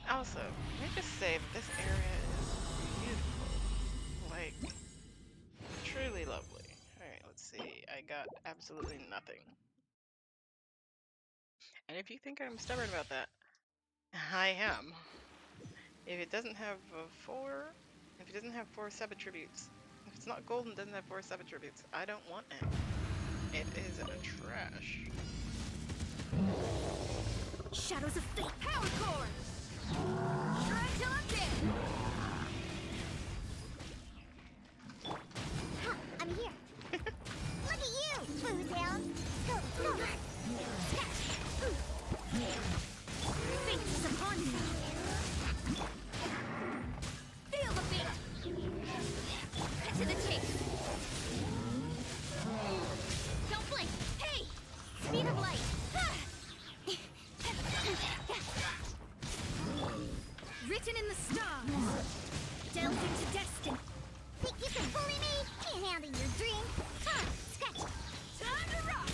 Also, let me just say that this area is beautiful. Like, truly lovely. Alright, let's see. I got absolutely nothing. And if you think I'm stubborn about that, I am. If it doesn't have if it doesn't have 4 sub-attributes, if it's not gold and doesn't have 4 sub-attributes, I don't want it. It is trash. Shadows of fate. Power core. Try till I'm dead. Huh, I'm here. Look at you, Boozehound. Go, go. Fate is upon you. Feel the beat. Cut to the chase. Don't blink. Hey! Speed of light. Written in the stars. Delved into destiny. Think you can bully me? Can't handle your dream. Huh, scratch. Time to rock.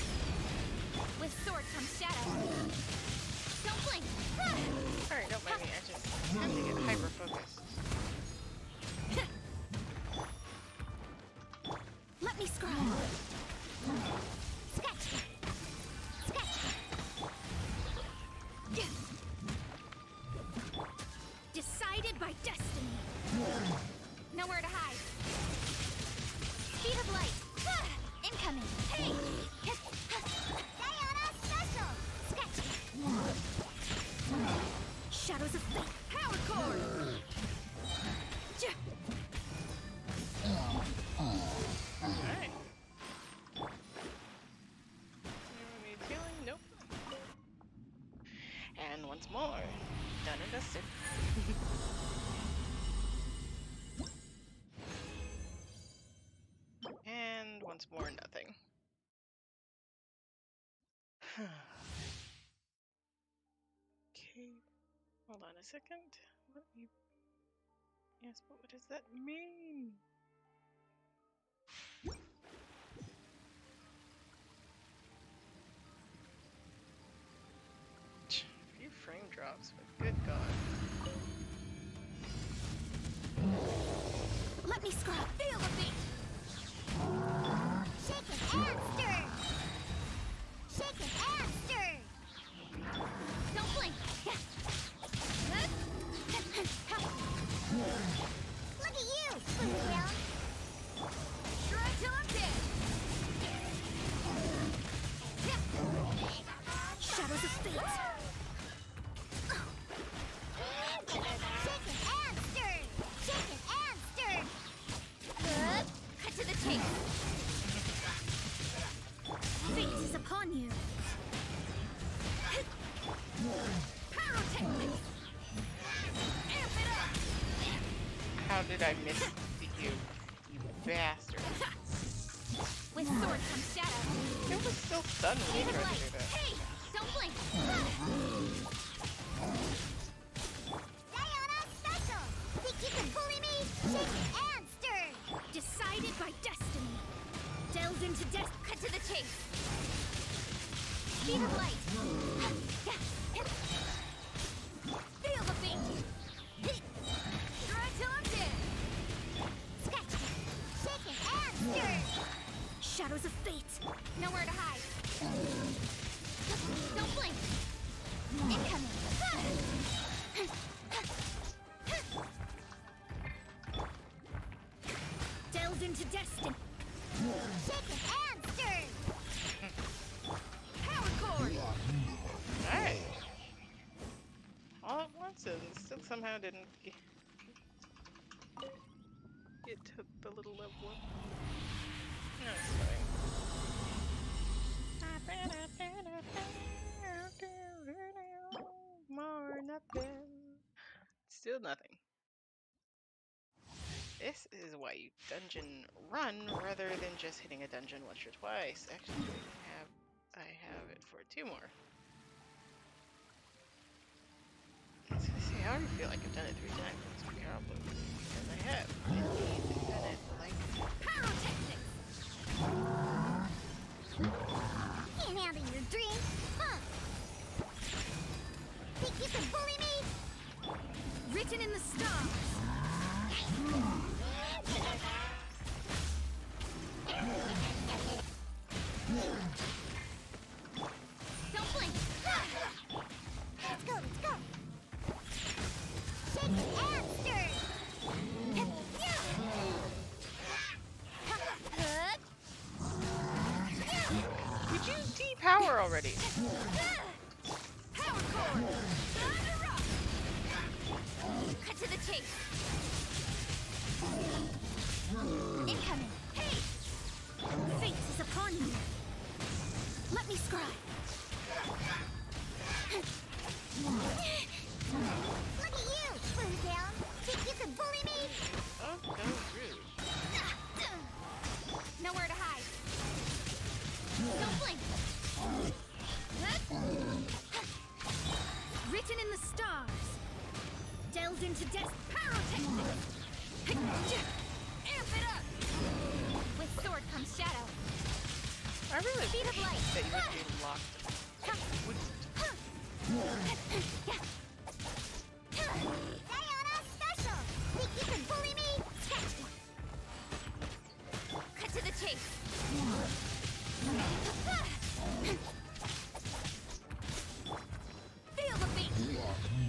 With swords from shadow. Don't blink. Alright, don't mind me. I just have to get hyper-focused. Let me scroll. Scratch. Scratch. Decided by destiny. Nowhere to hide. Speed of light. Incoming. Hey! Diana special. Scratch. Shadows of fate. Power core. Alright. Anyone need healing? Nope. And once more, done and dusted. And once more, nothing. Okay, hold on a second. What you? Yes, but what does that mean? A few frame drops, but good God. Let me scrub. Feel the beat. Shaken and stirred. Shaken and stirred. Don't blink. Look at you, Boozehound. Try till I'm dead. Shadows of fate. Shaken and stirred. Shaken and stirred. Cut to the chase. Fate is upon you. Pyrotechnics. Amp it up. How did I miss you, you bastard? With swords from shadow. It was still stunned when you tried to do that. Hey! Don't blink. Diana special. Think you can bully me? Shaken and stirred. Decided by destiny. Delved into death. Cut to the chase. Speed of light. Feel the beat. Try till I'm dead. Scratch. Shaken and stirred. Shadows of fate. Nowhere to hide. Don't blink. Incoming. Delved into destiny. Shaken and stirred. Power core. Alright. All at once and still somehow didn't Get to the little level up. No, it's fine. More nothing. Still nothing. This is why you dungeon run rather than just hitting a dungeon once or twice. Actually, I have it for 2 more. I was gonna say, I already feel like I've done it 3 times. That's probably because I have. Indeed, I've done it like Pyrotechnics! Can't handle your drink, huh? Think you can bully me? Written in the stars. Don't blink! Let's go, let's go! Shake it and stir! Did you depower already? Power core! Thunder rock! Cut to the chase! Incoming! Hey! Fate is upon you. Let me scribe. Look at you, Spoontail! Think you can bully me? Oh, that was rude. Nowhere to hide. Don't blink! Written in the stars. Delved into death. Pyrotechnics. Amp it up! With sword comes shadow. I really Speed of wish light. that you would be locked. Diana special! Think you can bully me? Catch me! Cut to the chase! Feel the beat!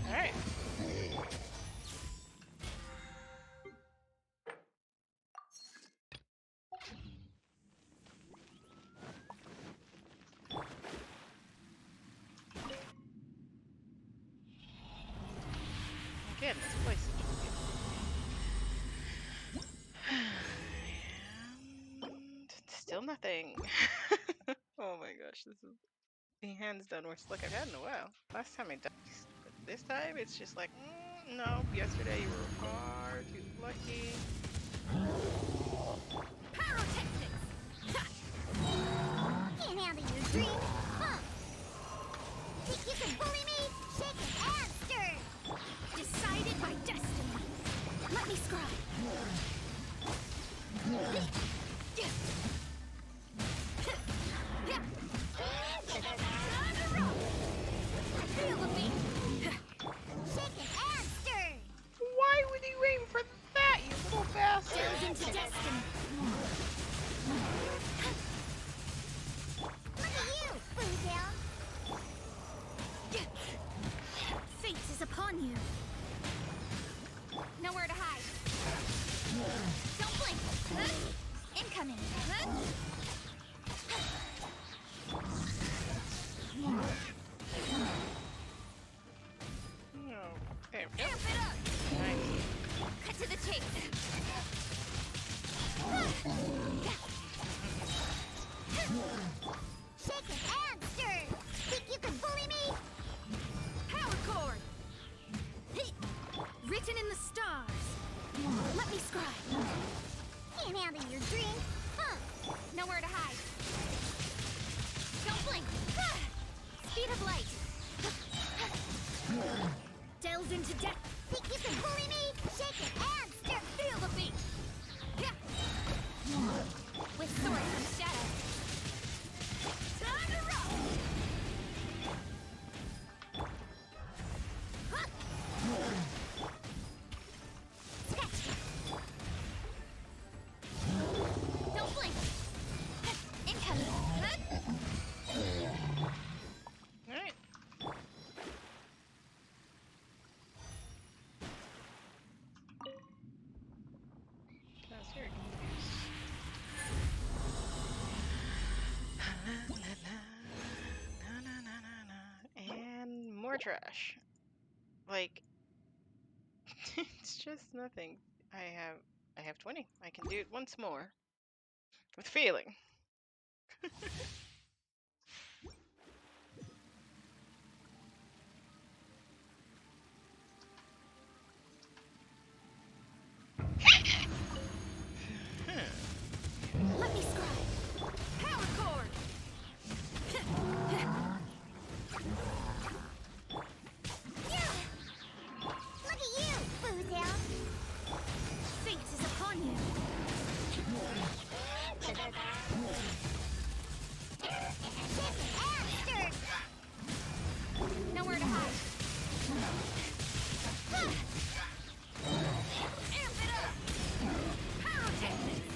Alright. Again, this place is just and still nothing. Oh my gosh, this is the hands down worst luck I've had in a while. Last time I died, but this time it's just like, no, yesterday you were far too lucky. Pyrotechnics! Can't handle your dream, huh? Think you can bully me? Shake it and stir! Decided by destiny. Let me scribe. Feel the beat! Shake it and stir! Why would you aim for that, you little bastard? Delved into destiny. Look at you, Spoontail! Fate is upon you. Nowhere to hide. Don't blink! Incoming! No. There we go. Amp it up! Nice. Cut to the chase! Shake it and stir! Think you can bully me? Power cord. Written in the stars. Let me scribe. Can't handle your drink, huh? Nowhere to hide. Don't blink! Speed of light! Delved into death. Think you can bully me? Shake it and stir! Feel the beat! With sword comes shadow. Time to rock! Scratch! Don't blink! Incoming! Alright. I was very confused. And more trash. Like, it's just nothing. I have 20. I can do it once more. With feeling. Let me scribe. Power cord. Look at you, Boozound. Fate is upon you. Bastard! Nowhere to hide. Amp it up. Pyrotechnics.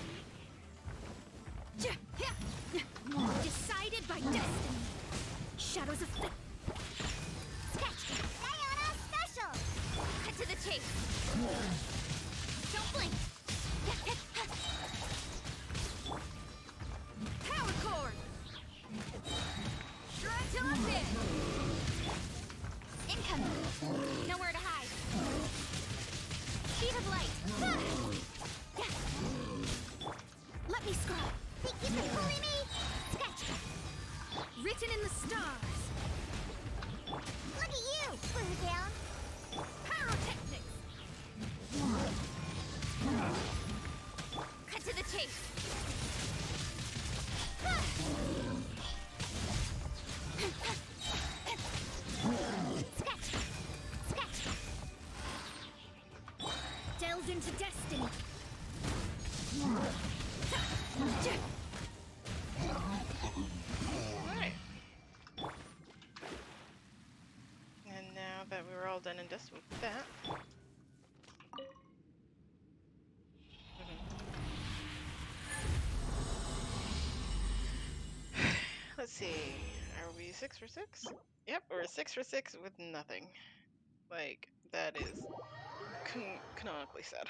Decided by destiny. Shadows of fate. Sayona special! Cut to the chase. Don't blink. Power cord. Strike till I'm dead. Incoming. Nowhere to hide. Sheet of light. Let me scrub. Think you can bully me? Sketch. Written in the stars. Look at you, Boozound. Pyrotechnics. Cut to the chase. Sketch. Delve into destiny. Alright. And now that we were all done and dusted with that. Let's see. Are we 6 for 6? Yep, we're 6 for 6 with nothing. Like, that is canonically sad.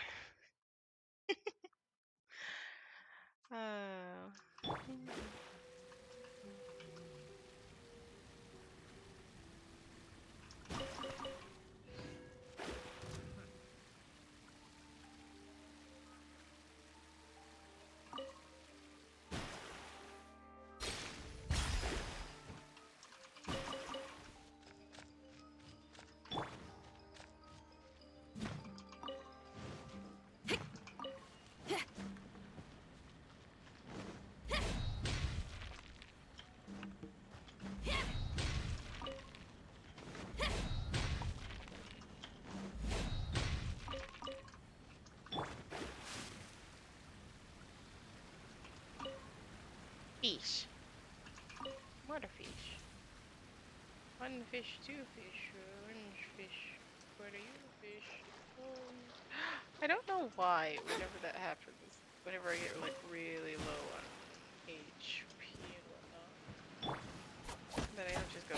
Fish. Water fish. One fish, two fish, orange fish. What are you fish? I don't know why whenever that happens, whenever I get like really low on HP and whatnot, that I don't just go,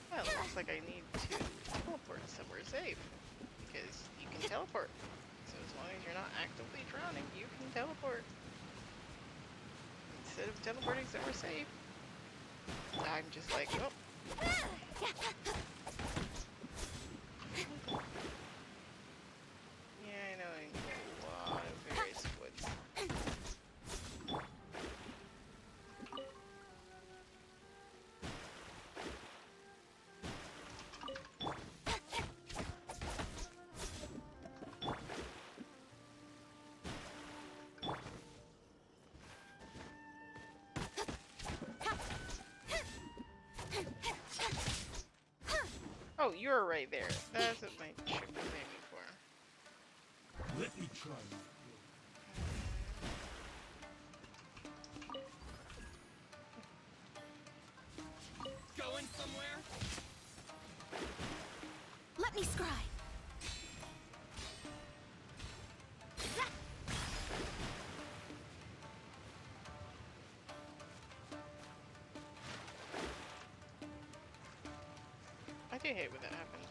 well, it looks like I need to teleport somewhere safe. Because you can teleport. So as long as you're not actively drowning, you can teleport. Instead of teleporting somewhere safe, I'm just like, oh. Yeah, I know I need a lot of various woods. Oh, you're right there. That's what my ship was aiming for. Let me try. Going somewhere? Let me scribe. I do hate when that happens.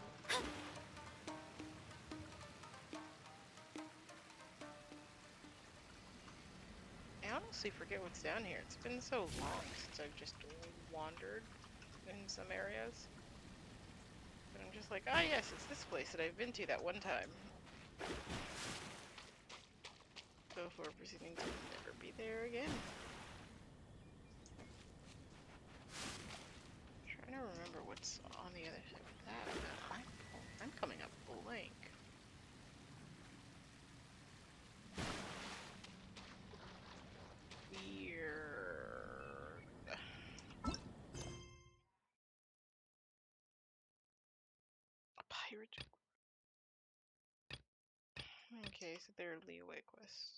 I honestly forget what's down here. It's been so long since I've just wandered in some areas. But I'm just like, ah yes, it's this place that I've been to that one time. before proceeding to never be there again. Trying to remember what's on the other side of that, but I'm coming up blank. Weird. A pirate. Okay, so they're leeway quests.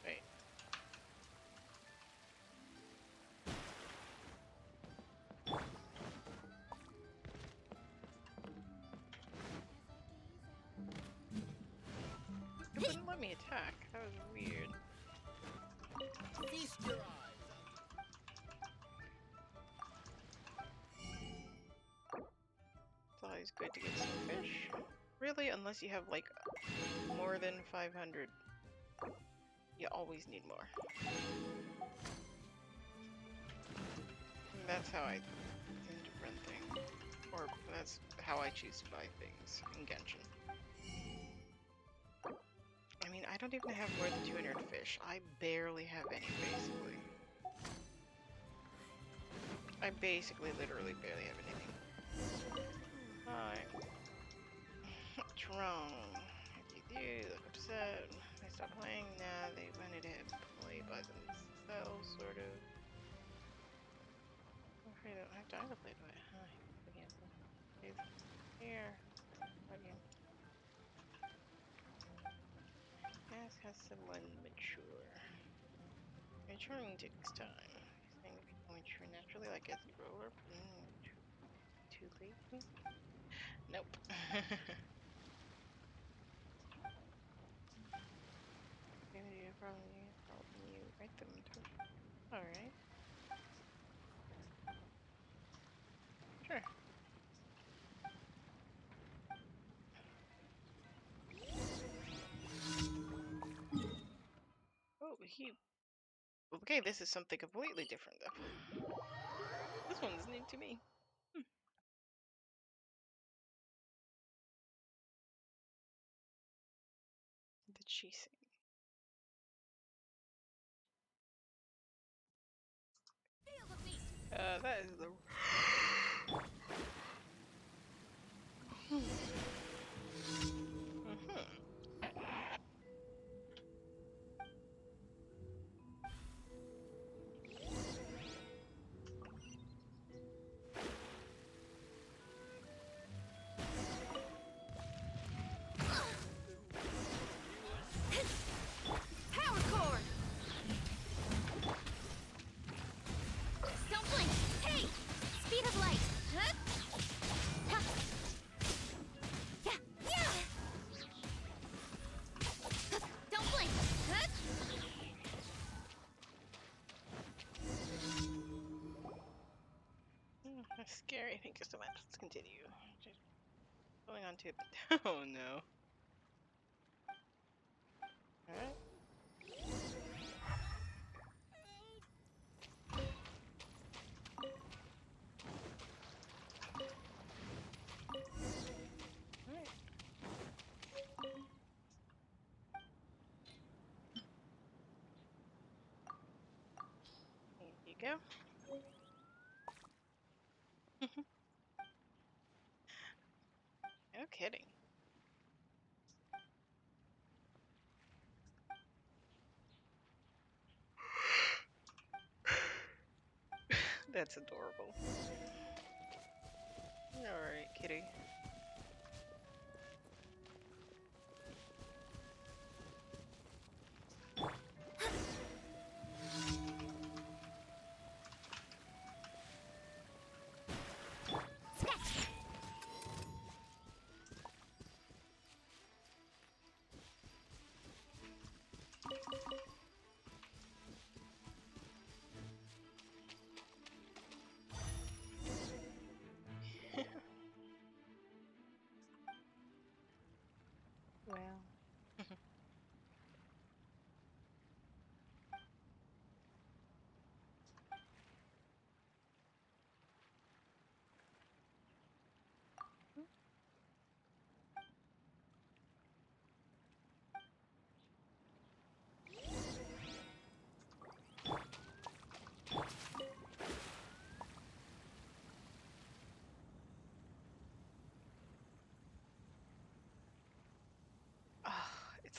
Wait. It wouldn't let me attack. That was weird. Feast your eyes. It's always good to get some fish. Really, unless you have like more than 500, you always need more. And that's how I tend to run things. Or that's how I choose to buy things in Genshin. I mean, I don't even have more than 200 fish. I barely have any, basically. I basically, literally barely have anything. Alright. What's wrong? If you do, look upset. They stop playing? Nah, they wanted to play by themselves, sort of. I'm afraid I don't have time to play by it. Hi, again. Here. Again. Ask has someone mature. Maturing takes time. Saying people mature naturally, like as you grow up. Too late? Nope. Maybe you probably helping you write them. Alright. Sure. Oh, okay, this is something completely different though. This one's new to me. The cheesing. That is the. Power cord! Don't blink! Hey! Speed of light! Huh? Ha! Yeah! Yeah! Don't blink! Huh? That's scary. Thank you so much. Let's continue. Just going on to. Oh no. Alright. There you go. No kidding. That's adorable. Alright, kitty.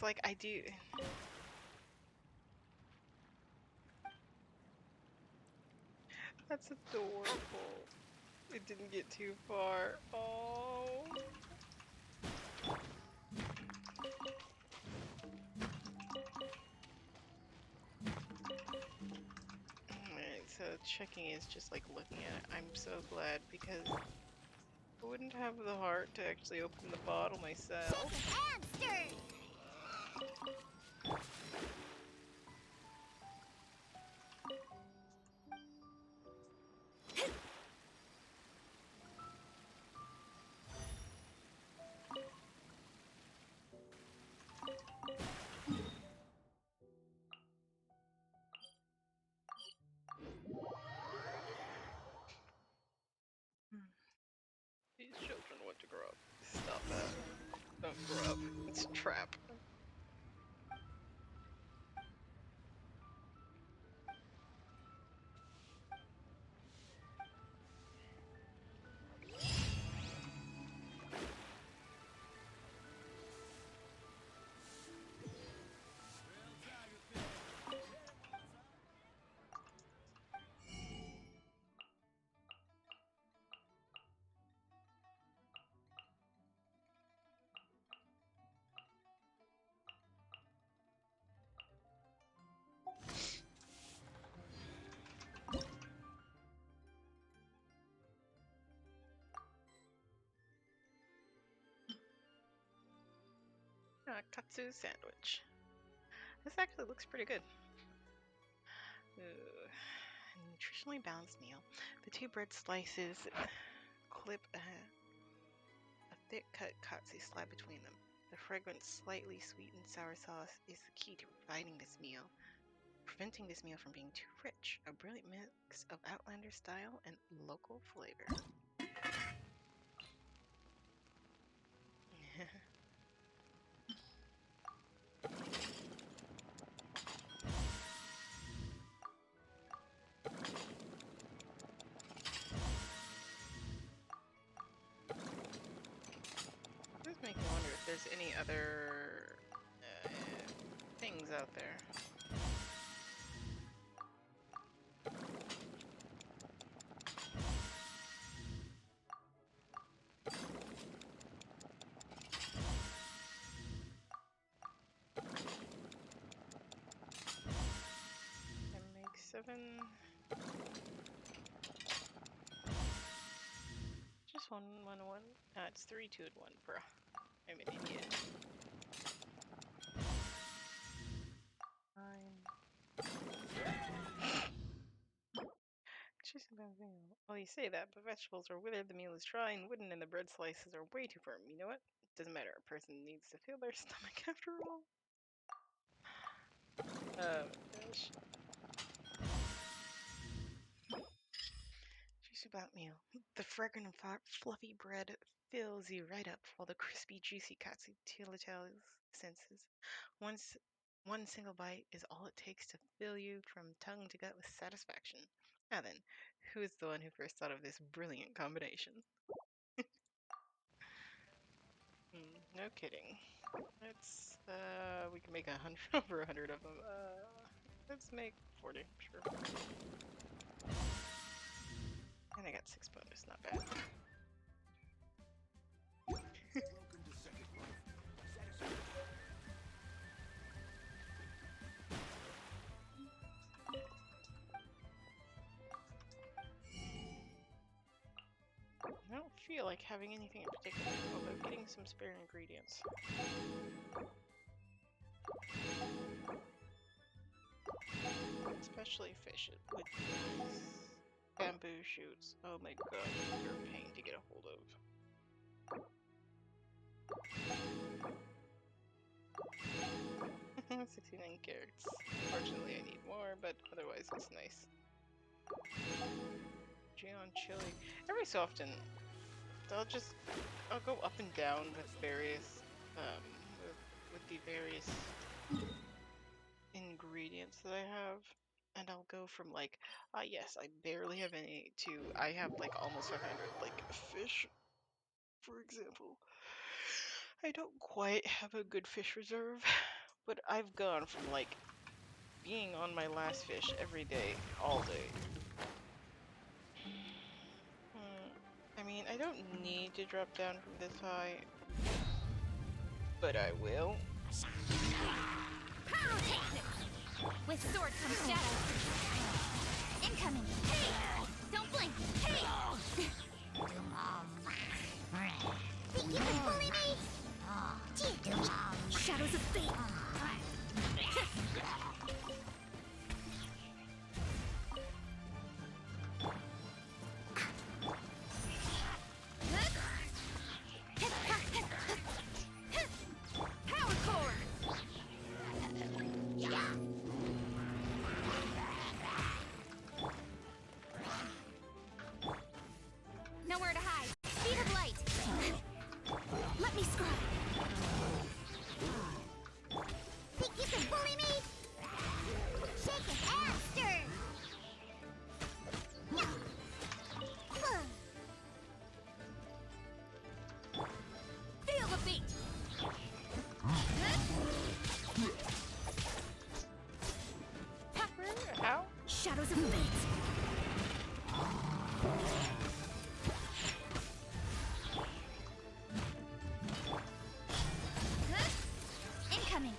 it's like I do. That's adorable. It didn't get too far. Oh. Alright, so checking is just like looking at it. I'm so glad because I wouldn't have the heart to actually open the bottle myself. Hamster! These children want to grow up. Stop that. Don't grow up. It's a trap. Katsu sandwich. This actually looks pretty good. Ooh. Nutritionally balanced meal. The two bread slices clip a thick cut katsu slab between them. The fragrant, slightly sweetened sour sauce is the key to providing this meal, preventing this meal from being too rich. A brilliant mix of Outlander style and local flavor. This makes me wonder if there's any other things out there. MX7. Just one. It's 3, 2, and 1, bro. I'm an idiot. Well, you say that, but vegetables are withered, the meal is dry and wooden, and the bread slices are way too firm. You know what? It doesn't matter. A person needs to fill their stomach after all. Oh my gosh. Just about meal. The fragrant and fluffy bread fills you right up, while the crispy, juicy katsu telltale senses. One single bite is all it takes to fill you from tongue to gut with satisfaction. Now then, who is the one who first thought of this brilliant combination? No kidding. Let's, we can make 100, over 100 of them. Let's make 40, sure. And I got 6 bonus, not bad. I don't feel like having anything in particular, although getting some spare ingredients. Especially fish with bamboo shoots. Oh my god, they're a pain to get a hold of. Mm. 69 carrots. Unfortunately, I need more, but otherwise it's nice. Gion chili. Every so often, I'll go up and down with various, with the various ingredients that I have. And I'll go from like, yes, I barely have any, to I have like almost 500, like fish, for example. I don't quite have a good fish reserve. But I've gone from like being on my last fish every day, all day. I mean, I don't need to drop down from this high, but I will. With sword comes shadow. Incoming. Hey! Don't blink. Hey! Think you can bully me? Shadows of fate. Power core. Nowhere to hide. Speed of light. Let me scrub. Think you can bully me? Shake it and stir. Feel the beat. How? Shadows of fate. Incoming.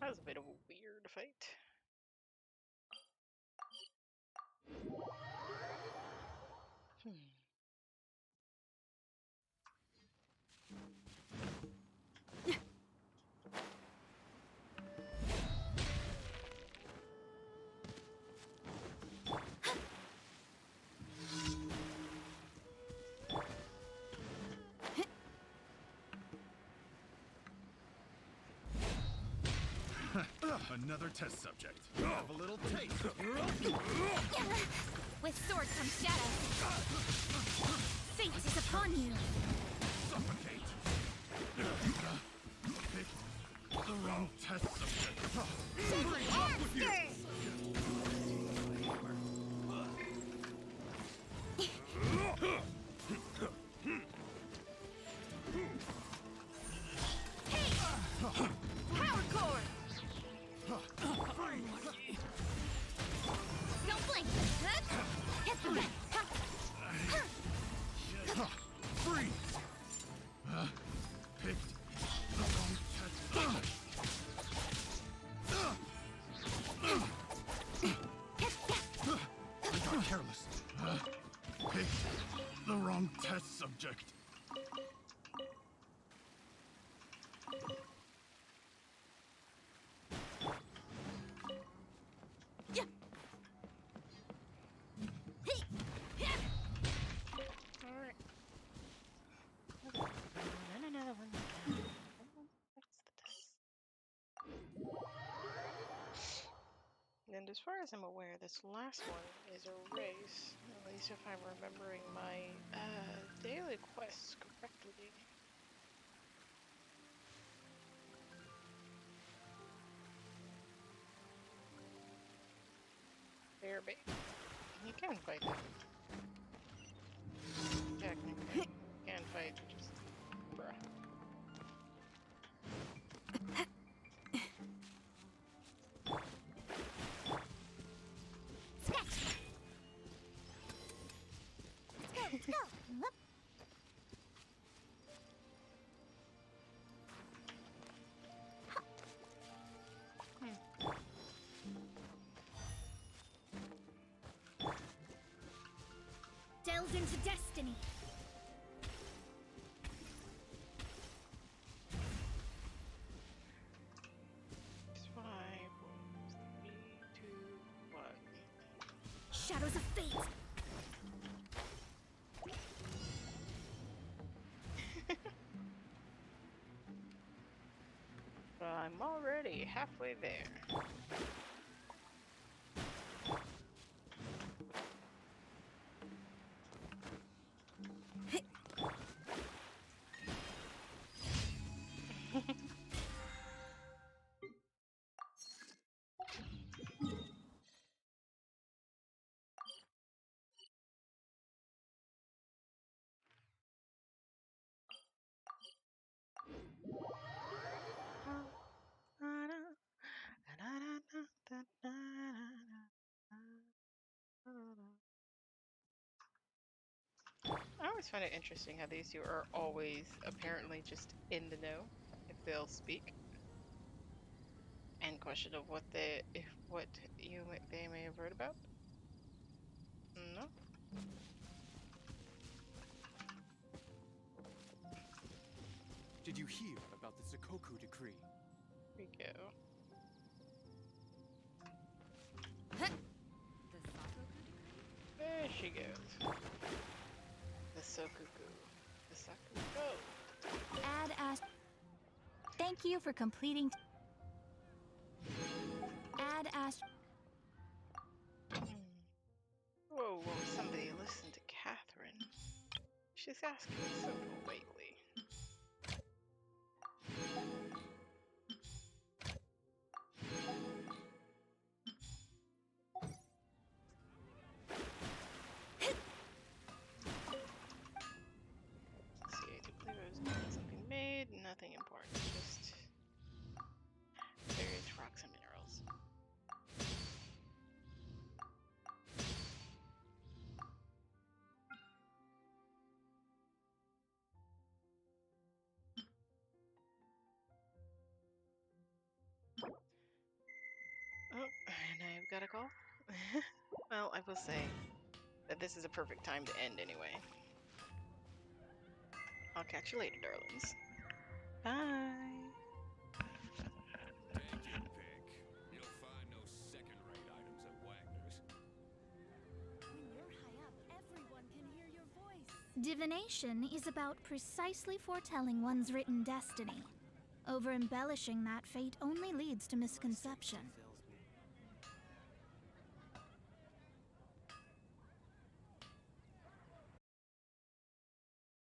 That was a bit of a weird fight. Another test subject. Have a little taste. With sword comes shadow. Fate is upon you. Suffocate. Picked the wrong test subject. Power core. Don't blink. Hit the red. Freeze. Picked the wrong test subject. I got careless. Picked the wrong test subject. And as far as I'm aware, this last one is a race, at least if I'm remembering my daily quests correctly. Bear bait. You can fight them. Technically, you can fight, just bruh. Let's go. Whoop. Delve into destiny. Five, 4, 3, 2, 1. Shadows of fate. I'm already halfway there. always find it interesting how these two are always apparently just in the know if they'll speak. And question of what they they may have heard about. No. Did you hear about the Sakoku decree? Here we go. There she goes. The Sokuku. The Sakugo. Add as. Thank you for completing. Add as. Whoa, whoa, somebody listen to Catherine. She's asking so politely. Let's see, I do believe I was getting something made. Nothing important, just various rocks and minerals. Oh, and I've got a call. Well, I will say that this is a perfect time to end anyway. I'll catch you later, darlings. Bye. Take your pick. You'll find no second-rate items at Wagner's. When you're high up, everyone can hear your voice. Divination is about precisely foretelling one's written destiny. Over-embellishing that fate only leads to misconception.